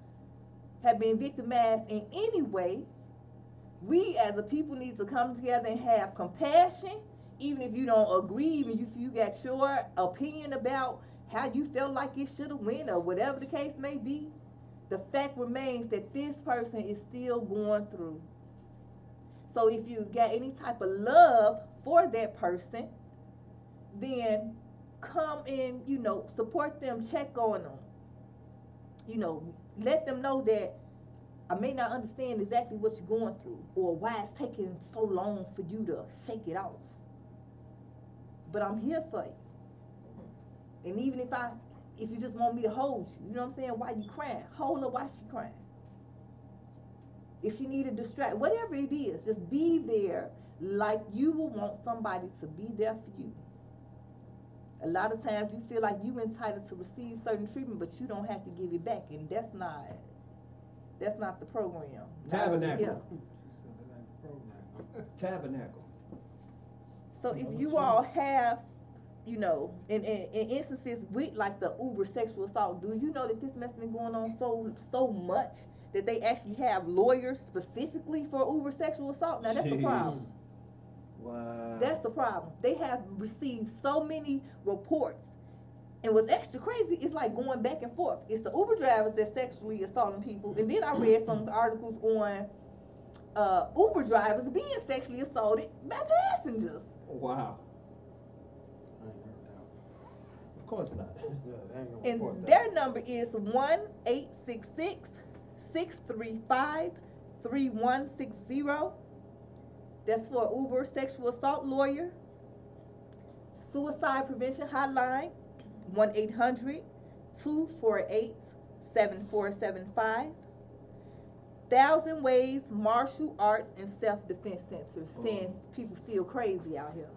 have been victimized in any way, we as a people need to come together and have compassion, even if you don't agree, even if you got your opinion about how you felt like it should have went or whatever the case may be, the fact remains that this person is still going through. So if you got any type of love for that person, then come and, support them, check on them. Let them know that I may not understand exactly what you're going through or why it's taking so long for you to shake it off. But I'm here for you. And even if you just want me to hold you, you know what I'm saying? Why you crying? Hold her while she crying. If she need a distract, whatever it is, just be there like you will want somebody to be there for you. A lot of times you feel like you entitled to receive certain treatment, but you don't have to give it back, and that's not the program. Tabernacle. Tabernacle. So if you all have, in instances with like the uber sexual assault, do you know that this mess has been going on so much that they actually have lawyers specifically for uber sexual assault? Now that's the problem. Wow. That's the problem. They have received so many reports. And what's extra crazy is like going back and forth. It's the Uber drivers that sexually assaulting people. And then I read some articles on Uber drivers being sexually assaulted by passengers. Wow. Of course not. And their number is 1-866-635-3160. That's for Uber sexual assault lawyer. Suicide prevention hotline, 1-800-248-7475. 1,000 Ways Martial Arts and Self-Defense Center, saying people still crazy out here.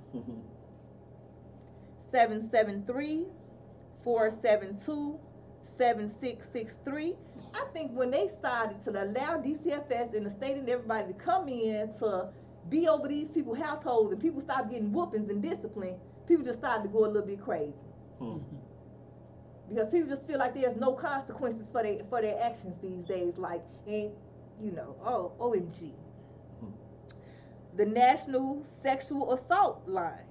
773-472-7663. I think when they started to allow DCFS and the state and everybody to come in to be over these people's households and people started getting whoopings and discipline, people just started to go a little bit crazy. Because people just feel like there's no consequences for their actions these days, like, and OMG. The National Sexual Assault Line,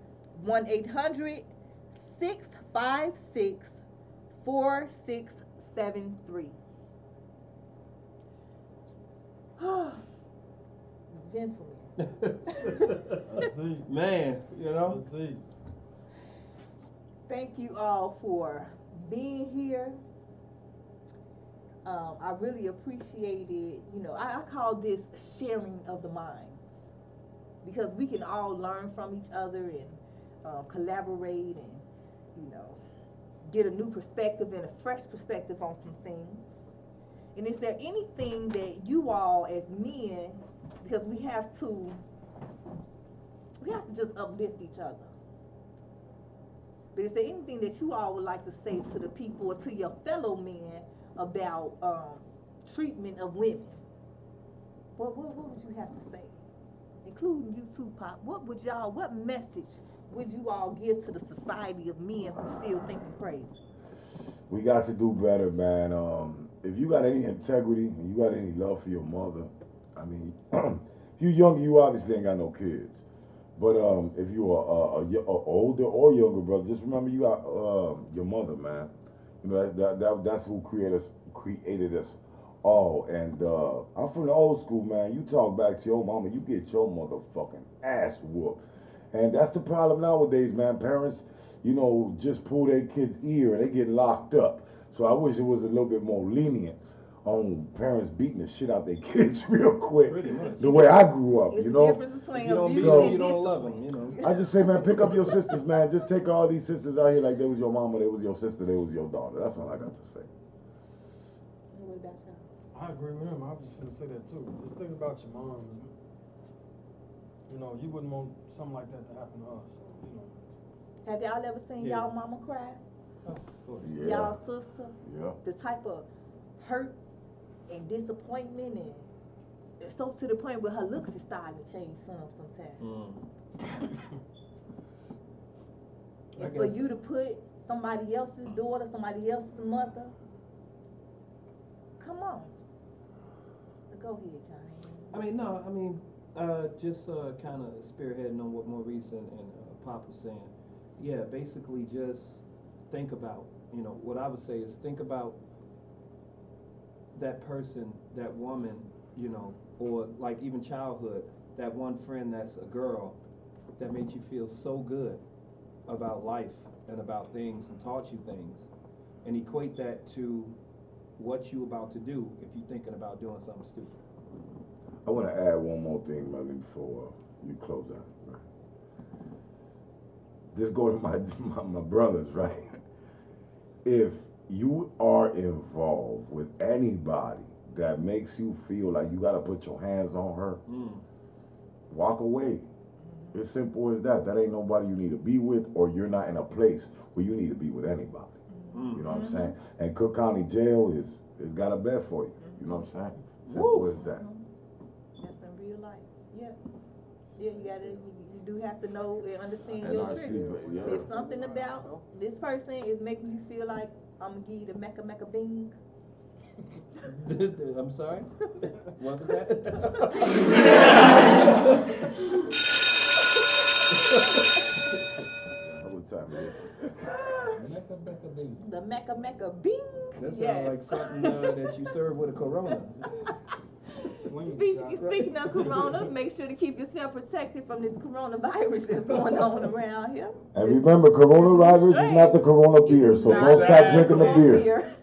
1-800-656-4673. Gentlemen. Man, Thank you all for being here. I really appreciate it. I call this sharing of the minds, because we can all learn from each other and collaborate and, get a new perspective and a fresh perspective on some things. And is there anything that you all as men, because we have to just uplift each other. But is there anything that you all would like to say to the people or to your fellow men about treatment of women? What would you have to say? Including you too, Pop. What message would you all give to the society of men who still thinking crazy? We got to do better, man. If you got any integrity and you got any love for your mother, I mean, if you're younger, you obviously ain't got no kids. But if you are a older or younger brother, just remember you got your mother, man. That's who created us all. And I'm from the old school, man. You talk back to your mama, you get your motherfucking ass whooped. And that's the problem nowadays, man. Parents, just pull their kid's ear and they get locked up. So I wish it was a little bit more lenient on parents beating the shit out their kids real quick. The way I grew up, It's the difference between abuse and you don't love them, I just say, man, pick up your sisters, man. Just take all these sisters out here like they was your mama, they was your sister, they was your daughter. That's all I got to say. What about you? I agree with him. I was just gonna say that too. Just think about your mom. You wouldn't want something like that to happen to us. Have y'all ever seen y'all mama cry? Yeah. Y'all sister? Yeah. The type of hurt and disappointment, and so to the point where her looks is starting to change sometimes. And for you to put somebody else's daughter, somebody else's mother, come on. Go ahead, Johnny. just kind of spearheading on what Maurice and Pop was saying, yeah, basically just think about, what I would say is think about that person, that woman, or like even childhood, that one friend that's a girl that made you feel so good about life and about things and taught you things, and equate that to what you about to do if you're thinking about doing something stupid. I want to add one more thing, Melanie, before you close out. Right? This goes to my brothers, right? If you are involved with anybody that makes you feel like you got to put your hands on her, walk away. It's simple as that. That ain't nobody you need to be with, or you're not in a place where you need to be with anybody. You know what I'm saying? And Cook County Jail is got a bed for you. You know what I'm saying? Simple as that. That's in real life. Yeah. Yeah, you do have to know and understand And your I see, triggers. yeah. If something about this person is making you feel like I'm gonna give you the Mecca Bing. I'm sorry? What was that? What time it is? The Mecca Bing. That sounds like something that you serve with a Corona. Speaking of Corona, make sure to keep yourself protected from this coronavirus that's going on around here. And remember, coronavirus is not the Corona beer, so don't stop drinking the beer.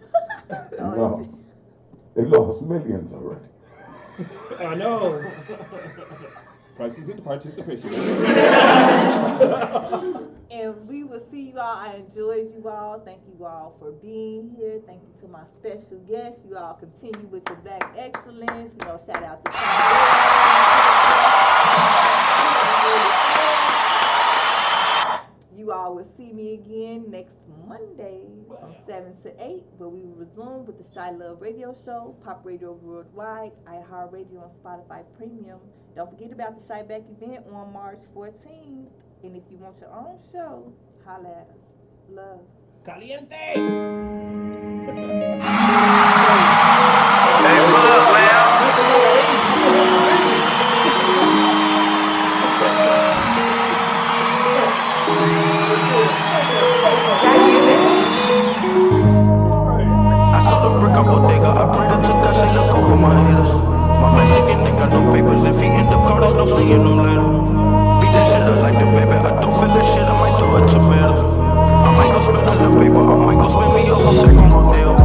No. They lost millions already. I know. Prices and participation. And we will see you all. I enjoyed you all. Thank you all for being here. Thank you to my special guests. You all continue with your black excellence. Shout out to you all will see me again next Monday from 7 to 8, where we will resume with the ChiLove Radio Show, Pop Radio Worldwide, iHeartRadio, and Spotify Premium. Don't forget about the Chi-Back event on March 14th. And if you want your own show, holla at us. Love. Caliente! Hey, what up, man? I saw the brick up bodega, I prayed up to God, say look over my haters. My Mexican ain't got no papers, if he end up caught, there's no seeing him later. Beat that shit up like the baby, I don't feel that shit, I might throw a tomato. I might go spend a little paper, I might go spend me over second Rodeo.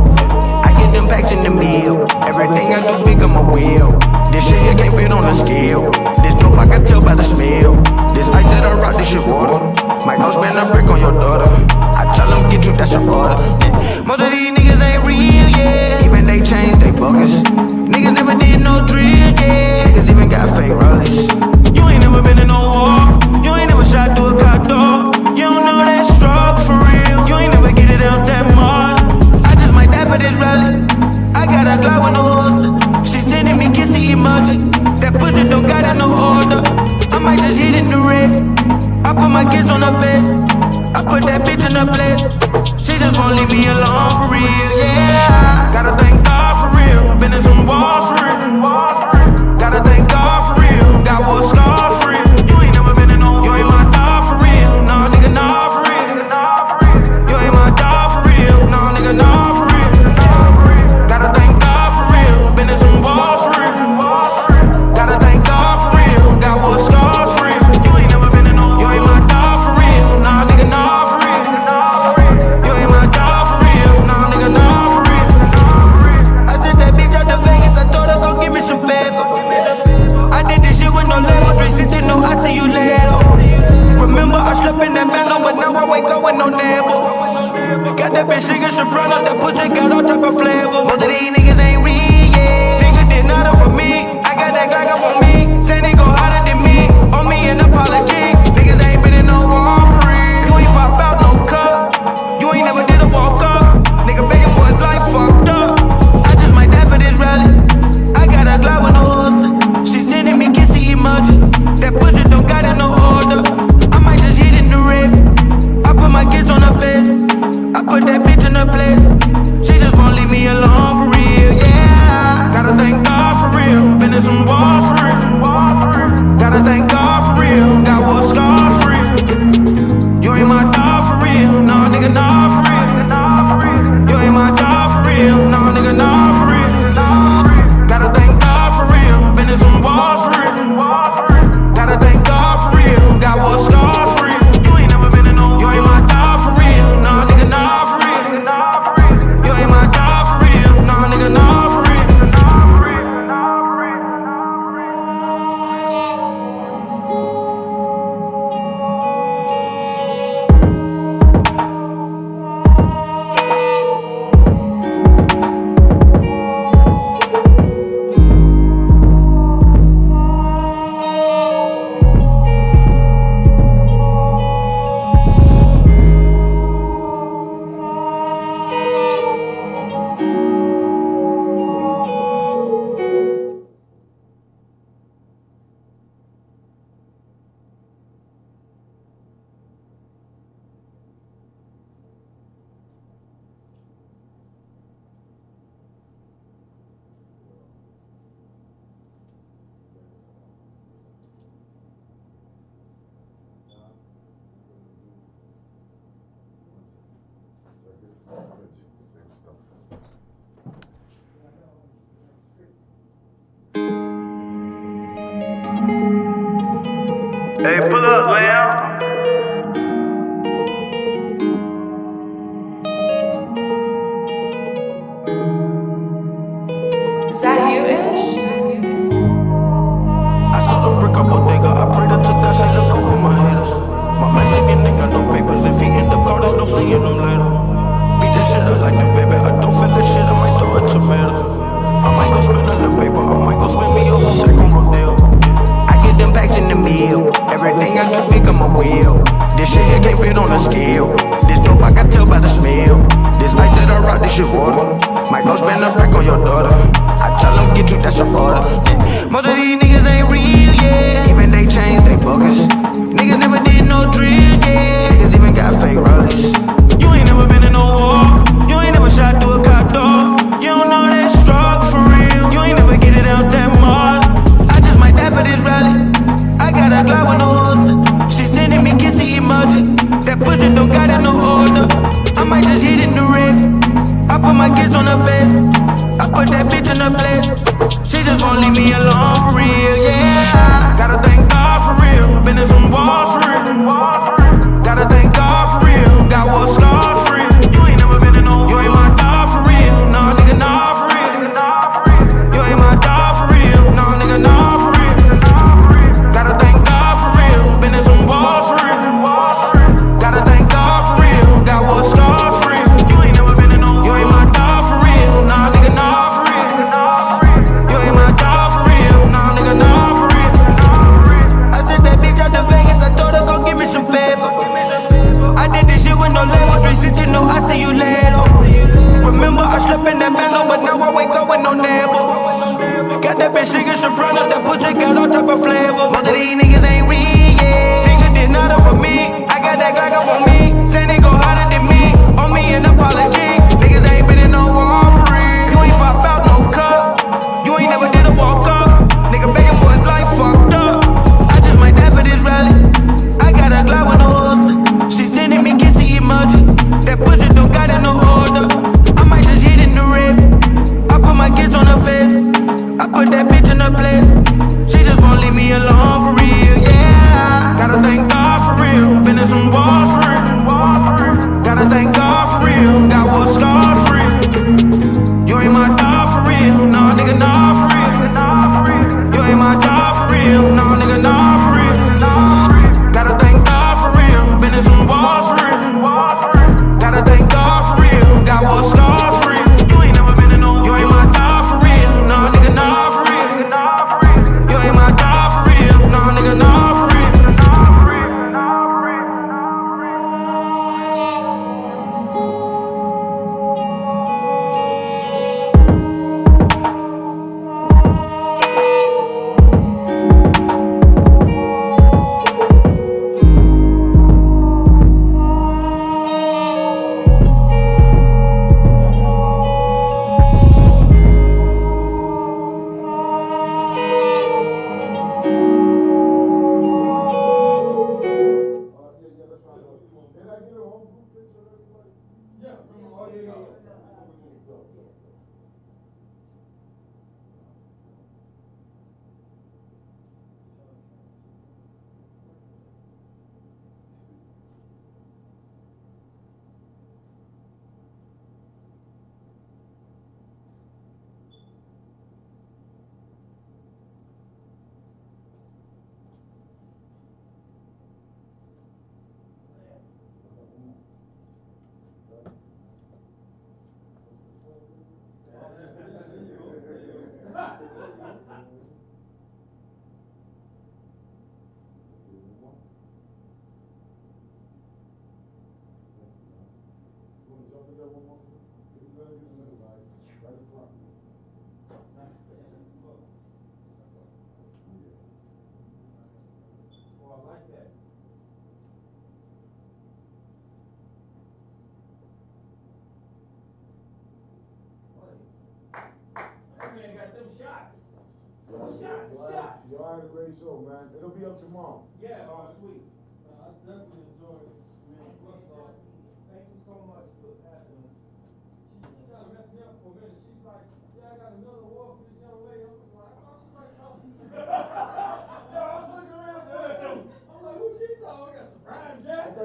I get them packs in the meal, everything I do big on my wheel. This shit here can't fit on the scale, this dope I can tell by the smell. This ice that I rock, this shit water. Might go spend a brick on your daughter. I tell them get you, that's your order. Most of these niggas ain't real, yeah. Even they change, they bogus. Niggas never did no drill, yeah. Niggas even got fake rollers. You ain't never been in no war. You ain't never shot through a cop door. You don't know that struggle for real. You ain't never get it out that much. I just might die for this rally. I got a Glock with no holster. She sending me kissy emoji. That pussy don't got it no order. I might just hit in the red. I put my kids on the bed. I put that bitch in the place. She just won't leave me alone for real, yeah. Gotta thank God for real. Been in some walls for real. Gotta thank God for real. Got war scars for real. You ain't never been in no. You ain't my dog for real. Nah, nigga, nah for real. You ain't my dog for real. Nah, nigga, nah for real. Gotta thank God for real. Been in some walls for real. Gotta thank God for real. Got war scars for real. You ain't never been in no. You ain't my dog for real. Nah, nigga, nah for real. You ain't my dog for real. Nah, nigga, nah for real. I sent that bitch out to Vegas. I told her go give me some paper. I did this shit with no label. 360, no, I see you later. Remember, I slept in that bando, but now I wake up with no neighbor. Got that bitch singing soprano, that pussy got all type of flavor. Most of these niggas ain't real, yeah. Niggas did nothing for me. I got that Glock up on me. Say they go harder than me. On me an apology. Niggas ain't been in no war for real. You ain't pop out no cup. You ain't never did a walk up. Nigga begging for his life fucked up. I just might die for this rally. I got a Glock with no holster. She sending me kissy emoji. That pussy don't got it no order. I might just hit in the red. I put my kids on her bed. I put that bitch in her place. She just won't leave me alone. Hey, pull up, Lamb. Is that you, Ish? I saw the brick up bodega. I pray to God, say look over my haters. My Mexican ain't got no papers. If he end up caught, there's no seeing him later. Beat that shit up like the baby. I don't feel that shit. I might throw a tomato. I might go spend a little paper. I might go spend me over second rodeo. I get them packs in the meal. Everything I do big, I'm a wheel. This shit here can't fit on a scale. This dope I can tell by the smell. This ice that I rock, this shit water. Might go spend a rack on your daughter. I tell them get you, that's your order. Most of these niggas ain't real, yeah. Even they change, they bogus. Niggas never did no drill, yeah. Niggas even got fake rollers. You ain't never been in no war. You ain't never shot through a cop door. You don't know that struggle for real. You ain't never get it out that mud. I just might die for this rally. I got a Glock with no holster. She sending me kissy emoji. That pussy don't got it no order. I might just hit in the red. I put my kids on her bed. I put that bitch in her place. She just won't leave me alone for real, yeah. Gotta thank God for real. Been in some walls for real. Gotta thank God for real. Got what scars for real. You ain't never been in no. You ain't my dog for real. Nah, nigga, nah for real. You ain't my dog for real. Nah, nigga, nah for real. Gotta thank God for real. Been in some walls for real. Gotta thank God for real. Got what scars for real. You ain't never been in no. You ain't my dog for real. Nah, nigga, nah for real. You ain't my dog for real. Nah, nigga, nah for real. I sent that bitch out to Vegas. I told her go give me some paper. I did this shit with no label. 360, no, I see you later. Remember, I slept in that bando, but now I wake up with no neighbor. Got that bitch singing soprano, that pussy got all type of flavor. Most of these niggas ain't real, yeah. Niggas did nothing for me. I got that Glock up on me. Say they go harder than me. On me an apology. Niggas ain't been in no war for real. You ain't pop out no cup. You ain't never did a walk up. Nigga begging for his life fucked up. I just might die for this rally. I got a Glock with no holster. She sending me kissy emoji. That pussy don't got it no order. I might just hit in the red. I put my kids on her face. I put that bitch in her place. She just won't leave me alone for real, yeah. Gotta thank God for real. Been in some walls for real. Gotta thank God for real. Got what scars for real. You ain't my dog for real. Nah, nigga, nah for real. You ain't my dog for real. Nah, nigga, nah for real. Gotta thank God for real. Been in some walls for real. Gotta thank God for real. Got what scars for real. You ain't never been in no. You ain't my dog for real. Nah, nigga, nah for real. You ain't my dog for real. Nah, nigga, nah for real. Y'all had a great show, man. It'll be up tomorrow. Yeah, sweet. I definitely enjoyed it. Thank you so much for having me.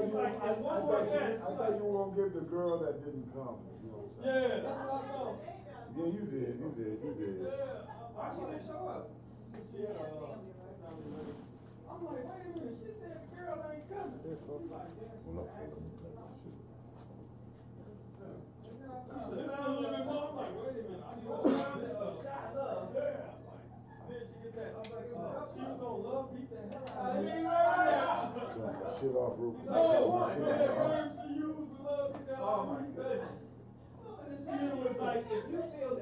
thought you were gonna give the girl that didn't come. You know what I'm saying? Yeah, that's what I thought. Yeah, you did. Why she didn't show up? She had a family ready. I'm like, wait a minute, she said the girl ain't coming. She's like, yes. She said a little bit more. I'm like, wait a minute, I need to this stuff. ChiLove. Yeah. Then she get that. I was like, she was on Love Beat the hell out of me. Shit off roof. No, that term she used, Love Beat the hell out of me. Oh my goodness. And she was like, if you feel